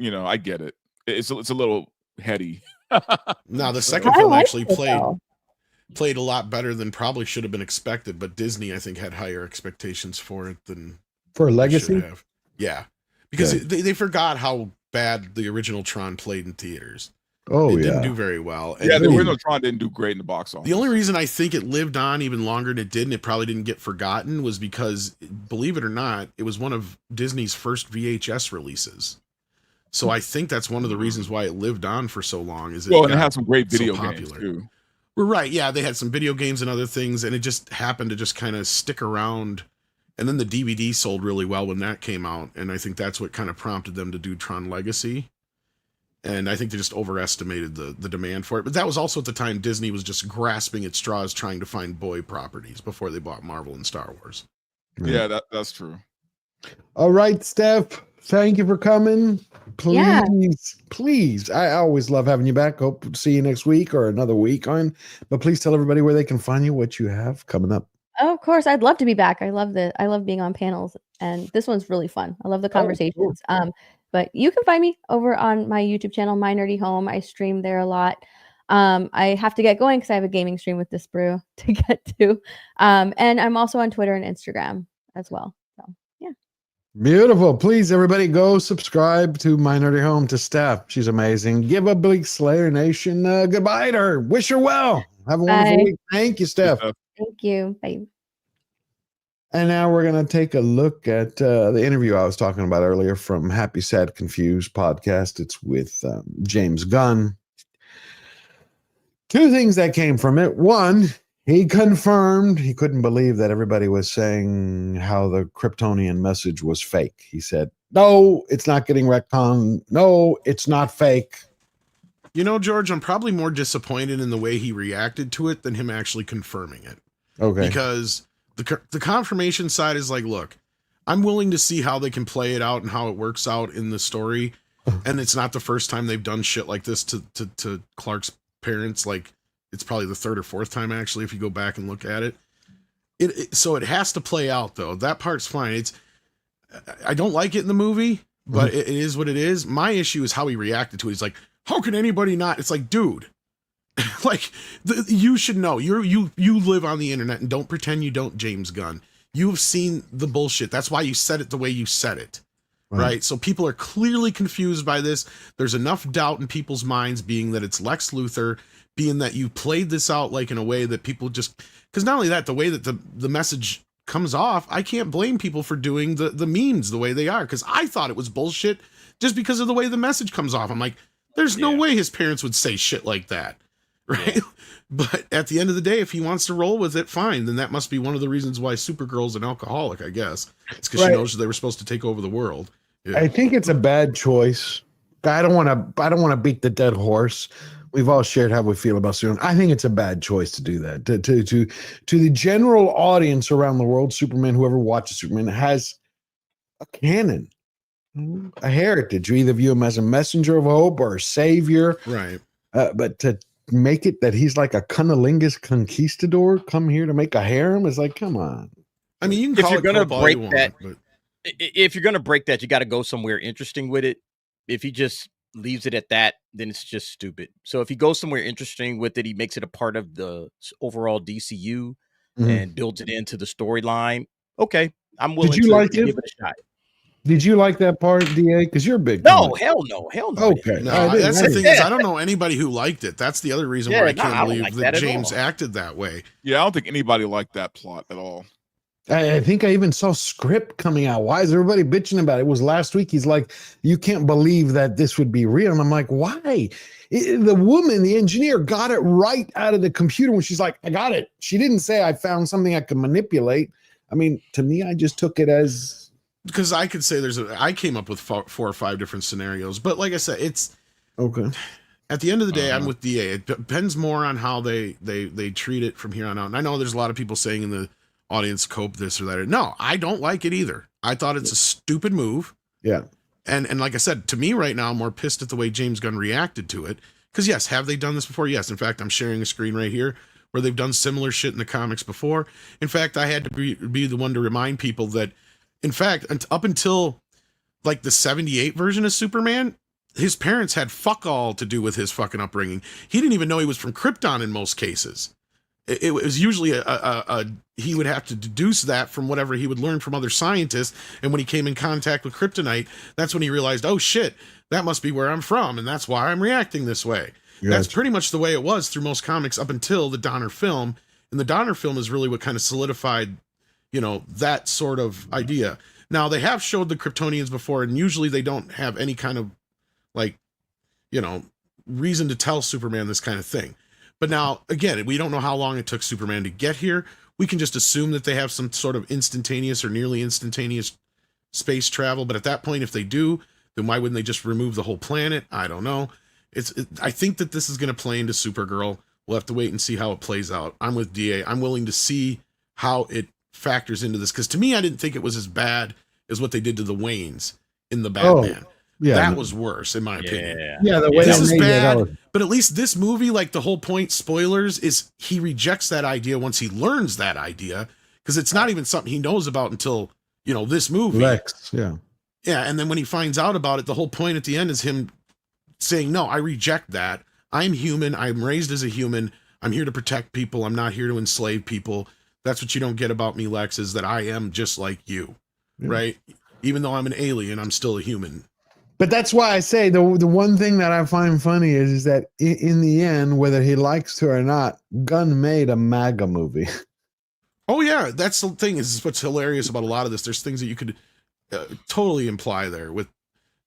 I get it. It's a little heady. Now the second I film liked actually it, though. played a lot better than probably should have been expected, but Disney I think had higher expectations for it than For they Legacy? should have. Yeah, because Good. they forgot how bad the original Tron played in theaters. Oh, It yeah. didn't do very well. Yeah, the And original Tron didn't do great in the box office. the only reason I think it lived on even longer than it did, and it probably didn't get forgotten, was because, believe it or not, it was one of Disney's first VHS releases. So I think that's one of the reasons why it lived on for so long. Is Well, and it got had some great so video games popular. too. We're right. Yeah, they had some video games and other things, and it just happened to just kind of stick around. And then the DVD sold really well when that came out, and I think that's what kind of prompted them to do Tron Legacy. And I think they just overestimated the demand for it. But that was also at the time Disney was just grasping at straws trying to find boy properties before they bought Marvel and Star Wars. Yeah, that's true. All right, Steph. Thank you for coming. Please, Yeah. please. I always love having you back. Hope to see you next week or another week on. But please tell everybody where they can find you, what you have coming up. Oh, of course, I'd love to be back. I love being on panels, and this one's really fun. I love the conversations. But you can find me over on my YouTube channel, My Nerdy Home. I stream there a lot. I have to get going because I have a gaming stream with this brew to get to. And I'm also on Twitter and Instagram as well. So yeah. Beautiful. Please, everybody, go subscribe to My Nerdy Home, to Steph. She's amazing. Give a big Slayer Nation goodbye to her. Wish her well. Have a wonderful Bye. week. Thank you, Steph. Thank you. Bye. And now we're going to take a look at the interview I was talking about earlier from Happy, Sad, Confused podcast. It's with James Gunn. Two things that came from it. One, he confirmed he couldn't believe that everybody was saying how the Kryptonian message was fake. He said, no, it's not getting retconned. No, it's not fake. You know, George, I'm probably more disappointed in the way he reacted to it than him actually confirming it. Okay. Because the confirmation side is like, look, I'm willing to see how they can play it out and how it works out in the story. And it's not the first time they've done shit like this to Clark's parents. Like, it's probably the third or fourth time, actually, if you go back and look at it. So it has to play out, though. That part's fine. I don't like it in the movie, but it is what it is. My issue is how he reacted to it. He's like, how can anybody not? It's like, dude, like you should know. You live on the internet, and don't pretend you don't, James Gunn. You've seen the bullshit. That's why you said it the way you said it. Right. So people are clearly confused by this. There's enough doubt in people's minds, being that it's Lex Luthor, being that you played this out like in a way that people just, because not only that, the way that the message comes off, I can't blame people for doing the memes the way they are, because I thought it was bullshit just because of the way the message comes off. I'm like, there's no way his parents would say shit like that. Right. Yeah. But at the end of the day, if he wants to roll with it, fine. Then that must be one of the reasons why Supergirl's an alcoholic, I guess. It's because she knows they were supposed to take over the world. Yeah. I think it's a bad choice. I don't want to beat the dead horse. We've all shared how we feel about Superman. I think it's a bad choice to do that. To the general audience around the world, Superman, whoever watches Superman, has a canon, a heritage. You either view him as a messenger of hope or a savior. Right. But to make it that he's like a cunnilingus conquistador, come here to make a harem, is like, come on. I mean, you can call if you're it gonna break that, but if you're gonna break that, you got to go somewhere interesting with it. If he just leaves it at that, then it's just stupid. So if he goes somewhere interesting with it, he makes it a part of the overall DCU and builds it into the storyline. Okay, I'm willing Did you to like give it? it a shot. Did you like that part, DA? Because you're a big No, fan. hell no. Okay. No, that's the thing is, I don't know anybody who liked it. That's the other reason why I can't don't believe like that that at James all. acted that way. Yeah, I don't think anybody liked that plot at all. I think I even saw script coming out. Why is everybody bitching about it? It was last week. He's like, you can't believe that this would be real. And I'm like, why? The woman, the engineer, got it right out of the computer when she's like, I got it. She didn't say I found something I could manipulate. I mean, to me, I just took it as, because I could say I came up with 4 or 5 different scenarios, but like I said, it's okay. At the end of the day, I'm with DA. It depends more on how they treat it from here on out. And I know there's a lot of people saying in the audience, cope this or that. No, I don't like it either. I thought it's a stupid move. Yeah. And like I said, to me right now, I'm more pissed at the way James Gunn reacted to it. Because yes, have they done this before? Yes. In fact, I'm sharing a screen right here where they've done similar shit in the comics before. In fact, I had to be the one to remind people that, in fact, up until like the 78 version of Superman, his parents had fuck all to do with his fucking upbringing. He didn't even know he was from Krypton in most cases. it was usually he would have to deduce that from whatever he would learn from other scientists. And when he came in contact with kryptonite, that's when he realized, oh shit, that must be where I'm from, and that's why I'm reacting this way. Gotcha. That's pretty much the way it was through most comics up until the Donner film. And the Donner film is really what kind of solidified, that sort of idea. Now, they have showed the Kryptonians before, and usually they don't have any kind of, reason to tell Superman this kind of thing. But now, again, we don't know how long it took Superman to get here. We can just assume that they have some sort of instantaneous or nearly instantaneous space travel. But at that point, if they do, then why wouldn't they just remove the whole planet? I don't know. I think that this is going to play into Supergirl. We'll have to wait and see how it plays out. I'm with DA. I'm willing to see how it factors into this, because to me, I didn't think it was as bad as what they did to the Waynes in the Batman. That was worse, in my opinion. Yeah, the way this they is made bad, but at least this movie, like the whole point, spoilers, is he rejects that idea once he learns that idea, because it's not even something he knows about until, this movie. Lex, yeah. Yeah, and then when he finds out about it, the whole point at the end is him saying, no, I reject that. I'm human. I'm raised as a human. I'm here to protect people. I'm not here to enslave people. That's what you don't get about me, Lex, is that I am just like you, right? Even though I'm an alien, I'm still a human. But that's why I say the one thing that I find funny is that in the end, whether he likes to or not, Gunn made a MAGA movie. Oh, yeah. That's the thing, is what's hilarious about a lot of this. There's things that you could totally imply there with,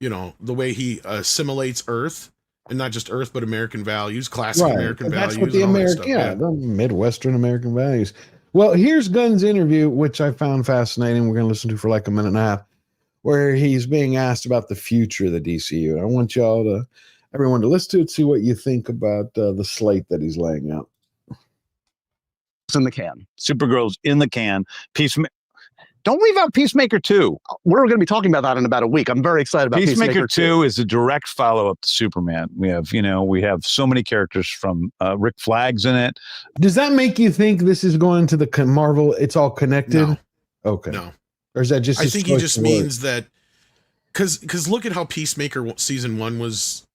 the way he assimilates Earth, and not just Earth, but American values, classic American values. That's what the American, the Midwestern American values. Well, here's Gunn's interview, which I found fascinating. We're going to listen to for like a minute and a half, where he's being asked about the future of the DCU. I want everyone to listen to it, see what you think about the slate that he's laying out. It's in the can. Supergirl's in the can. Don't leave out Peacemaker 2. We're going to be talking about that in about a week. I'm very excited about Peacemaker 2 is a direct follow-up to Superman. We have so many characters from Rick Flag's in it. Does that make you think this is going to the Marvel? It's all connected? No. Okay. No. Or is that just? I think he just means that because look at how Peacemaker season 1 was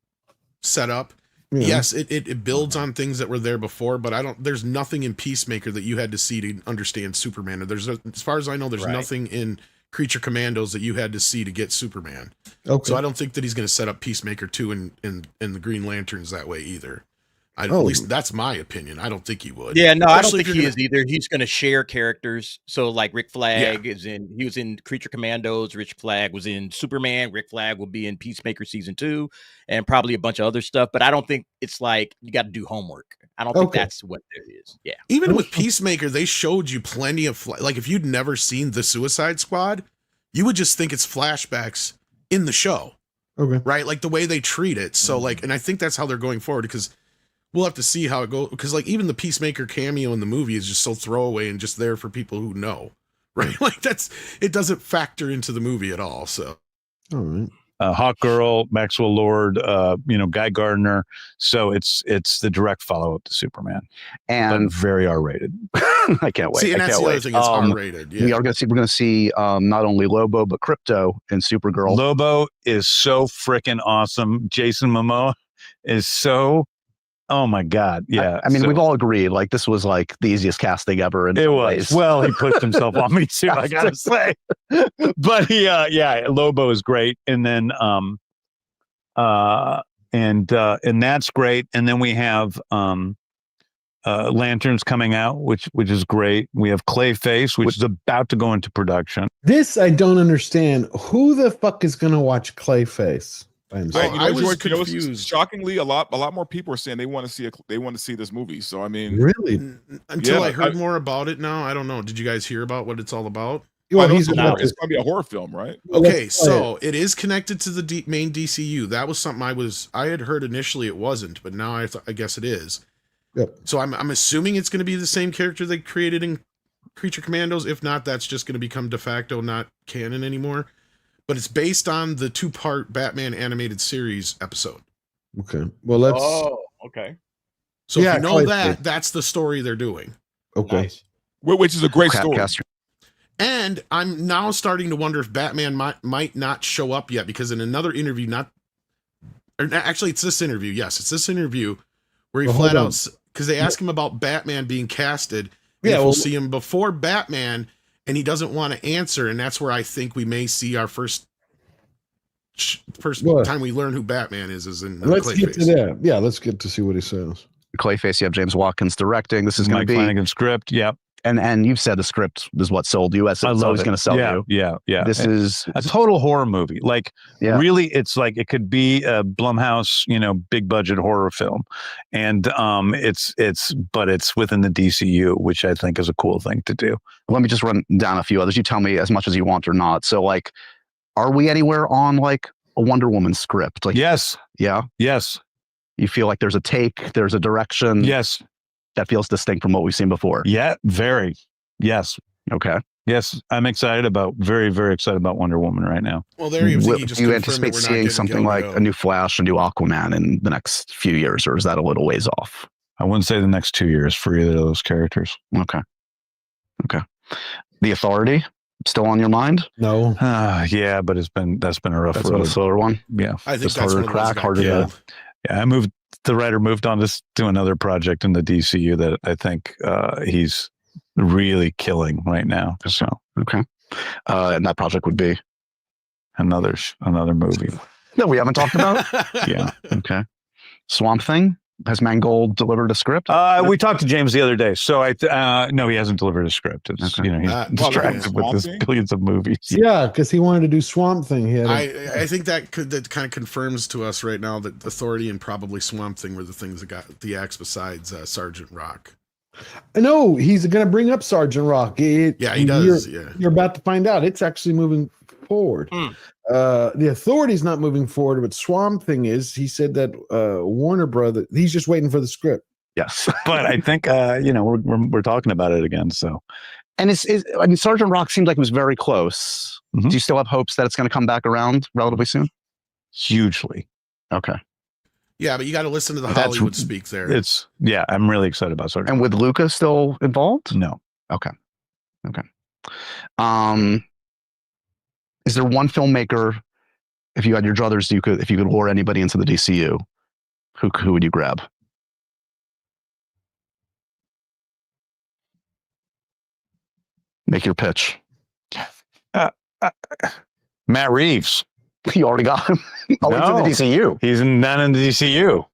set up. Yeah. Yes, it builds on things that were there before, but there's nothing in Peacemaker that you had to see to understand Superman. As far as I know, there's nothing in Creature Commandos that you had to see to get Superman. Okay. So I don't think that he's going to set up Peacemaker 2 and the Green Lanterns that way either. At least that's my opinion. I don't think he would. Yeah, no, I don't think he is either. He's going to share characters. So like Rick Flag he was in Creature Commandos. Rick Flag was in Superman. Rick Flag will be in Peacemaker season 2 and probably a bunch of other stuff. But I don't think it's like you got to do homework. I don't think that's what there is. Yeah. Even with Peacemaker, they showed you plenty of like if you'd never seen the Suicide Squad, you would just think it's flashbacks in the show. Okay. Right? Like the way they treat it. So and I think that's how they're going forward, because we'll have to see how it goes, because like even the Peacemaker cameo in the movie is just so throwaway and just there for people who know, right? Like it doesn't factor into the movie at all. So, all right. Hawkgirl, Maxwell Lord, Guy Gardner. So it's the direct follow-up to Superman, and but very R-rated. I can't wait. See, and that's the other thing. It's R-rated. Yeah. We're going to see not only Lobo but Crypto in Supergirl. Lobo is so freaking awesome. Jason Momoa is so. Oh my God! Yeah, I mean, we've all agreed like this was like the easiest casting ever. It was. Well, he pushed himself on me too. I gotta say, but Lobo is great, and then and that's great, and then we have Lanterns coming out, which is great. We have Clayface, which is about to go into production. This I don't understand. Who the fuck is gonna watch Clayface? I was confused. Shockingly, a lot more people are saying they want to see this movie. So I mean, really, until I heard more about it. Now I don't know. Did you guys hear about what it's all about? Well, it's going to be a horror film, right? Okay, so it is connected to the main DCU. That was something I had heard initially. It wasn't, but now I guess it is. Yep. So I'm assuming it's going to be the same character they created in Creature Commandos. If not, that's just going to become de facto not canon anymore. But it's based on the 2-part Batman animated series episode. Okay. Well, let's. Oh, okay. So if you know that, that's the story they're doing. Okay. Nice. Which is a great story. And I'm now starting to wonder if Batman might not show up yet, because in another interview, actually, it's this interview. Yes, it's this interview where he flat out. because they ask him about Batman being casted. Yeah, We'll well- see him before Batman, and he doesn't want to answer, and that's where I think we may see our first What? time we learn who Batman is in Let's get to Clayface. that. Yeah, let's get to see what he says. Clayface, you have James Watkins directing. This is going Mike to be Flanagan script. Yep. and you've said the script is what sold you. It's I love always it. going to sell Yeah, you. Yeah. This And is a total horror movie. Like Yeah. it's like it could be a Blumhouse, big budget horror film. And but it's within the DCU, which I think is a cool thing to do. Let me just run down a few others. You tell me as much as you want or not. So like, are we anywhere on like a Wonder Woman script? Like, yes. Yeah. Yes. You feel like there's a take, there's a direction. Yes. That feels distinct from what we've seen before. Yeah. Very. Yes. Okay. Yes. I'm very, very excited about Wonder Woman right now. Well, there you Do just you confirmed anticipate that we're not seeing getting something Gal like Gadot. a new Flash, a new Aquaman in the next few years, or is that a little ways off? I wouldn't say the next 2 years for either of those characters. Okay. The Authority still on your mind? No. Yeah, but that's been a rough That's road. a slower one. Yeah. I think Just that's harder one to of those crack, that harder got to. Yeah, the writer moved on to do another project in the DCU that I think he's really killing right now. So Okay. And that project would be another movie. that we haven't talked about. Yeah. Okay. Swamp Thing. Has Mangold delivered a script? We talked to James the other day. So no, he hasn't delivered a script. It's Okay. he's Well, distracted with Swamp this Thing? billions of movies. Yeah, because he wanted to do Swamp Thing. He had I think that kind of confirms to us right now that Authority and probably Swamp Thing were the things that got the axe besides Sergeant Rock. No, he's going to bring up Sergeant Rock. Yeah, he does. You're about to find out. It's actually moving forward. The Authority's not moving forward, but Swamp Thing is. He said that Warner Brothers. He's just waiting for the script. Yes. But I think we're talking about it again. So And I mean, Sergeant Rock seemed like it was very close. Mm-hmm. Do you still have hopes that it's going to come back around relatively soon? hugely. Okay. Yeah, but you got to listen to the That's- Hollywood speak there. I'm really excited about Sergeant. And with Luca still involved? No. Okay. Is there one filmmaker, if you had your druthers, if you could lure anybody into the DCU, who would you grab? Make your pitch. Matt Reeves. You already got him. Oh, he's in the DCU. He's not in the DCU.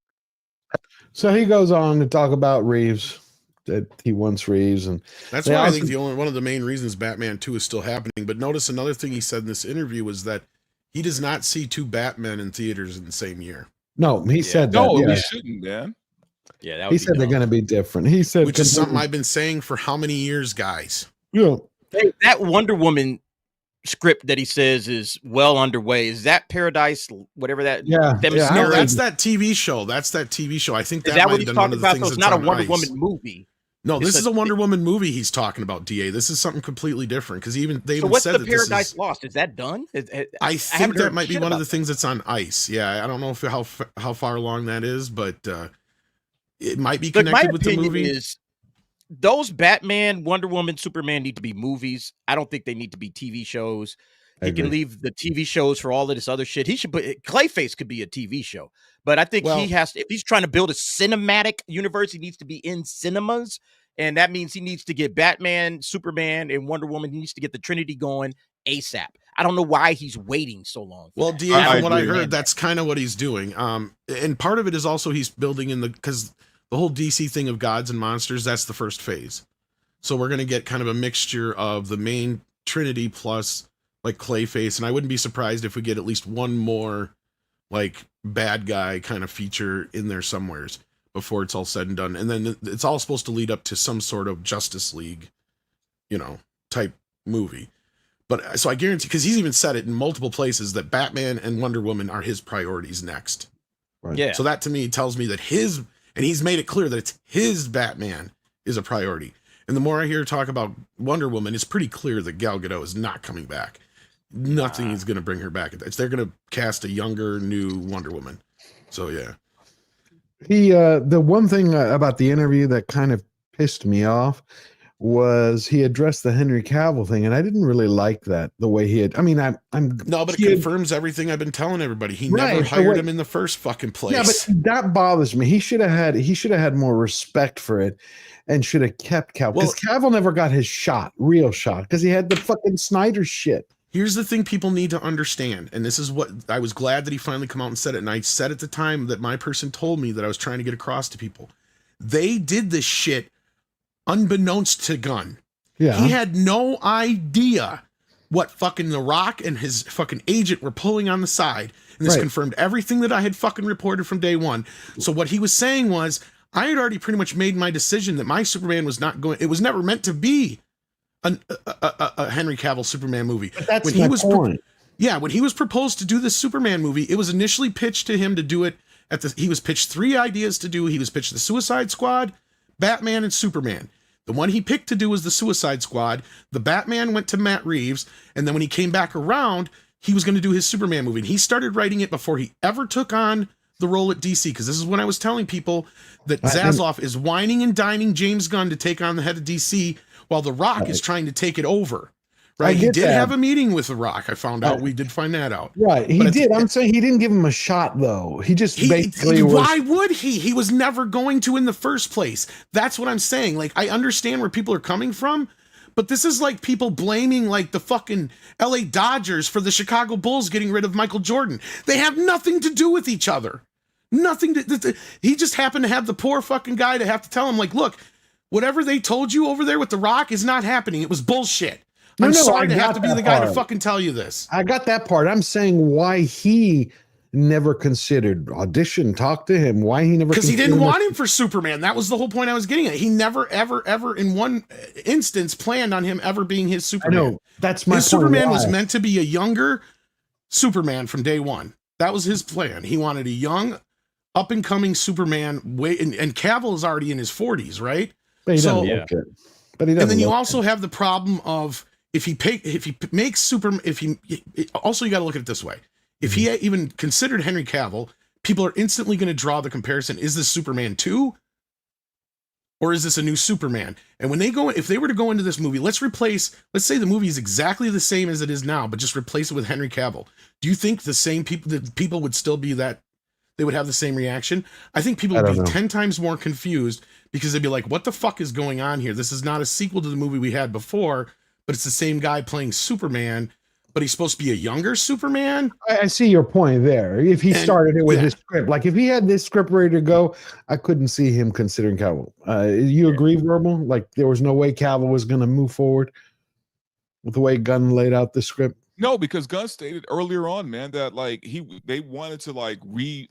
So he goes on to talk about Reeves, that he wants Reeves, and That's they why I also- think one of the main reasons Batman 2 is still happening. But notice another thing he said in this interview was that he does not see two Batmen in theaters in the same year. No, he said that. No, yeah. we shouldn't, man. Yeah, that He said they're going to be different. He said, Which is something I've been saying for how many years, guys? Yeah. Hey, that Wonder Woman script that he says is well underway. Is that Paradise, whatever that? Yeah, No, that's that TV show. That's that TV show. I think Is that that might what have he's been one talking of the about? things So it's that's not a on Wonder ice. Woman movie. No, It's this is a Wonder Woman movie he's talking about, DA. This is something completely different because they So even what's said the that this Paradise is. Lost? Is that done? I think haven't that heard might be shit one of about the things that's on ice. Yeah, I don't know how far along that is, but it might be Look, my connected with the opinion movie. is those Batman, Wonder Woman, Superman need to be movies. I don't think they need to be TV shows. He can leave the TV shows for all of this other shit. He should put Clayface could be a TV show, but I think he has to, if he's trying to build a cinematic universe, he needs to be in cinemas, and that means he needs to get Batman, Superman, and Wonder Woman. He needs to get the Trinity going ASAP. I don't know why he's waiting so long. Well, DA, from what I heard, that's kind of what he's doing. And part of it is also he's building in because the whole DC thing of gods and monsters, that's the first phase. So we're going to get kind of a mixture of the main Trinity plus like Clayface. And I wouldn't be surprised if we get at least one more like bad guy kind of feature in there somewheres before it's all said and done. And then it's all supposed to lead up to some sort of Justice League, type movie. But so I guarantee, because he's even said it in multiple places, that Batman and Wonder Woman are his priorities next. Right. Yeah. So that to me tells me that and he's made it clear that it's his Batman is a priority. And the more I hear talk about Wonder Woman, it's pretty clear that Gal Gadot is not coming back. Nothing is going to bring her back. They're going to cast a younger, new Wonder Woman. So yeah. The one thing about the interview that kind of pissed me off was he addressed the Henry Cavill thing, and I didn't really like that the way he had. I mean, I'm no, but it confirms everything I've been telling everybody. He never hired him in the first fucking place. Yeah, but that bothers me. He should have had more respect for it, and should have kept Cavill, because Cavill never got his real shot, because he had the fucking Snyder shit. Here's the thing people need to understand, and this is what I was glad that he finally come out and said it. And I said at the time that my person told me that I was trying to get across to people. They did this shit unbeknownst to Gunn. Yeah. He had no idea what fucking The Rock and his fucking agent were pulling on the side. And this confirmed everything that I had fucking reported from day one. So what he was saying was, I had already pretty much made my decision that my Superman was not going, it was never meant to be a Henry Cavill Superman movie. But that's when my point. When he was proposed to do this Superman movie, it was initially pitched to him to do it he was pitched 3 ideas to do. He was pitched the Suicide Squad, Batman, and Superman. The one he picked to do was the Suicide Squad. The Batman went to Matt Reeves, and then when he came back around, he was going to do his Superman movie. And he started writing it before he ever took on the role at DC, because this is when I was telling people that Zaslav is whining and dining James Gunn to take on the head of DC, while The Rock is trying to take it over. Right? He did have a meeting with The Rock. I found out. We did find that out. Right. He did. I'm saying he didn't give him a shot, though. He just basically why would he? He was never going to in the first place. That's what I'm saying. Like, I understand where people are coming from, but this is like people blaming like the fucking LA Dodgers for the Chicago Bulls getting rid of Michael Jordan. They have nothing to do with each other. Nothing to, he just happened to have the poor fucking guy to have to tell him, like, look, whatever they told you over there with The Rock is not happening. It was bullshit. I'm sorry to have to be the guy to fucking tell you this. I got that part. I'm saying why he never considered talk to him. Why he never, because he didn't want him for Superman. That was the whole point I was getting at. He never, ever in one instance planned on him ever being his Superman. I know. That's my his point. Superman was meant to be a younger Superman from day one. That was his plan. He wanted a young, up and coming Superman. And Cavill is already in his 40s, right? But he doesn't look it. But he doesn't. And then you also have the problem of, also you got to look at it this way. If he even considered Henry Cavill, people are instantly going to draw the comparison. Is this Superman 2? Or is this a new Superman? And when if they were to go into this movie, let's say the movie is exactly the same as it is now, but just replace it with Henry Cavill. Do you think the people would still be that, they would have the same reaction? I think people would be 10 times more confused, because they'd be like, what the fuck is going on here? This is not a sequel to the movie we had before, but it's the same guy playing Superman, but he's supposed to be a younger Superman. I see your point there. If he started it with his script, like if he had this script ready to go, I couldn't see him considering Cavill. You agree, Verbal? Like there was no way Cavill was going to move forward with the way Gunn laid out the script? No, because Gunn stated earlier on, man, that like they wanted to redo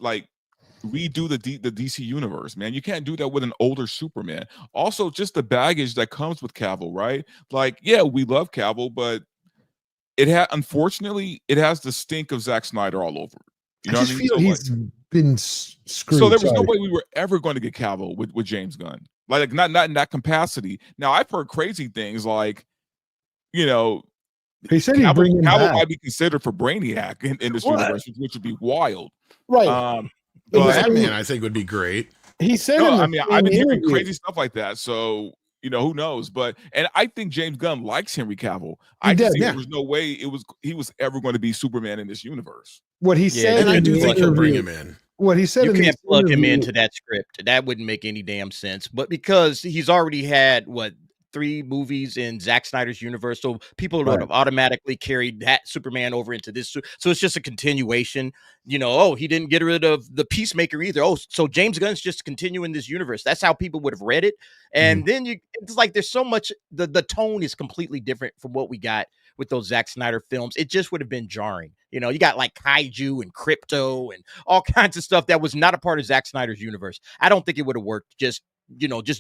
the DC universe, man. You can't do that with an older Superman. Also, just the baggage that comes with Cavill, right? Like, yeah, we love Cavill, but unfortunately, it has the stink of Zack Snyder all over it. You know I just what I mean? feel he's been screwed. So there was no way we were ever going to get Cavill with James Gunn. Like not in that capacity. Now, I've heard crazy things like, you know, he said he'd bring him Cavill back. Might be considered for Brainiac in this universe, which would be wild. Right. Well, Batman, I think, would be great. He said, I've been hearing crazy stuff like that. So, you know, who knows? And I think James Gunn likes Henry Cavill. There was no way he was ever going to be Superman in this universe. What he said, and I do think he'll bring him in. What he said, you can't plug him into that script. That wouldn't make any damn sense. But because he's already had 3 movies in Zack Snyder's universe, so people would have automatically carried that Superman over into this. So it's just a continuation. You know, he didn't get rid of the Peacemaker either. Oh, so James Gunn's just continuing this universe. That's how people would have read it. And then it's like there's so much. The tone is completely different from what we got with those Zack Snyder films. It just would have been jarring. You know, you got like kaiju and crypto and all kinds of stuff that was not a part of Zack Snyder's universe. I don't think it would have worked just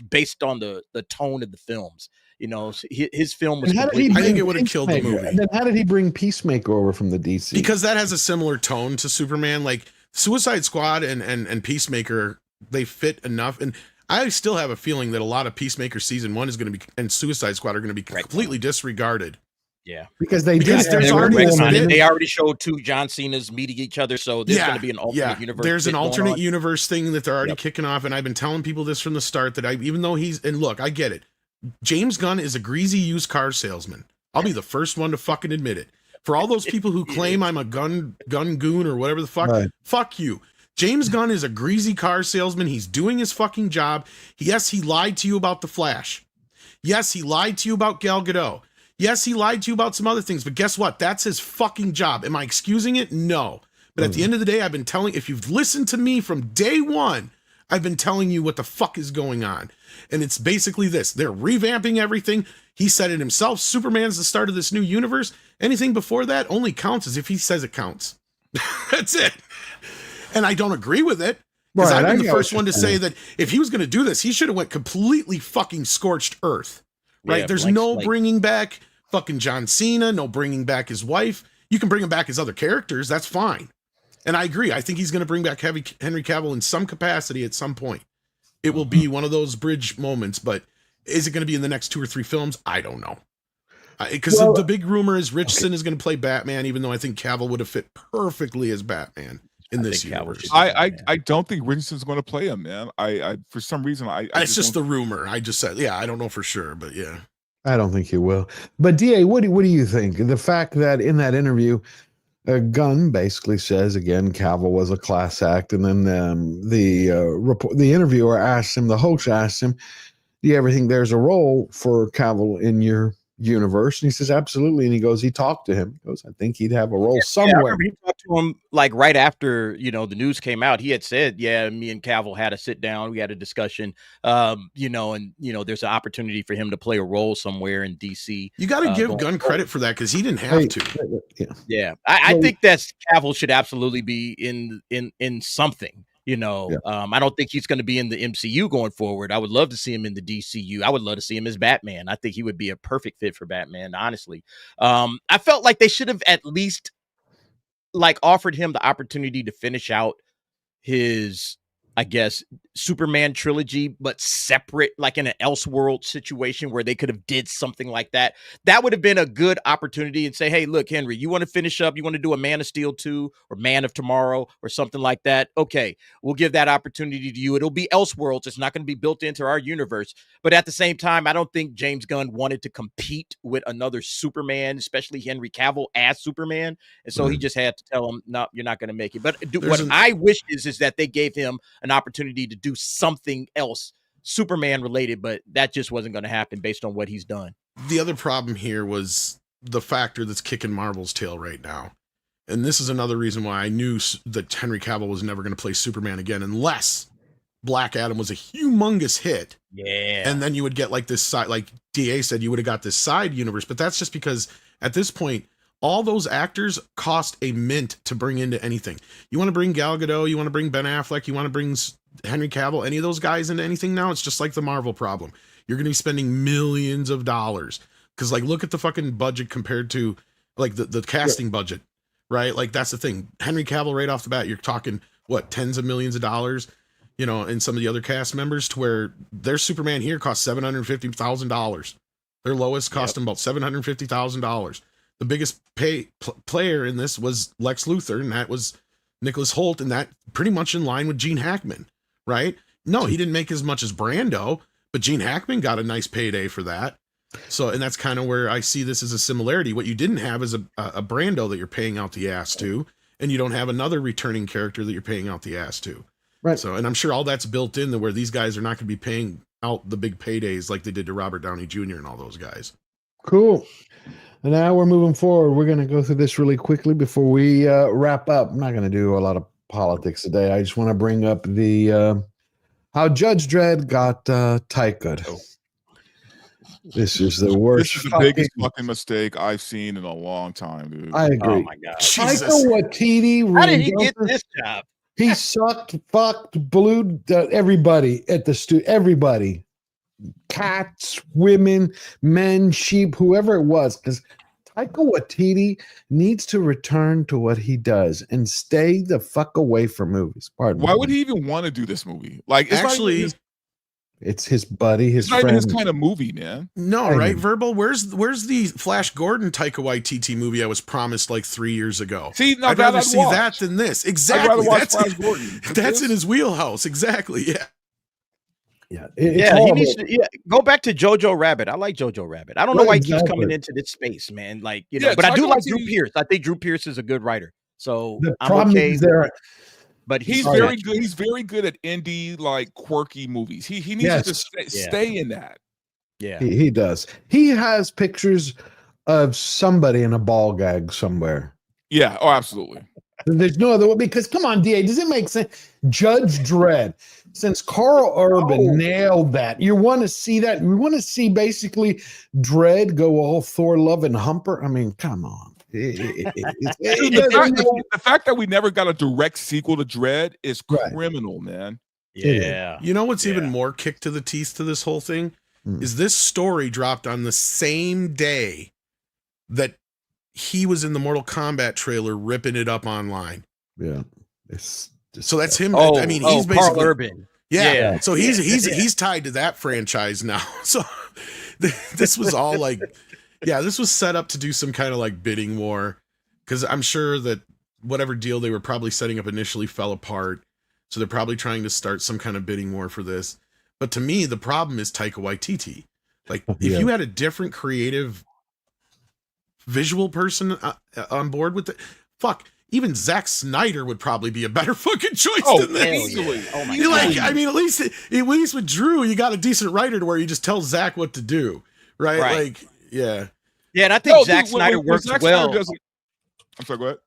based on the tone of the films. You know, his film was I think it would have killed the movie. And then how did he bring Peacemaker over from the DC? Because that has a similar tone to Superman. Like Suicide Squad and Peacemaker, they fit enough. And I still have a feeling that a lot of Peacemaker season 1 is going to be, and Suicide Squad are going to be completely disregarded. Yeah, because they already showed 2 John Cena's meeting each other, so there's going to be an alternate universe. There's an alternate universe thing that they're already kicking off, and I've been telling people this from the start that even though look, I get it. James Gunn is a greasy used car salesman. I'll be the first one to fucking admit it. For all those people who claim I'm a gun goon or whatever the fuck, fuck you. James Gunn is a greasy car salesman. He's doing his fucking job. Yes, he lied to you about The Flash. Yes, he lied to you about Gal Gadot. Yes, he lied to you about some other things, but guess what? That's his fucking job. Am I excusing it? No. But at the end of the day, I've been telling, if you've listened to me from day one, I've been telling you what the fuck is going on. And it's basically this. They're revamping everything. He said it himself. Superman's the start of this new universe. Anything before that only counts as if he says it counts. That's it. And I don't agree with it. Because I've been the first one to say that if he was going to do this, he should have went completely fucking scorched earth. Right? Yeah, There's no bringing back fucking John Cena, no bringing back his wife. You can bring him back as other characters. That's fine. And I agree. I think he's going to bring back Henry Cavill in some capacity at some point. It will be one of those bridge moments, but is it going to be in the next 2 or 3 films? I don't know. Because the big rumor is Richardson is going to play Batman, even though I think Cavill would have fit perfectly as Batman in this universe. I don't think Richardson's going to play him, man. I for some reason it's just the rumor. I just said, I don't know for sure, but yeah. I don't think he will. But DA, what do you think? The fact that in that interview, Gunn basically says again, Cavill was a class act, and then the interviewer asked him, the host asked him, "Do you ever think there's a role for Cavill in your universe?" And he says, "Absolutely." And he talked to him. He goes, "I think he'd have a role somewhere." I remember he talked to him like right after the news came out. He had said, "Yeah, me and Cavill had a sit down. We had a discussion. And there's an opportunity for him to play a role somewhere in DC." You got to give Gunn credit for that because he didn't have to. Yeah, I think that Cavill should absolutely be in something. I don't think he's going to be in the MCU going forward. I would love to see him in the DCU. I would love to see him as Batman. I think he would be a perfect fit for Batman, honestly. I felt like they should have at least offered him the opportunity to finish out his, I guess, Superman trilogy, but separate, like in an Elseworld situation where they could have did something like that. That would have been a good opportunity and say, hey, look, Henry, you want to finish up? You want to do a Man of Steel 2 or Man of Tomorrow or something like that? Okay, we'll give that opportunity to you. It'll be Elseworlds. It's not going to be built into our universe. But at the same time, I don't think James Gunn wanted to compete with another Superman, especially Henry Cavill as Superman. And so he just had to tell him, no, you're not going to make it. But I wish is that they gave him an opportunity to do something else Superman related, but that just wasn't going to happen based on what he's done. The other problem here was the factor that's kicking Marvel's tail right now. And this is another reason why I knew that Henry Cavill was never going to play Superman again unless Black Adam was a humongous hit. Yeah. And then you would get like this side, like DA said, you would have got this side universe, but that's just because at this point, all those actors cost a mint to bring into anything. You want to bring Gal Gadot, you want to bring Ben Affleck, you want to bring Henry Cavill, any of those guys into anything now, it's just like the Marvel problem. You're going to be spending millions of dollars. Because look at the fucking budget compared to the casting budget, right? That's the thing. Henry Cavill right off the bat, you're talking, tens of millions of dollars, and some of the other cast members to where their Superman here cost $750,000. Their lowest cost them about $750,000. The biggest player in this was Lex Luthor, and that was Nicholas Hoult, and that pretty much in line with Gene Hackman, right? No, he didn't make as much as Brando, but Gene Hackman got a nice payday for that. So, and that's kind of where I see this as a similarity. What you didn't have is a Brando that you're paying out the ass to, and you don't have another returning character that you're paying out the ass to. Right. So, and I'm sure all that's built in to where these guys are not going to be paying out the big paydays like they did to Robert Downey Jr. and all those guys. Cool. And now we're moving forward. We're going to go through this really quickly before we wrap up. I'm not going to do a lot of politics today. I just want to bring up the how Judge Dredd got TAIKAD. This is the worst. This is the biggest fucking mistake I've seen in a long time, dude. I agree. Oh my God. Taika Waititi. How did he get this job? He sucked, fucked, blew everybody at the studio. Everybody. Cats, women, men, sheep, whoever it was, because Taika Waititi needs to return to what he does and stay the fuck away from movies. Pardon me. Why would he even want to do this movie? It's his buddy, his friend. friend. It's not even his kind of movie, man. No, right? Verbal. Where's the Flash Gordon Taika Waititi movie I was promised 3 years ago? See, I'd rather see that than this. Exactly. I'd rather watch Flash Gordon. That's in his wheelhouse. Exactly. Yeah. Yeah, he needs to go back to Jojo Rabbit. I like Jojo Rabbit. I don't know Right, why he keeps exactly. coming into this space, man. Like, Yeah, but I do Taika like Drew Waititi- Pierce. I think Drew Pierce is a good writer. So The I'm problem okay is with there. it. But He's very good. He's very good at indie, like quirky movies. He needs to just stay in that. Yeah, He does. He has pictures of somebody in a ball gag somewhere. Yeah. Oh, absolutely. There's no other way, because come on, DA, does it make sense? Judge Dredd, since Carl Urban nailed that, you want to see that? You want to see basically Dredd go all Thor, Love, and Humper? I mean, come on. The fact that we never got a direct sequel to Dredd is criminal, man. Yeah. You know what's even more kick to the teeth to this whole thing? Is this story dropped on the same day that he was in the Mortal Kombat trailer ripping it up online. Yeah. So that's him. Oh, I mean, he's Carl basically Urban. Yeah. So he's tied to that franchise now. So this was all like, this was set up to do some kind of like bidding war, because I'm sure that whatever deal they were probably setting up initially fell apart. So they're probably trying to start some kind of bidding war for this. But to me, the problem is Taika Waititi. Like, if you had a different creative visual person on board with it, even Zack Snyder would probably be a better fucking choice than this. Easily. Oh my God. I mean, at least with Drew, you got a decent writer to where you just tell Zack what to do, right? Like, yeah. Yeah, and I think Zack Snyder works well. I'm sorry, go ahead.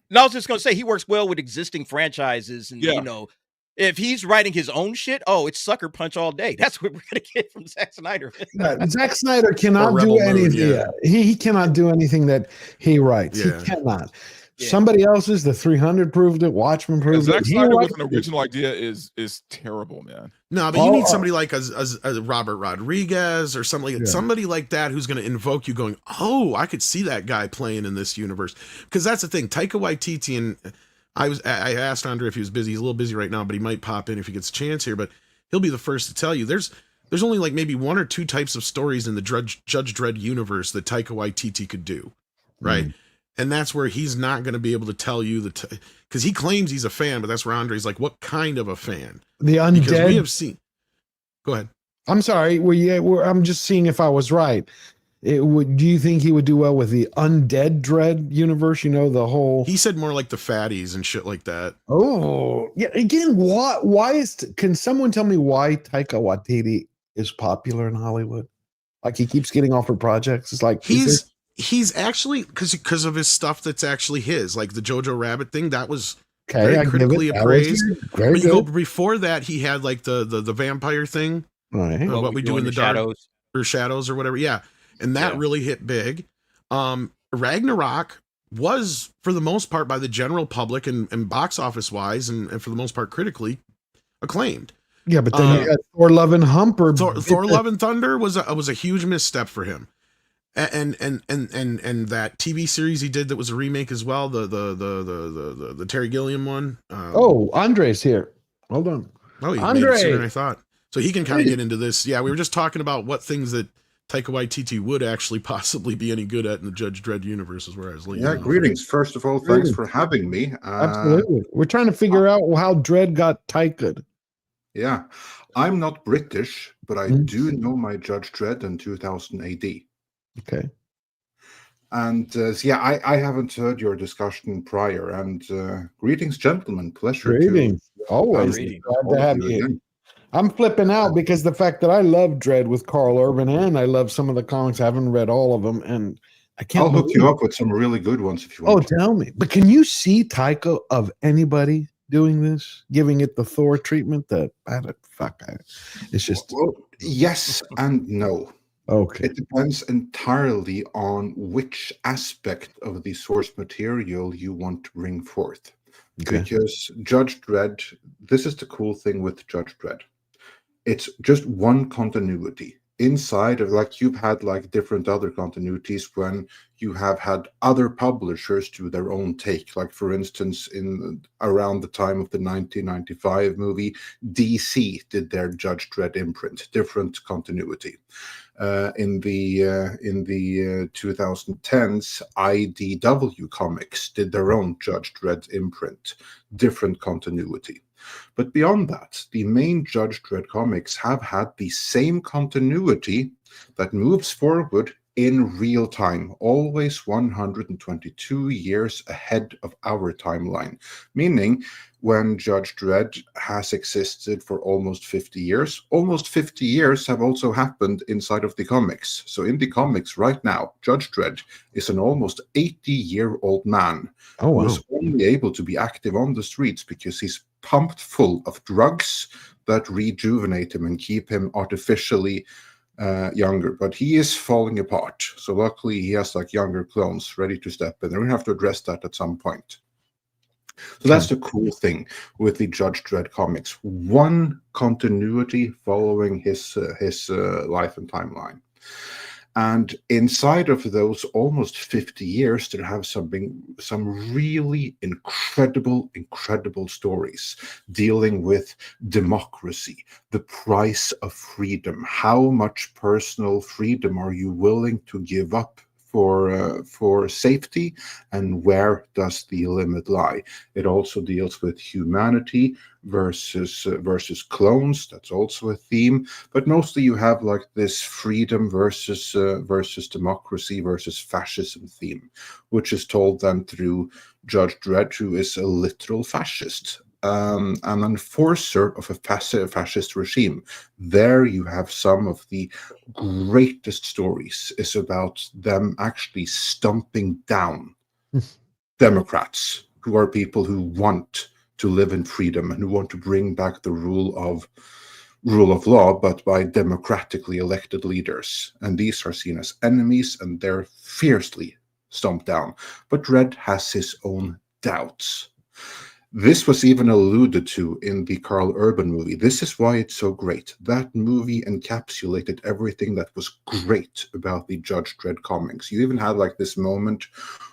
No, I was just gonna say he works well with existing franchises, and you know, if he's writing his own shit, it's Sucker Punch all day. That's what we're gonna get from Zack Snyder. Zack Snyder cannot do anything. He cannot do anything that he writes. He cannot. Somebody else's, the 300 proved it. Watchmen proved Zack it. Snyder with an original idea is terrible, man. No, but you need somebody like a Robert Rodriguez or somebody like that who's going to invoke you, going, "Oh, I could see that guy playing in this universe." Because that's the thing. Taika Waititi, and I asked Andre if he was busy. He's a little busy right now, but he might pop in if he gets a chance here. But he'll be the first to tell you there's only like maybe one or two types of stories in the Judge Dredd universe that Taika Waititi could do, right? And that's where he's not going to be able to tell you because he claims he's a fan, but that's where Andre's like, what kind of a fan? The undead. Because we have seen. Go ahead. I'm sorry. I'm just seeing if I was right. Do you think he would do well with the undead Dredd universe? You know, the whole. He said more like the fatties and shit like that. Oh, yeah. Again, can someone tell me why Taika Waititi is popular in Hollywood? Like, he keeps getting offered projects. It's like he's actually because of his stuff that's actually his, like the Jojo Rabbit thing that was very critically appraised. Very good. Before that, he had like the vampire thing, right? What we do in the dark or shadows or whatever, and that really hit big. Ragnarok was, for the most part, by the general public and box office wise, and for the most part critically acclaimed. Yeah, but then you had Thor: Love and Humper. Thor: Love and Thunder was a huge misstep for him. And that TV series he did that was a remake as well, the Terry Gilliam one. Andre's here. Hold on. Oh, he made it sooner than I thought. So he can kind of get into this. Yeah, we were just talking about what things that Taika Waititi would actually possibly be any good at in the Judge Dredd universe, is where I was leading. Yeah, greetings. First of all, thanks for having me. Absolutely. We're trying to figure out how Dredd got Taika'd. Yeah. I'm not British, but I do know my Judge Dredd in 2000 AD. Okay. And I haven't heard your discussion prior. And greetings, gentlemen. Pleasure. Greetings. Always glad to have you. Again. I'm flipping out because the fact that I love Dredd with Carl Urban and I love some of the comics. I haven't read all of them, and I can't. I'll hook you up with some really good ones if you want. Tell me. But can you see Taika of anybody doing this, giving it the Thor treatment? It's just yes and no. Okay. It depends entirely on which aspect of the source material you want to bring forth. Okay. Because Judge Dredd, this is the cool thing with Judge Dredd. It's just one continuity. Inside of, like, you've had like different other continuities when you have had other publishers do their own take. Like, for instance, around the time of the 1995 movie, DC did their Judge Dredd imprint, different continuity. In the 2010s, IDW Comics did their own Judge Dredd imprint, different continuity. But beyond that, the main Judge Dredd comics have had the same continuity that moves forward in real time, always 122 years ahead of our timeline. Meaning, when Judge Dredd has existed for almost 50 years, almost 50 years have also happened inside of the comics. So in the comics right now, Judge Dredd is an almost 80-year-old man who is only able to be active on the streets because he's pumped full of drugs that rejuvenate him and keep him artificially younger, but he is falling apart. So luckily he has like younger clones ready to step in. And we have to address that at some point. So that's the cool thing with the Judge Dredd comics. One continuity following his life and timeline. And inside of those almost 50 years, there have some really incredible stories dealing with democracy, the price of freedom. How much personal freedom are you willing to give up for safety, and where does the limit lie? It also deals with humanity versus clones. That's also a theme, but mostly you have like this freedom versus democracy versus fascism theme, which is told then through Judge Dredd, who is a literal fascist. An enforcer of a fascist regime. There you have some of the greatest stories is about them actually stomping down Democrats, who are people who want to live in freedom and who want to bring back the rule of law, but by democratically elected leaders. And these are seen as enemies, and they're fiercely stomped down. But Dredd has his own doubts. This was even alluded to in the Carl Urban movie. This is why it's so great. That movie encapsulated everything that was great about the Judge Dredd comics. You even had like this moment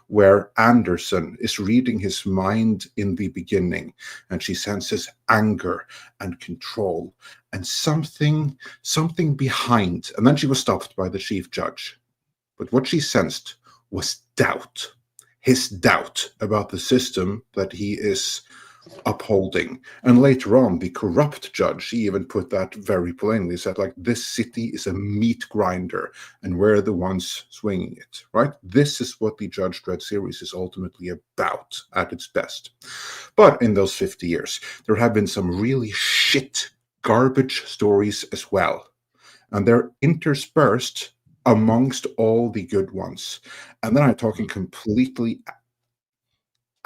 where Anderson is reading his mind in the beginning, and she senses anger and control and something behind. And then she was stopped by the chief judge. But what she sensed was doubt. His doubt about the system that he is upholding. And later on, the corrupt judge, he even put that very plainly, said like, this city is a meat grinder and we're the ones swinging it, right? This is what the Judge Dredd series is ultimately about at its best. But in those 50 years, there have been some really shit garbage stories as well. And they're interspersed amongst all the good ones. And then I'm talking completely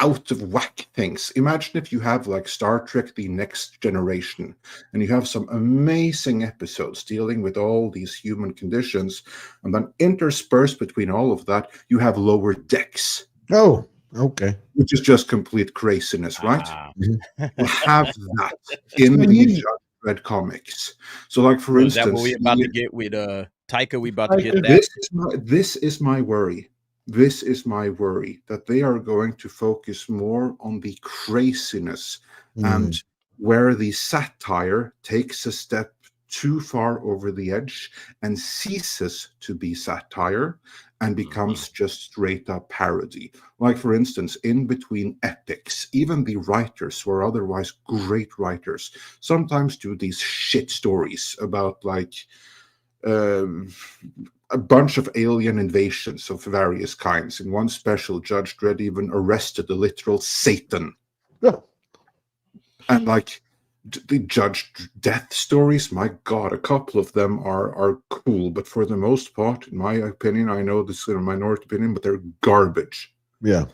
out of whack things. Imagine if you have like Star Trek The Next Generation, and you have some amazing episodes dealing with all these human conditions, and then interspersed between all of that, you have Lower Decks. Oh, okay. Which is just complete craziness, right? You have that in the Judge Dredd comics. So like, for instance... Is that what we about to get with Taika? We about to get that? This is my worry. This is my worry, that they are going to focus more on the craziness and where the satire takes a step too far over the edge and ceases to be satire and becomes just straight up parody. Like, for instance, in between epics, even the writers who are otherwise great writers sometimes do these shit stories about like a bunch of alien invasions of various kinds. In one special, Judge Dredd even arrested the literal Satan. And like the Judge Death stories, my God, a couple of them are cool, but for the most part, in my opinion, I know this is a minority opinion, but they're garbage. Yeah.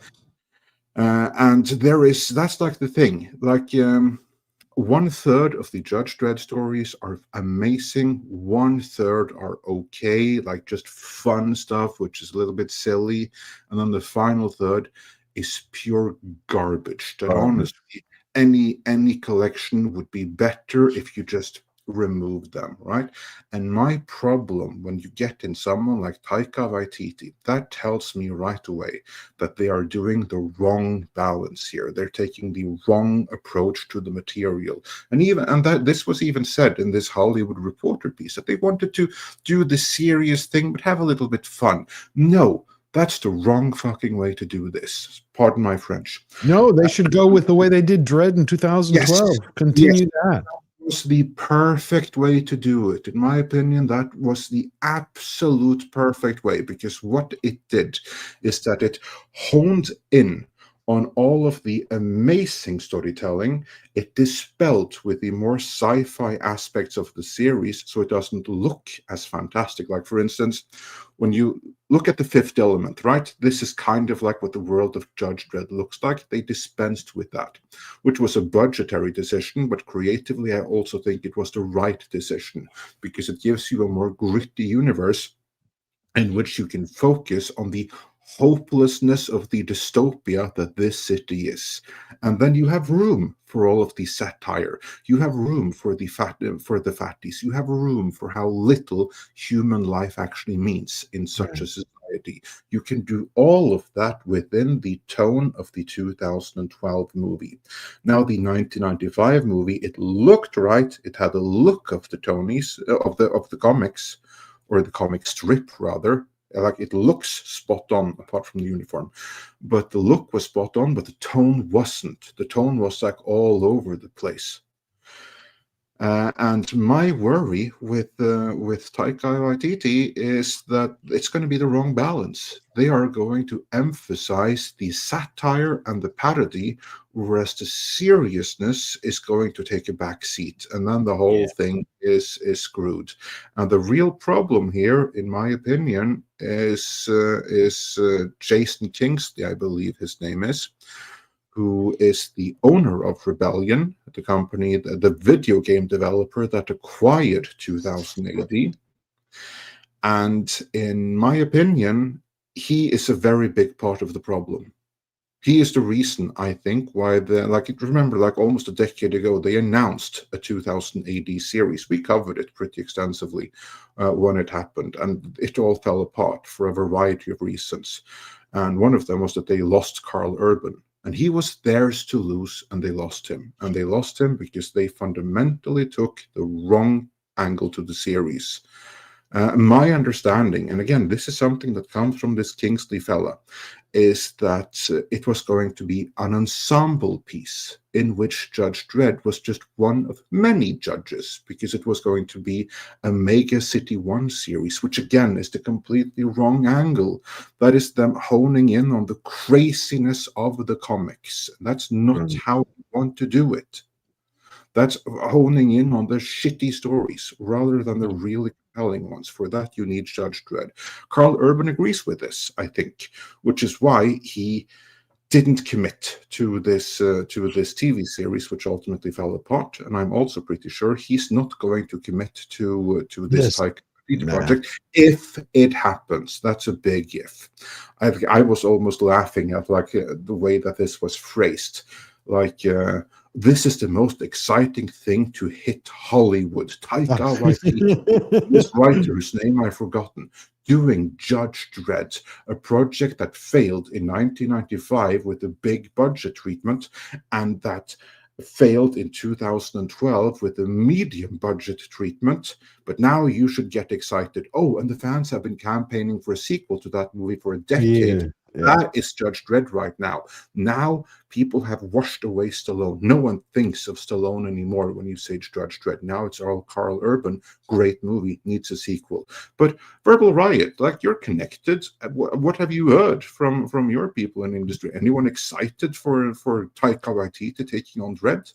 And that's like the thing, like 1/3 of the Judge Dredd stories are amazing. 1/3 are okay, like just fun stuff, which is a little bit silly. And then the final third is pure garbage. That honestly, any collection would be better if you just remove them, right? And my problem when you get in someone like Taika Waititi, that tells me right away that they are doing the wrong balance here. They're taking the wrong approach to the material. And that this was even said in this Hollywood Reporter piece, that they wanted to do the serious thing but have a little bit fun. No, That's the wrong fucking way to do this. Pardon my French. No, they should go with the way they did Dredd in 2012. Yes. Continue Yes. that. Was the perfect way to do it. In my opinion, that was the absolute perfect way, because what it did is that it honed in on all of the amazing storytelling. It dispelled with the more sci-fi aspects of the series, so it doesn't look as fantastic. Like, for instance, when you look at the Fifth Element, right? This is kind of like what the world of Judge Dredd looks like. They dispensed with that, which was a budgetary decision, but creatively, I also think it was the right decision, because it gives you a more gritty universe in which you can focus on the hopelessness of the dystopia that this city is. And then you have room for all of the satire. You have room for the fatties. You have room for how little human life actually means in such a society. You can do all of that within the tone of the 2012 movie. Now, the 1995 movie, it looked right. It had a look of the Tonys, of the comics, or the comic strip rather. Like, it looks spot on apart from the uniform, but the look was spot on, but the tone wasn't. The tone was like all over the place. And my worry with Taika Waititi is that it's going to be the wrong balance. They are going to emphasize the satire and the parody, whereas the seriousness is going to take a back seat, and then the whole thing is screwed. And the real problem here, in my opinion, is Jason Kingsley, I believe his name is, who is the owner of Rebellion, the company, the video game developer that acquired 2000 AD. And in my opinion, he is a very big part of the problem. He is the reason, I think, why remember, like almost a decade ago, they announced a 2000 AD series. We covered it pretty extensively when it happened, and it all fell apart for a variety of reasons. And one of them was that they lost Carl Urban. And he was theirs to lose, and they lost him. And they lost him because they fundamentally took the wrong angle to the series. My understanding, and again, this is something that comes from this Kingsley fella, is that it was going to be an ensemble piece in which Judge Dredd was just one of many judges, because it was going to be a Mega City 1 series, which again is the completely wrong angle. That is them honing in on the craziness of the comics. That's not how we want to do it. That's honing in on the shitty stories rather than the really compelling ones. For that, you need Judge Dredd. Carl Urban agrees with this, I think, which is why he didn't commit to this TV series, which ultimately fell apart. And I'm also pretty sure he's not going to commit to this Taika Waititi project if it happens. That's a big if. I was almost laughing at the way that this was phrased, this is the most exciting thing to hit Hollywood. Taika Waititi, this writer whose name I've forgotten, doing Judge Dredd, a project that failed in 1995 with a big budget treatment, and that failed in 2012 with a medium budget treatment, but now you should get excited. Oh, and the fans have been campaigning for a sequel to that movie for a decade. Yeah. That is Judge Dredd right now. Now people have washed away Stallone. No one thinks of Stallone anymore when you say Judge Dredd. Now it's all Carl Urban. Great movie, needs a sequel. But Verbal Riot, you're connected. What have you heard from your people in the industry? Anyone excited for Taika Waititi taking on Dredd?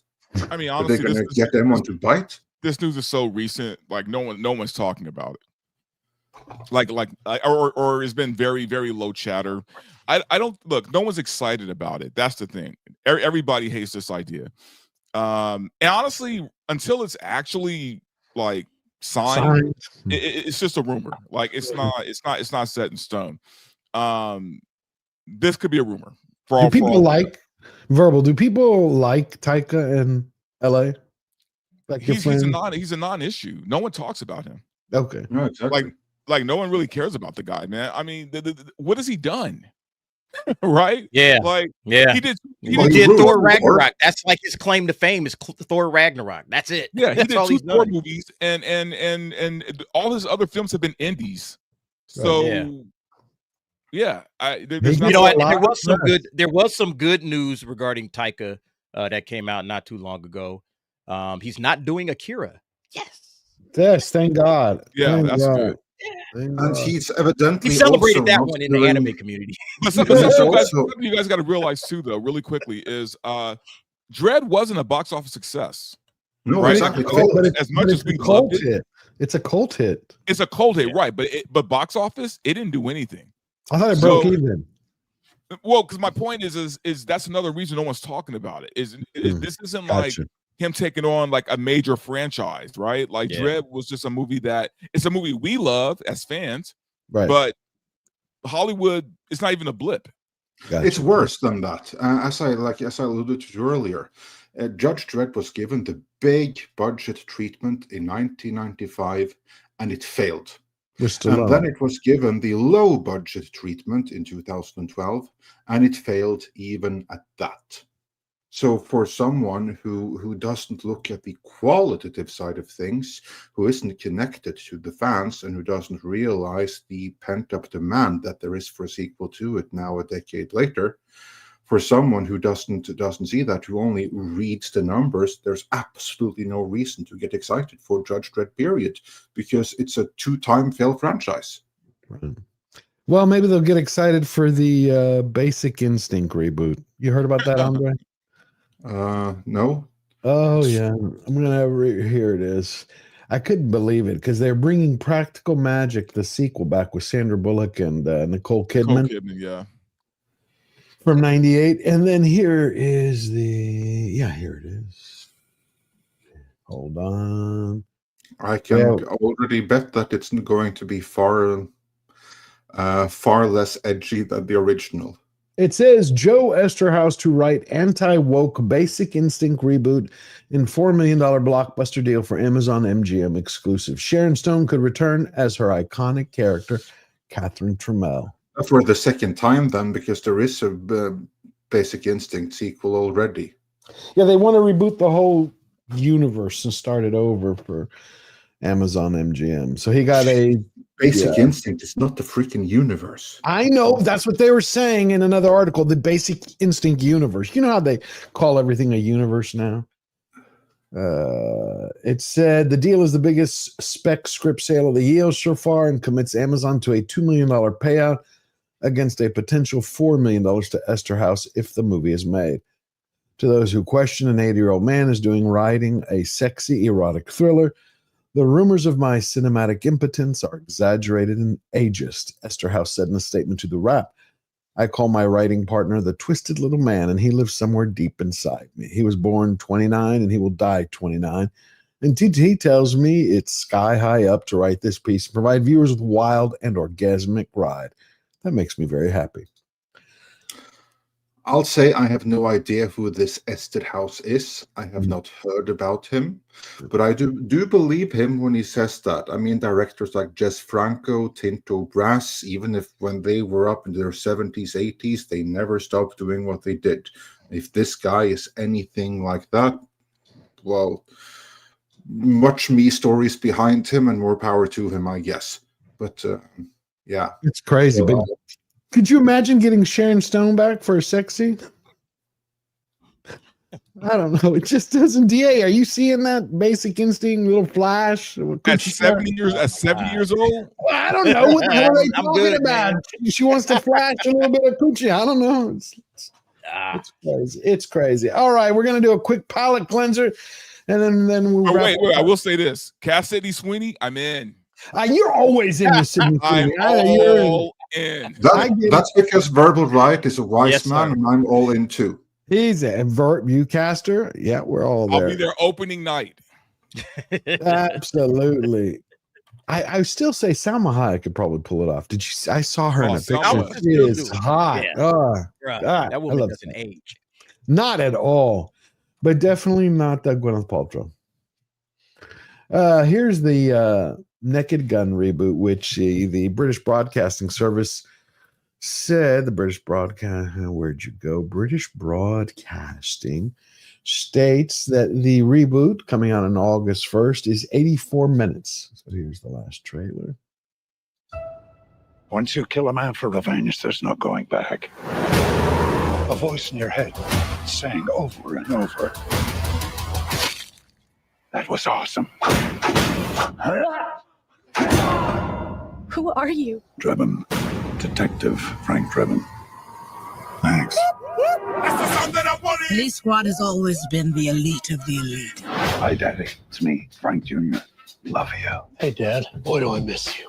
I mean, Are honestly, they going to get them on to bite? This news is so recent, no one's talking about it. Or it's been very, very low chatter. I don't look. No one's excited about it. That's the thing. Everybody hates this idea. And honestly, until it's actually signed. It's just a rumor. It's not set in stone. This could be a rumor. Do people like Taika in LA? He's a non-issue. No one talks about him. Okay. No, exactly. No one really cares about the guy, man. I mean, what has he done? Right? Yeah. He did Thor Ragnarok. That's his claim to fame is Thor Ragnarok. That's it. Yeah, he That's did all 2 he's Thor done. movies, and all his other films have been indies. So Yeah, You know, there was some good news regarding Taika that came out not too long ago. He's not doing Akira. Yes, thank God. Yeah, Thank that's God. good. Thank And God. he's evidently He celebrated also that not one in the doing- anime community. But He's also- something you guys got to realize too, though, really quickly, is Dredd wasn't a box office success. No, right? exactly. As much as we loved it, it's a cult hit. It's a cult hit, right? But box office, it didn't do anything. I thought it broke even. Well, because my point is that's another reason no one's talking about it. Is this isn't like him taking on like a major franchise, right? Like Dredd was just a movie it's a movie we love as fans, right? But Hollywood, it's not even a blip. It's worse than that. As I alluded to earlier, Judge Dredd was given the big budget treatment in 1995, and it failed. And then it was given the low budget treatment in 2012, and it failed even at that. So for someone who doesn't look at the qualitative side of things, who isn't connected to the fans, and who doesn't realize the pent-up demand that there is for a sequel to it now a decade later, for someone who doesn't see that, who only reads the numbers, there's absolutely no reason to get excited for Judge Dredd, period, because it's a two-time failed franchise. Right. Well, maybe they'll get excited for the Basic Instinct reboot. You heard about that, Andre? No. Oh yeah, I'm gonna here it is. I couldn't believe it because they're bringing Practical Magic, the sequel, back with Sandra Bullock and Nicole Kidman. Yeah. From '98, and then here is here it is. Hold on. I can already bet that it's going to be far less edgy than the original. It says Joe Esterhaus to write anti-woke Basic Instinct reboot in $4 million blockbuster deal for Amazon MGM exclusive. Sharon Stone could return as her iconic character, Catherine Trammell. For the second time, then, because there is a Basic Instinct sequel already. Yeah, they want to reboot the whole universe and start it over for Amazon MGM. So he got a Basic Instinct is not the freaking universe. I know, that's what they were saying in another article, the Basic Instinct universe. You know how they call everything a universe now? It said the deal is the biggest spec script sale of the year so far and commits Amazon to a $2 million payout against a potential $4 million to Esterhaus if the movie is made. To those who question an 80-year-old man is writing a sexy erotic thriller, the rumors of my cinematic impotence are exaggerated and ageist, Esterhaus said in a statement to The Wrap. I call my writing partner the twisted little man, and he lives somewhere deep inside me. He was born 29, and he will die 29. And TT tells me it's sky high up to write this piece and provide viewers with wild and orgasmic ride. That makes me very happy. I'll say I have no idea who this Esterhaus is. I have not heard about him, but I do believe him when he says that. I mean, directors like Jess Franco, Tinto Brass, even if when they were up in their 70s, 80s, they never stopped doing what they did. If this guy is anything like that, well, much me stories behind him and more power to him, I guess. But yeah. It's crazy. So, But could you imagine getting Sharon Stone back for a sex scene? I don't know. It just doesn't. DA, are you seeing that Basic Instinct little flash? At 70 years old? Well, I don't know. What the hell are they talking about? She wants to flash a little bit of coochie. I don't know. It's crazy. It's crazy. All right, we're gonna do a quick palate cleanser, and then we'll. Wait. I will say this: Cass Sidney Sweeney, I'm in. You're always in the Sidney Sweeney. I'm all in. That's because Verbal Riot is a wise man, and I'm all in too. He's a Viewcaster. Yeah, we're all there. I'll be there opening night. Absolutely. I still say Salma Hayek could probably pull it off. Did you? I saw her in a picture. She is hot. Yeah. Oh, Right. God, That I woman love doesn't age. Not at all, but definitely not Gwyneth Paltrow. Here's the Naked Gun reboot, which the British Broadcasting Service said British Broadcasting states that the reboot coming out on August 1st is 84 minutes. So here's the last trailer. Once you kill a man for revenge, there's no going back. A voice in your head saying over and over, "That was awesome." Who are you? Drebin, Detective Frank Drebin. Thanks. Police squad has always been the elite of the elite. Hi, Daddy. It's me, Frank Jr. Love you. Hey, Dad. Boy, do I miss you.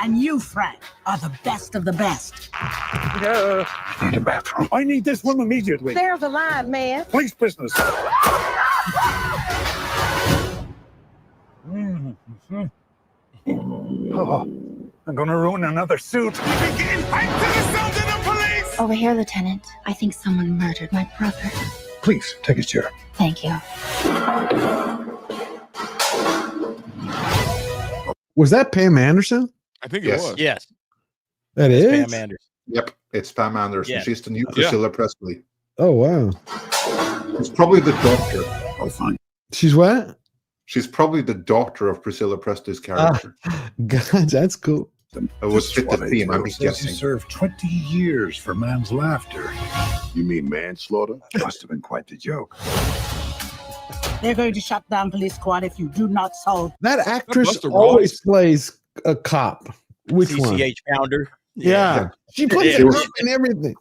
And you, Frank, are the best of the best. I need a bathroom. I need this room immediately. There's a line, man. Police business. Oh, I'm gonna ruin another suit. Over here, Lieutenant. I think someone murdered my brother. Please, take a chair. Thank you. Was that Pam Anderson? I think it Yes. was. Yes. That That's is? Pam Anderson. Yep, it's Pam Anderson. Yeah. She's the new Priscilla Presley. Oh, wow. It's probably the daughter. Oh, fine. She's what? She's probably the daughter of Priscilla Presley's character. God, that's cool. It would fit the theme, I'm Says he guessing. served 20 years for man's laughter. You mean manslaughter? Must have been quite the joke. They're going to shut down police squad if you do not solve. That actress Busta always Rhymes. plays a cop. Which one? CCH founder. Yeah. She plays She a was- cop in everything.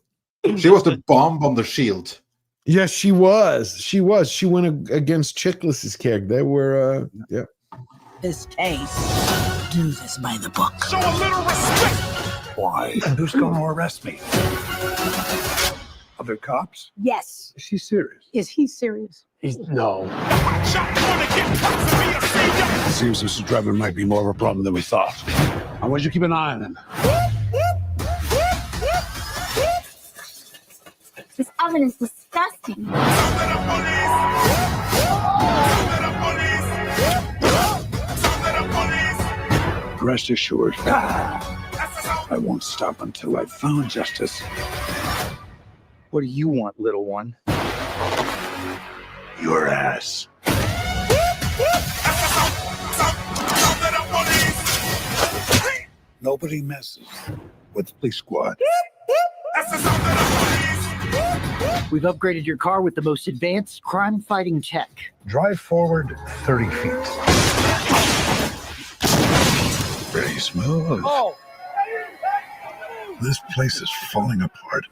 She was the bomb on the shield. Yes, she was. She was. She went against Chickless's character. They were, yeah. This case. Do this by the book. Show a little respect. Why? Who's going to arrest me? Other cops? Yes. Is she serious? Is he serious? No. It seems Mr. Drebin might be more of a problem than we thought. I want you to keep an eye on him. This oven is disgusting. Rest assured, I won't stop until I've found justice. What do you want, little one? Your ass. Nobody messes with the police squad. We've upgraded your car with the most advanced crime-fighting tech. Drive forward 30 feet. Very smooth. Oh! This place is falling apart.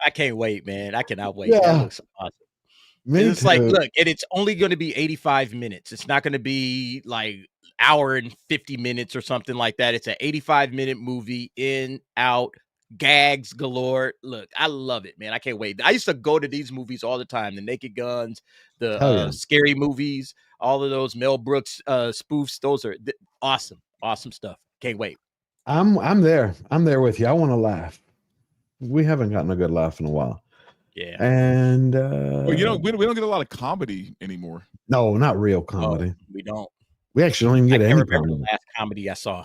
I can't wait, man. I cannot wait. Yeah. That looks awesome. Me And it's like, too. look, and it's only going to be 85 minutes. It's not going to be like hour and 50 minutes or something like that. It's an 85-minute movie, in, out, gags galore. Look, I love it, man. I can't wait. I used to go to these movies all the time. The Naked Guns, the Hell yeah. scary movies, all of those Mel Brooks spoofs. Those are awesome, awesome stuff. Can't wait. I'm there. I'm there with you. I want to laugh. We haven't gotten a good laugh in a while. Yeah. And Well, we don't get a lot of comedy anymore. no, not real comedy. We don't. We actually don't even get I any can't remember comedy. the last comedy I saw.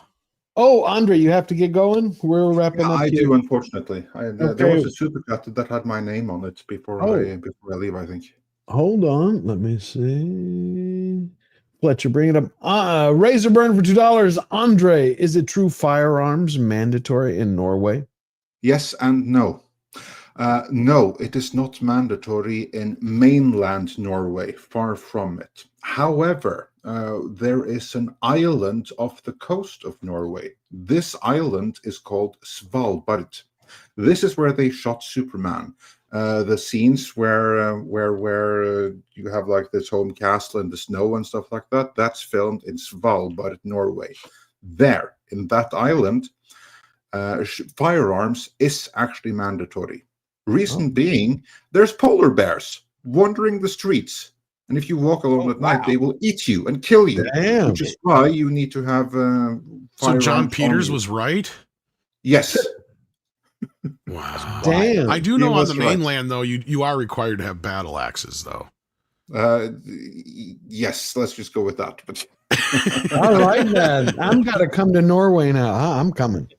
Oh, Andre, you have to get going. We're wrapping up. I here. do, unfortunately. There Okay. was a supercut that had my name on it before Oh. I leave, I think. Hold on. Let me see. Fletcher, bring it up. Razor burn for $2. Andre, is it true firearms mandatory in Norway? Yes and no. No, it is not mandatory in mainland Norway, far from it. However, there is an island off the coast of Norway. This island is called Svalbard. This is where they shot Superman. The scenes where you have like this home castle in the snow and stuff like that, that's filmed in Svalbard, Norway. There, in that island, firearms is actually mandatory. Reason being, there's polar bears wandering the streets, and if you walk alone at night, they will eat you and kill you. Damn. Which is why you need to have. So firearms John on Peters you. was right. Yes. Wow. Damn. I do He know on was the right. mainland though, you are required to have battle axes though. Yes, let's just go with that. But All right, then. I'm got to come to Norway now. Huh? I'm coming.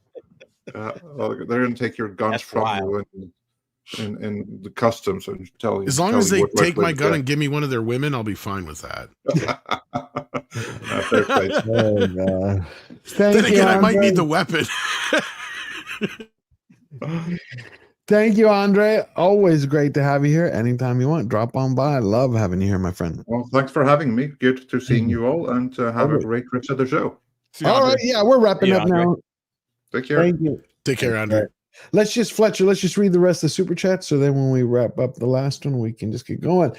well, they're going to take your guns That's from wild. you and in the customs and tell you. As long as they take my gun and give me one of their women, I'll be fine with that. Fair play. Oh, God. Then again, I might need the weapon. Thank you, Andre. Always great to have you here. Anytime you want, drop on by. Love having you here, my friend. Well, thanks for having me. Good to seeing you all, and have a great rest of the show. All right, yeah, we're wrapping up now. Take care. Thank you. Take care, Andre. Let's just, Fletcher, let's just read the rest of the super chat. So then when we wrap up the last one, we can just keep going.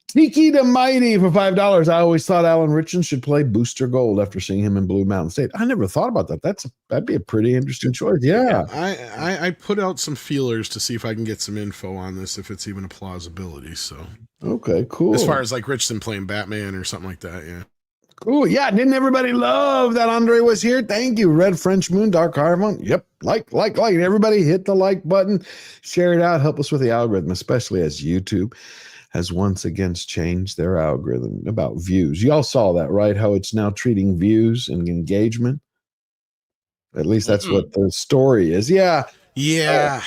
Tiki the Mighty for $5. I always thought Alan Richards should play Booster Gold after seeing him in Blue Mountain State. I never thought about that. That'd be a pretty interesting choice. Yeah. I put out some feelers to see if I can get some info on this, if it's even a plausibility. So okay, cool. As far as like Richardson playing Batman or something like that, yeah. Cool. Yeah. Didn't everybody love that Andre was here? Thank you. Red French Moon, Dark Harvon. Yep. Like. Everybody hit the like button. Share it out. Help us with the algorithm, especially as YouTube has once again changed their algorithm about views. You all saw that, right? How it's now treating views and engagement. At least that's what the story is. Yeah. Yeah.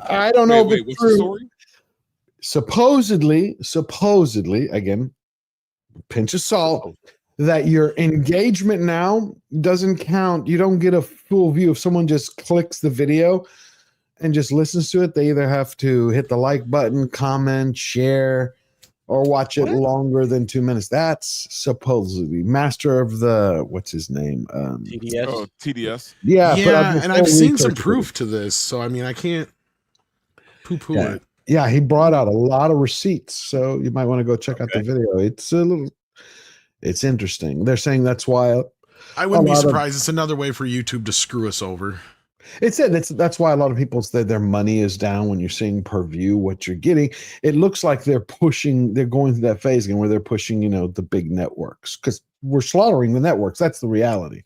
I don't know. Wait, what's the story? Supposedly, again, pinch of salt, that your engagement now doesn't count. You don't get a full view. If someone just clicks the video and just listens to it, they either have to hit the like button, comment, share, or watch it longer than 2 minutes. That's supposedly Master of the, what's his name? TDS. Oh, TDS. Yeah. And I've seen some proof to this. So, I mean, I can't poo-poo it. Yeah, he brought out a lot of receipts. So you might want to go check out the video. It's interesting. They're saying that's why. I wouldn't be surprised. It's another way for YouTube to screw us over. That's why a lot of people say their money is down when you're seeing per view what you're getting. It looks like they're going through that phase again where they're pushing, the big networks, because we're slaughtering the networks. That's the reality.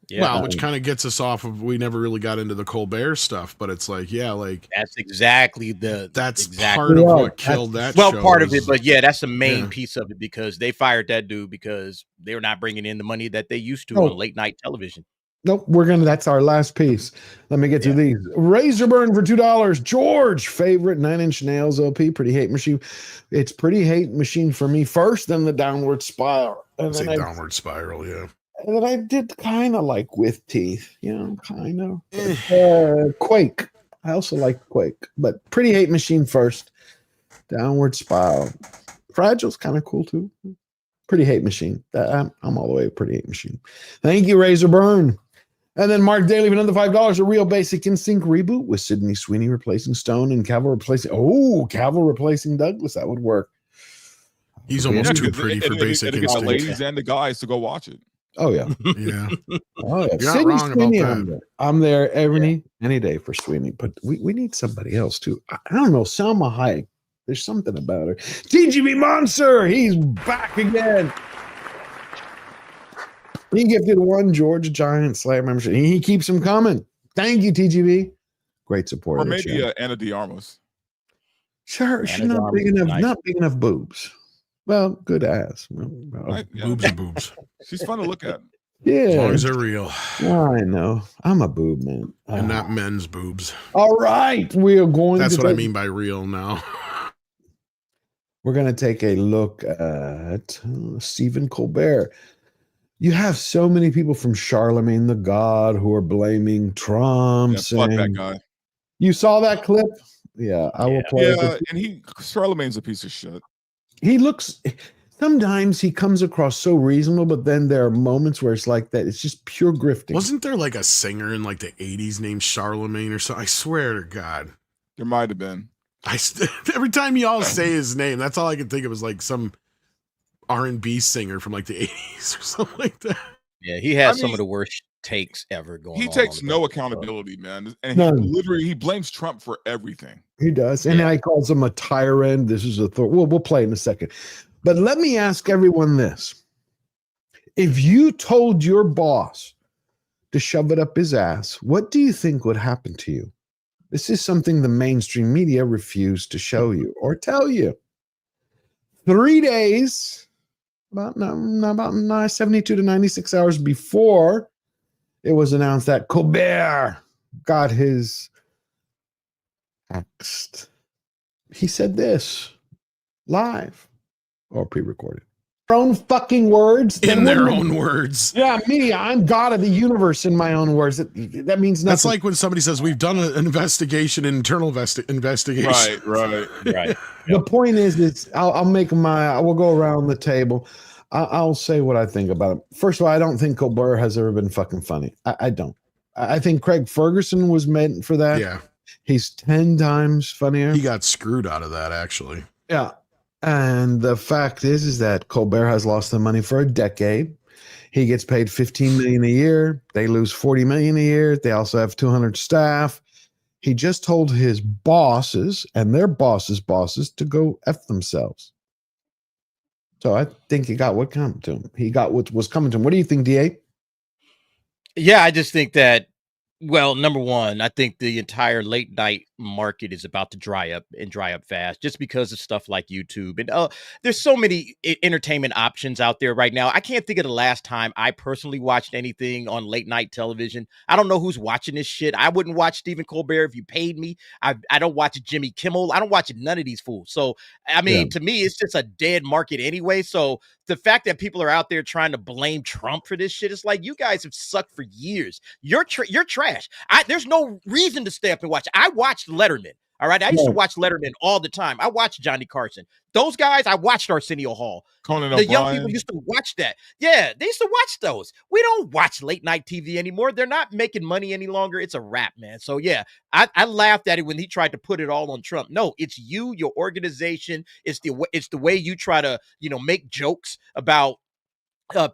Yeah. Well, which kind of gets us off of, we never really got into the Colbert stuff, but it's like, that's exactly part of what killed that show. Well, part of it, but that's the main piece of it, because they fired that dude because they were not bringing in the money that they used to on late night television. Nope, that's our last piece. Let me get to these. Razorburn for $2. George, favorite 9 Inch Nails LP, Pretty Hate Machine. It's Pretty Hate Machine for me first, then the Downward Spiral. Downward Spiral, yeah. And then I did kind of like With Teeth, kind of. Quake. I also like Quake, but Pretty Hate Machine first, Downward Spiral. Fragile's kind of cool too. Pretty Hate Machine. I'm all the way with Pretty Hate Machine. Thank you, Razorburn. And then Mark Daly for another $5. A Real Basic Instinct reboot with Sydney Sweeney replacing Stone and Cavill replacing Douglas. That would work. He's almost too pretty for Basic Instinct. Instinct. Ladies and the guys to go watch it. Oh yeah, yeah. Oh yeah. You're not wrong about that. I'm there any day for Sweeney, but we need somebody else too. I don't know, Salma Hayek. There's something about her. TGB Monster, he's back again. He gifted one George Giant Slayer membership. He keeps them coming. Thank you, TGB. Great support. Or maybe Anna de Armas. Sure, she's not big enough. Nice. Not big enough boobs. Well, good ass. Boobs are boobs. She's fun to look at. Yeah, as long as they're real. I know. I'm a boob man, and not men's boobs. All right, we are going. That's what I mean by real now. We're going to take a look at Stephen Colbert. You have so many people from Charlemagne the God who are blaming Trump. Fuck that guy. You saw that clip? Yeah, I will play. Yeah, and Charlemagne's a piece of shit. He looks. Sometimes he comes across so reasonable, but then there are moments where it's like that. It's just pure grifting. Wasn't there like a singer in like the 80s named Charlemagne or something? I swear to God. There might have been. Every time y'all say his name, that's all I can think of is like some R&B singer from like the 80s or something like that. Yeah, he has some of the worst takes ever going on. He takes no accountability, man. And he blames Trump for everything. He does. And he calls him a tyrant. This is a thought. We'll play in a second. But let me ask everyone this. If you told your boss to shove it up his ass, what do you think would happen to you? This is something the mainstream media refused to show you or tell you. 3 days, about 72 to 96 hours before it was announced that Colbert got his Next. He said this live or pre-recorded. Their own fucking words. In their own words. Yeah, me. I'm God of the universe in my own words. That means nothing. That's like when somebody says we've done an investigation, an internal investigation. Right. The point is we'll go around the table. I'll say what I think about him. First of all, I don't think Colbert has ever been fucking funny. I don't. I think Craig Ferguson was meant for that. Yeah. He's 10 times funnier. He got screwed out of that, actually. Yeah. And the fact is that Colbert has lost the money for a decade. He gets paid $15 million a year. They lose $40 million a year. They also have 200 staff. He just told his bosses and their bosses' bosses to go F themselves. So I think he got what came to him. He got what was coming to him. What do you think, DA? Yeah, I just think that, well, number one, I think the entire late night market is about to dry up fast just because of stuff like YouTube. And there's so many entertainment options out there right now. I can't think of the last time I personally watched anything on late night television. I don't know who's watching this shit. I wouldn't watch Stephen Colbert if you paid me. I don't watch Jimmy Kimmel. I don't watch none of these fools. So, I mean, to me, it's just a dead market anyway. So the fact that people are out there trying to blame Trump for this shit, it's like, you guys have sucked for years. You're trash. There's no reason to stay up and watch. I watched Letterman. All right. I used to watch Letterman all the time. I watched Johnny Carson. Those guys, I watched Arsenio Hall. Conan the young O'Brien. people used to watch that. Yeah, they used to watch those. We don't watch late night TV anymore. They're not making money any longer. It's a wrap, man. So yeah, I laughed at it when he tried to put it all on Trump. No, it's you, your organization. It's the way you try to, make jokes about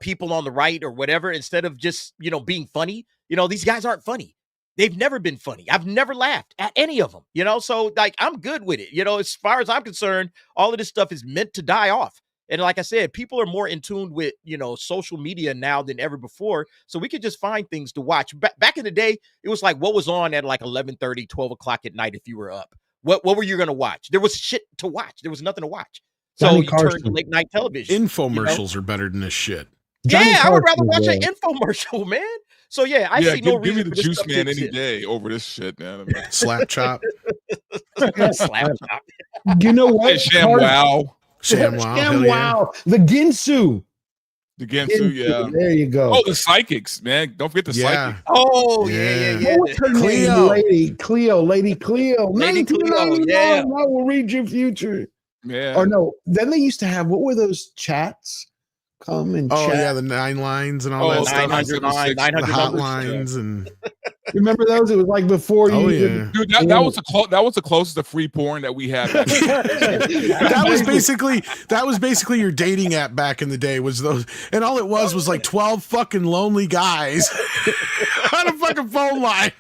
people on the right or whatever, instead of just, being funny. These guys aren't funny. They've never been funny. I've never laughed at any of them, so like, I'm good with it. As far as I'm concerned, all of this stuff is meant to die off. And like I said, people are more in tune with, social media now than ever before. So we could just find things to watch. Back in the day, it was like, what was on at like 11:30, 12 o'clock at night if you were up? What were you going to watch? There was shit to watch. There was nothing to watch. So Johnny you turned to Carson. late night television. Infomercials are better than this shit. I would rather watch an infomercial, man. So yeah, I see no give me reason the for this juice stuff to man any exist. day over this shit, man. I mean, Slap chop. Slap chop. You know what? Sham Wow. Sham Wow. hell yeah. Wow. The Ginsu. The Gensu, yeah. There you go. Oh, the psychics, man. Don't forget the psychics. Oh, yeah. What's her name? Lady Cleo. Lady Cleo, yeah. I will read your future. Yeah. Or no, then they used to have, what were those chats? Come and Oh chat. yeah, the 9 lines and all that stuff. 900 The hotlines and Remember those? It was like before you. Oh yeah. Dude, that was the closest to free porn that we had. that was basically your dating app back in the day, was those, and all it was like 12 fucking lonely guys on a fucking phone line.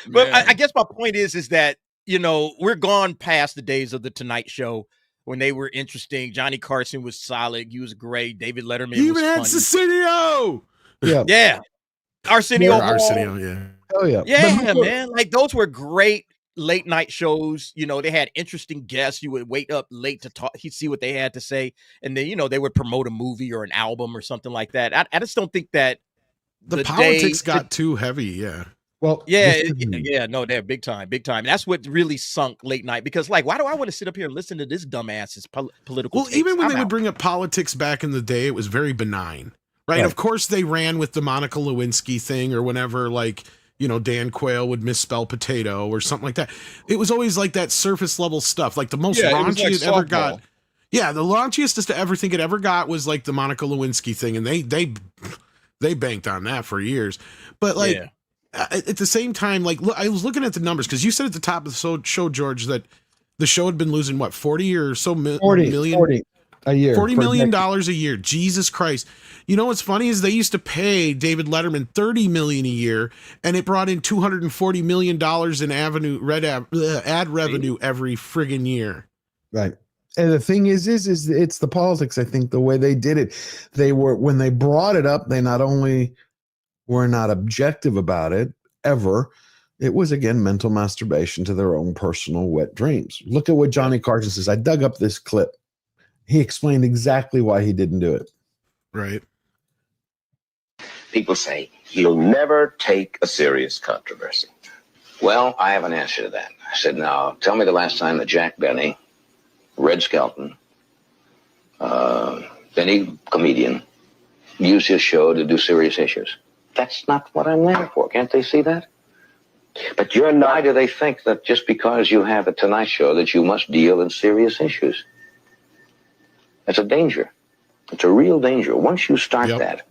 But I guess my point is that, we're gone past the days of the Tonight Show when they were interesting. Johnny Carson was solid. He was great. David Letterman You was even had funny. Cecilio. Yeah. Arsenio Hall. Arsenio, yeah. Oh yeah. Yeah, man. Like, those were great late night shows. They had interesting guests. You would wait up late to talk. He'd see what they had to say. And then, they would promote a movie or an album or something like that. I just don't think that The politics got too heavy, yeah. Well, no, they're big time. And that's what really sunk late night, because, like, why do I want to sit up here and listen to this dumbass's political? Well, takes? even when I'm they out. would bring up politics back in the day, it was very benign, right? Right. Of course, they ran with the Monica Lewinsky thing, or whenever, like, Dan Quayle would misspell potato or something like that. It was always like that surface level stuff, like the most raunchy it ever got. Yeah, the raunchiest I ever think it ever got was like the Monica Lewinsky thing, and they banked on that for years. But like. Yeah. At the same time, like, look, I was looking at the numbers, because you said at the top of the show, George, that the show had been losing what, 40 or so million a year, $40 million a year. Jesus Christ! What's funny is they used to pay David Letterman $30 million a year, and it brought in $240 million in ad revenue every friggin' year. Right. And the thing is it's the politics. I think the way they did it, when they brought it up, they not only were not objective about it ever, it was again mental masturbation to their own personal wet dreams. Look at what Johnny Carson says. I dug up this clip. He explained exactly why he didn't do it. Right. People say he'll never take a serious controversy. Well, I have an answer to that. I said, now, tell me the last time that Jack Benny, Red Skelton, any comedian, used his show to do serious issues. That's not what I'm there for. Can't they see that? But you're not. Why do they think that just because you have a Tonight Show that you must deal in serious issues? That's a danger. It's a real danger. Once you start that,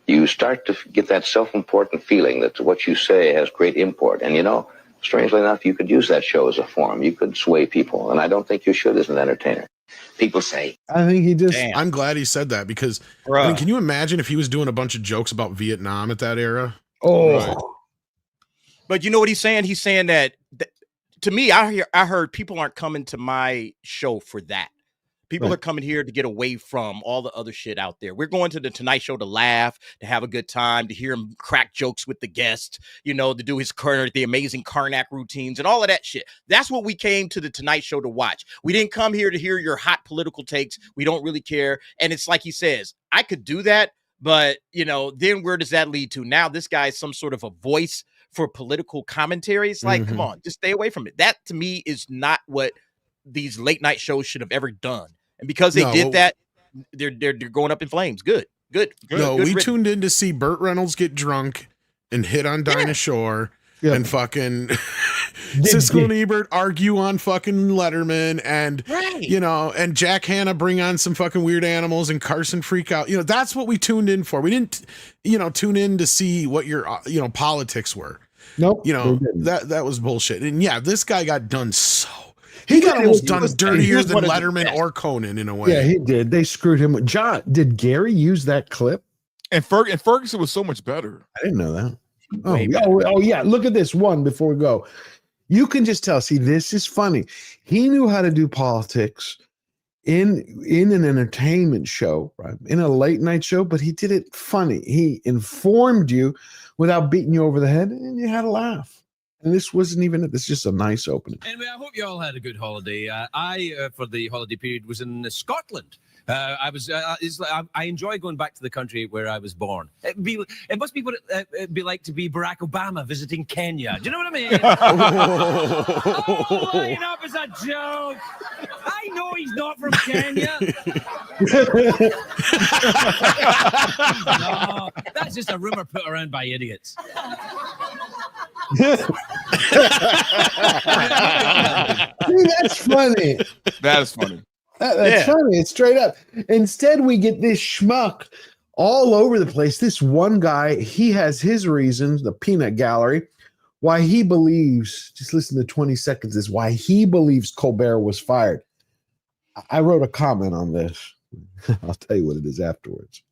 you start to get that self-important feeling that what you say has great import. And you know, strangely enough, you could use that show as a forum. You could sway people. And I don't think you should as an entertainer. People say, I think he just. I'm glad he said that because I mean, can you imagine if he was doing a bunch of jokes about Vietnam at that era? Oh, right. But you know what he's saying? He's saying that to me, I heard people aren't coming to my show for that. People are coming here to get away from all the other shit out there. We're going to the Tonight Show to laugh, to have a good time, to hear him crack jokes with the guests, you know, to do the amazing Karnak routines and all of that shit. That's what we came to the Tonight Show to watch. We didn't come here to hear your hot political takes. We don't really care. And it's like he says, I could do that, but, you know, then where does that lead to? Now this guy is some sort of a voice for political commentary. It's like, come on, just stay away from it. That to me is not what these late night shows should have ever done. And because they did that, they're going up in flames. Good. No, we tuned in to see Burt Reynolds get drunk and hit on Dinah Shore and fucking Siskel and Ebert argue on fucking Letterman and you know, and Jack Hanna bring on some fucking weird animals and Carson freak out. You know, that's what we tuned in for. We didn't, you know, tune in to see what your you know politics were. Nope. You know, that was bullshit. And yeah, this guy got done so. He got almost done dirtier than Letterman or Conan in a way. Yeah, he did. They screwed him. John, did Gary use that clip? And Ferguson was so much better. I didn't know that. Oh, yeah. Look at this one before we go. You can just tell. See, this is funny. He knew how to do politics in an entertainment show, right? In a late night show, but he did it funny. He informed you without beating you over the head, and you had a laugh. And this wasn't even it. This is just a nice opening. Anyway, I hope you all had a good holiday. I for the holiday period, was in Scotland. I enjoy going back to the country where I was born. It must be what it'd be like to be Barack Obama visiting Kenya. Do you know what I mean? Line up as a joke. I know he's not from Kenya. No, that's just a rumor put around by idiots. See, that's funny. That is funny. That's funny. It's straight up. Instead, we get this schmuck all over the place. This one guy, he has his reasons, the peanut gallery, why he believes, just listen to 20 seconds, is why he believes Colbert was fired. I wrote a comment on this. I'll tell you what it is afterwards.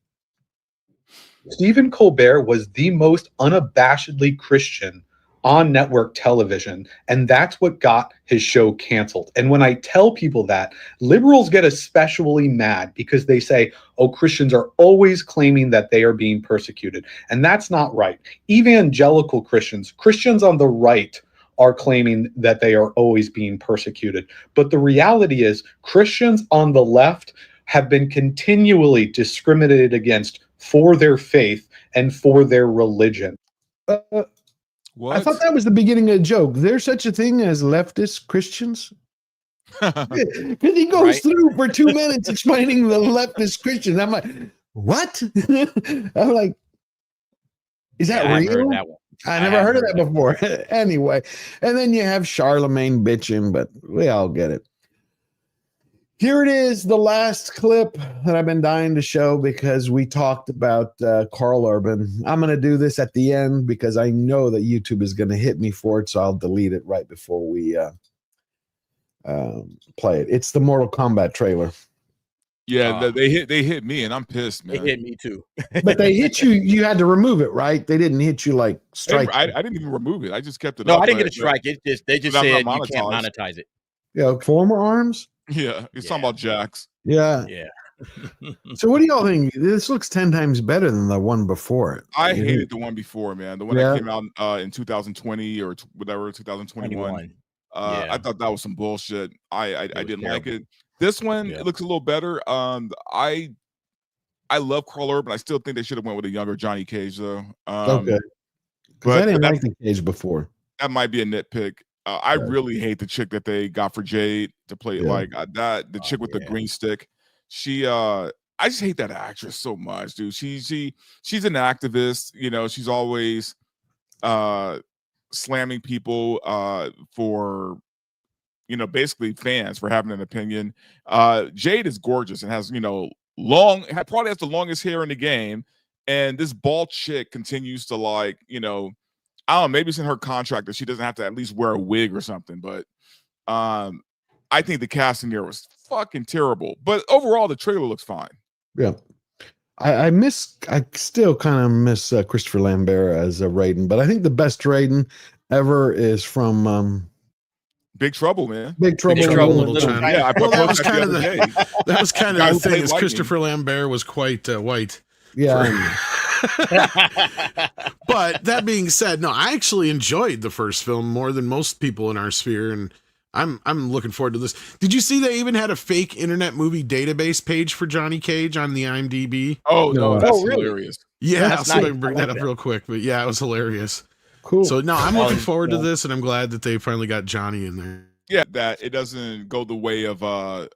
Stephen Colbert was the most unabashedly Christian on network television, and that's what got his show canceled. And when I tell people that, liberals get especially mad because they say, oh, Christians are always claiming that they are being persecuted. And that's not right. Evangelical Christians on the right, are claiming that they are always being persecuted. But the reality is Christians on the left have been continually discriminated against for their faith and for their religion. What? I thought that was the beginning of a joke. There's such a thing as leftist Christians? Because he goes through for 2 minutes explaining the leftist Christians. I'm like, what? I'm like, is that real? I never heard of that before. Anyway, and then you have Charlemagne bitching, but we all get it. Here it is, the last clip that I've been dying to show because we talked about Carl Urban. I'm going to do this at the end because I know that YouTube is going to hit me for it, so I'll delete it right before we play it. It's the Mortal Kombat trailer. Yeah, they hit me, and I'm pissed, man. They hit me too. But they hit you. You had to remove it, right? They didn't hit you like strike. I didn't even remove it. I just kept it. No, up, I didn't get a strike. They just said you can't monetize it. Yeah, former arms. Yeah, he's talking about Jax. Yeah. Yeah. So what do y'all think? This looks 10 times better than the one before it. I hated the one before, man. The one that came out in 2020 or whatever, 2021. I thought that was some bullshit. I didn't like it. This one, it looks a little better. I love Carl Urban. I still think they should have went with a younger Johnny Cage, though. Okay. Because I didn't like the Cage before. That might be a nitpick. I really hate the chick that they got for Jade to play the chick with the green stick. She I just hate that actress so much, dude. She's an activist, you know, she's always slamming people for, you know, basically fans for having an opinion. Jade is gorgeous and has, you know, probably has the longest hair in the game, and this bald chick continues to, like, you know, I don't know, maybe it's in her contract that she doesn't have to at least wear a wig or something, but I think the casting there was fucking terrible. But overall, the trailer looks fine. Yeah. I still kind of miss Christopher Lambert as Raiden, but I think the best Raiden ever is from Big Trouble, man. Big Trouble in Little China. Yeah, that was kind of the thing. Is Christopher Lambert was quite white. Yeah. But that being said, no, I actually enjoyed the first film more than most people in our sphere, and I'm looking forward to this. Did you see they even had a fake Internet Movie Database page for Johnny Cage on the IMDb? Oh no, that's hilarious. Yeah, That's so nice. I bring that up real quick, but yeah, it was hilarious. Cool. So no, I'm looking forward to this, and I'm glad that they finally got Johnny in there. Yeah, that it doesn't go the way of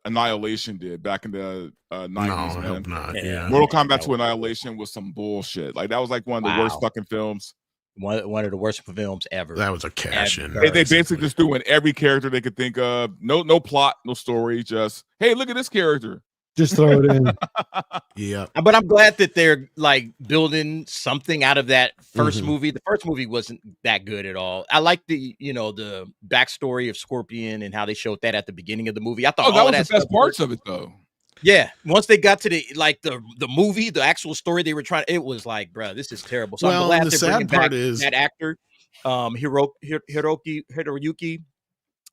Annihilation did back in the 90s. No, I man. hope not. Yeah. Mortal Kombat to Annihilation was some bullshit. Like that was like one of the worst fucking films. One of the worst films ever. That was a cash in. They basically just threw in every character they could think of. No plot, no story. Just, hey, look at this character. Just throw it in. Yeah. But I'm glad that they're like building something out of that first movie. The first movie wasn't that good at all. I like the backstory of Scorpion and how they showed that at the beginning of the movie. I thought that was the best parts of it though. Yeah. Once they got to the movie, the actual story they were trying, it was like, bro, this is terrible. So I'm glad the they're sad bringing part back is that actor, Hiroyuki.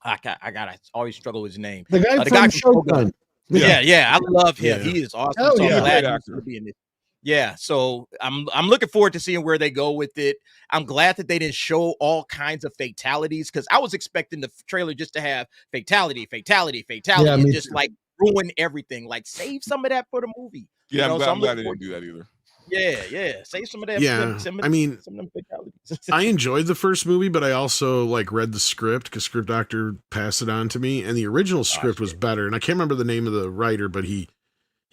I always struggle with his name. The guy from Shogun. Yeah, I love him. Yeah. He is awesome. Oh, so I'm yeah. glad Great he's gonna be in this. Yeah, so I'm looking forward to seeing where they go with it. I'm glad that they didn't show all kinds of fatalities because I was expecting the trailer just to have fatality, Yeah, and me just too. like ruin everything. Like save some of that for the movie. Yeah, you know? I'm glad they looking didn't do that either. Yeah, save some of that. Yeah, some of I mean, some of them fatalities. I enjoyed the first movie, but I also like read the script because Script Doctor passed it on to me, and the original script was better. And I can't remember the name of the writer, but he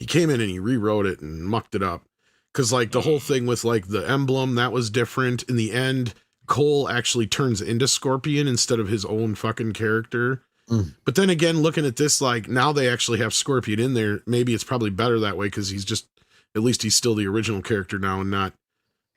came in and he rewrote it and mucked it up because like the whole thing with like the emblem that was different. In the end, Cole actually turns into Scorpion instead of his own fucking character. But then again, looking at this, like now they actually have Scorpion in there. Maybe it's probably better that way because he's just. At least he's still the original character now and not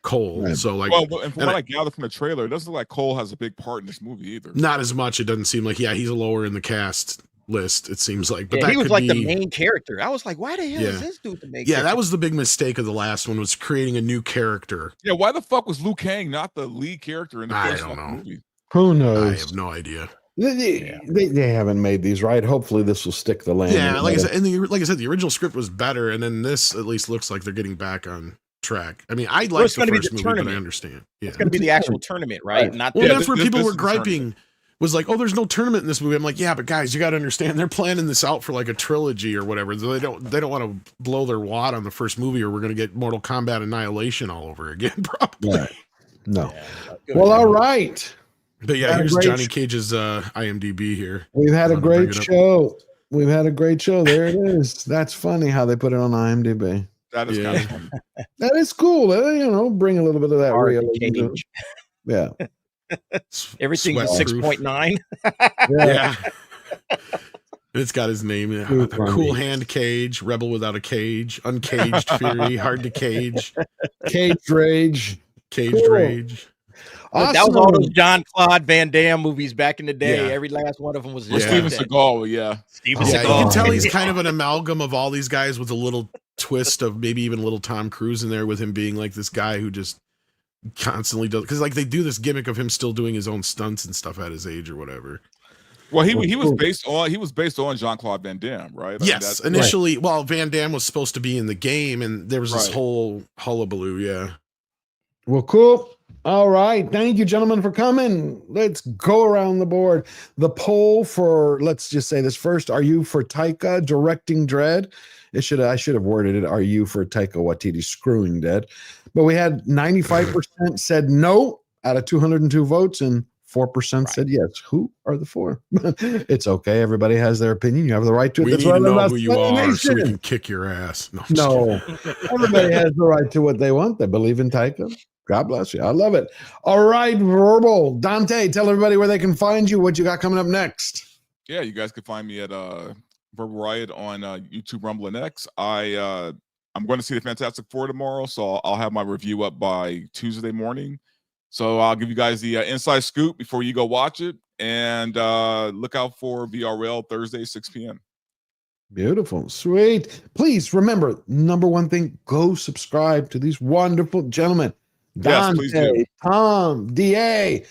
Cole. Right. So like, and from what I gather from the trailer, it doesn't look like Cole has a big part in this movie either. Not as much. It doesn't seem like. Yeah, he's lower in the cast list. It seems like. But yeah, that he was could like be, the main character. I was like, why the hell is this dude the main? Yeah, character? that was the big mistake of the last one was creating a new character. Yeah, why the fuck was Liu Kang not the lead character in the first movie? Who knows? I have no idea. They haven't made these right. Hopefully, this will stick the landing. Yeah, like I said, like I said, the original script was better, and then this at least looks like they're getting back on track. I mean, I like the first movie, but I understand. Yeah, it's going to be the actual tournament, right? Not that's where people were griping. Was like, oh, there's no tournament in this movie. I'm like, yeah, but guys, you got to understand, they're planning this out for like a trilogy or whatever. They don't want to blow their wad on the first movie, or we're going to get Mortal Kombat Annihilation all over again, probably. Right. No. Well, all right. But yeah, here's Johnny Cage's IMDb here. We've had a great show. We've had a great show. There it is. That's funny how they put it on IMDb. That is kind of funny. That is cool. Bring a little bit of that realism. Yeah. Everything's 6.9. Yeah. It's got his name. Yeah. Cool Hand Cage, Rebel Without a Cage, Uncaged Fury, Hard to Cage, Caged Rage, Caged Rage. Awesome. That was all those Jean-Claude Van Damme movies back in the day. Yeah. Every last one of them was Steven Seagal. Yeah, Steven Seagal. Seagal. You can tell he's kind of an amalgam of all these guys with a little twist of maybe even a little Tom Cruise in there with him being like this guy who just constantly does, because like they do this gimmick of him still doing his own stunts and stuff at his age or whatever. Well, he was based on Jean-Claude Van Damme, right? Yes, initially. Right. Well, Van Damme was supposed to be in the game, and there was this whole hullabaloo. Yeah. Well, cool. All right. Thank you, gentlemen, for coming. Let's go around the board. The poll for, let's just say this first. Are you for Taika directing Dredd? I should have worded it. Are you for Taika Waititi screwing Dredd? But we had 95% said no out of 202 votes, and 4% said yes. Who are the 4? It's okay. Everybody has their opinion. You have the right to it. We That's need what to I love know about who you Slay are so we Nation. can kick your ass. No, I'm just No, everybody has the right to what they want. They believe in Taika. God bless you. I love it. All right, Verbal. Dante, tell everybody where they can find you, what you got coming up next. Yeah, you guys can find me at Verbal Riot on YouTube, Rumble, and X. I'm going to see the Fantastic Four tomorrow, so I'll have my review up by Tuesday morning. So I'll give you guys the inside scoop before you go watch it, and look out for VRL Thursday, 6 p.m. Beautiful. Sweet. Please remember, number one thing, go subscribe to these wonderful gentlemen. Yes, please do. Dante, Tom, DA.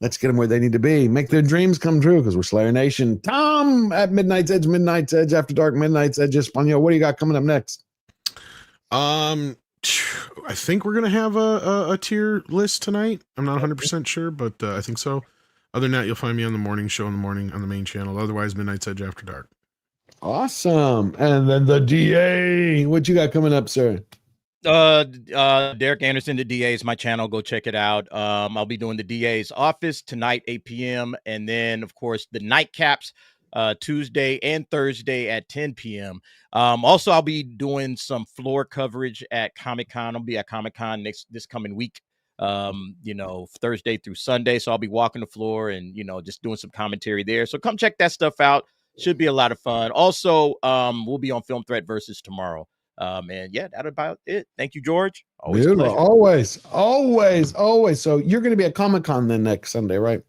Let's get them where they need to be. Make their dreams come true because we're Slayer Nation. Tom at Midnight's Edge, Midnight's Edge, After Dark, Midnight's Edge, Espanol. What do you got coming up next? I think we're gonna have a tier list tonight. I'm not 100% sure, but I think so. Other than that, you'll find me on the morning show in the morning on the main channel. Otherwise, Midnight's Edge After Dark. Awesome. And then the DA. What you got coming up, sir? Derek Anderson, the DA is my channel. Go check it out. I'll be doing the DA's office tonight, 8 p.m. And then, of course, the nightcaps Tuesday and Thursday at 10 p.m. Also, I'll be doing some floor coverage at Comic-Con. I'll be at Comic-Con this coming week, Thursday through Sunday. So I'll be walking the floor and, just doing some commentary there. So come check that stuff out. Should be a lot of fun. Also, we'll be on Film Threat Versus tomorrow. And yeah, that's about it. Thank you, George. Always a pleasure. Always. So you're going to be at Comic-Con then next Sunday, right?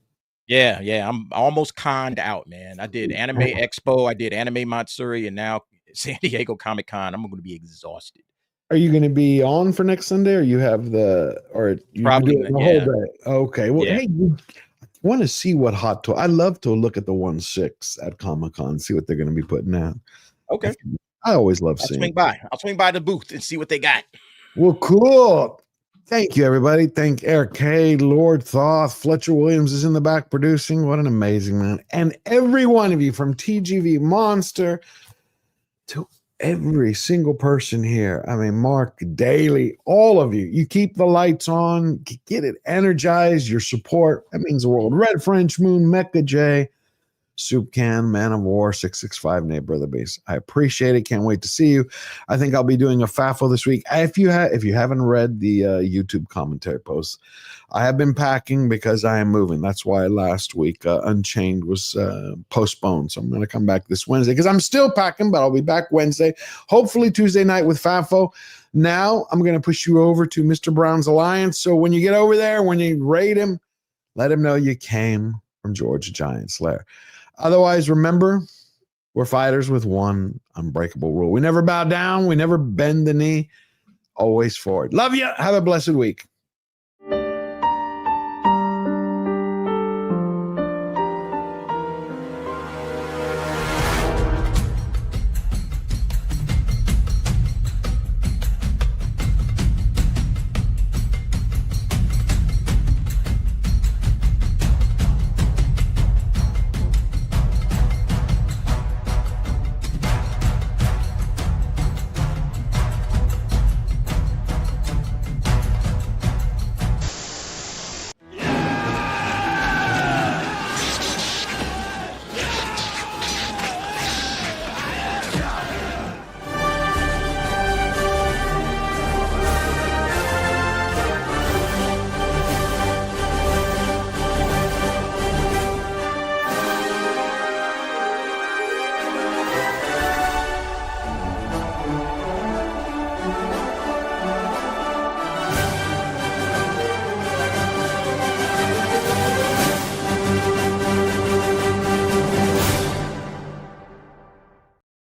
Yeah. I'm almost conned out, man. I did Anime Expo, I did Anime Matsuri, and now San Diego Comic-Con. I'm going to be exhausted. Are you going to be on for next Sunday, or you have the Probably the whole day? Okay. Well, hey, I want to see what hot toy. I love to look at the 1/6 at Comic-Con, see what they're going to be putting out. Okay. I always love I'll seeing. I'll swing by the booth and see what they got. Well, cool. Thank you, everybody. Thank Eric K, Lord Thoth, Fletcher Williams is in the back producing. What an amazing man. And every one of you from TGV Monster to every single person here. I mean, Mark Daly, all of you. You keep the lights on, get it energized, your support. That means the world. Red French Moon, Mecha J, Soup Can, Man of War, 665, Nate Brother Base. I appreciate it. Can't wait to see you. I think I'll be doing a FAFO this week. If you haven't read the YouTube commentary posts, I have been packing because I am moving. That's why last week Unchained was postponed. So I'm going to come back this Wednesday because I'm still packing, but I'll be back Wednesday. Hopefully Tuesday night with FAFO. Now I'm going to push you over to Mr. Brown's Alliance. So when you get over there, when you raid him, let him know you came from George Giant Slayer. Otherwise, remember, we're fighters with one unbreakable rule. We never bow down. We never bend the knee. Always forward. Love you. Have a blessed week.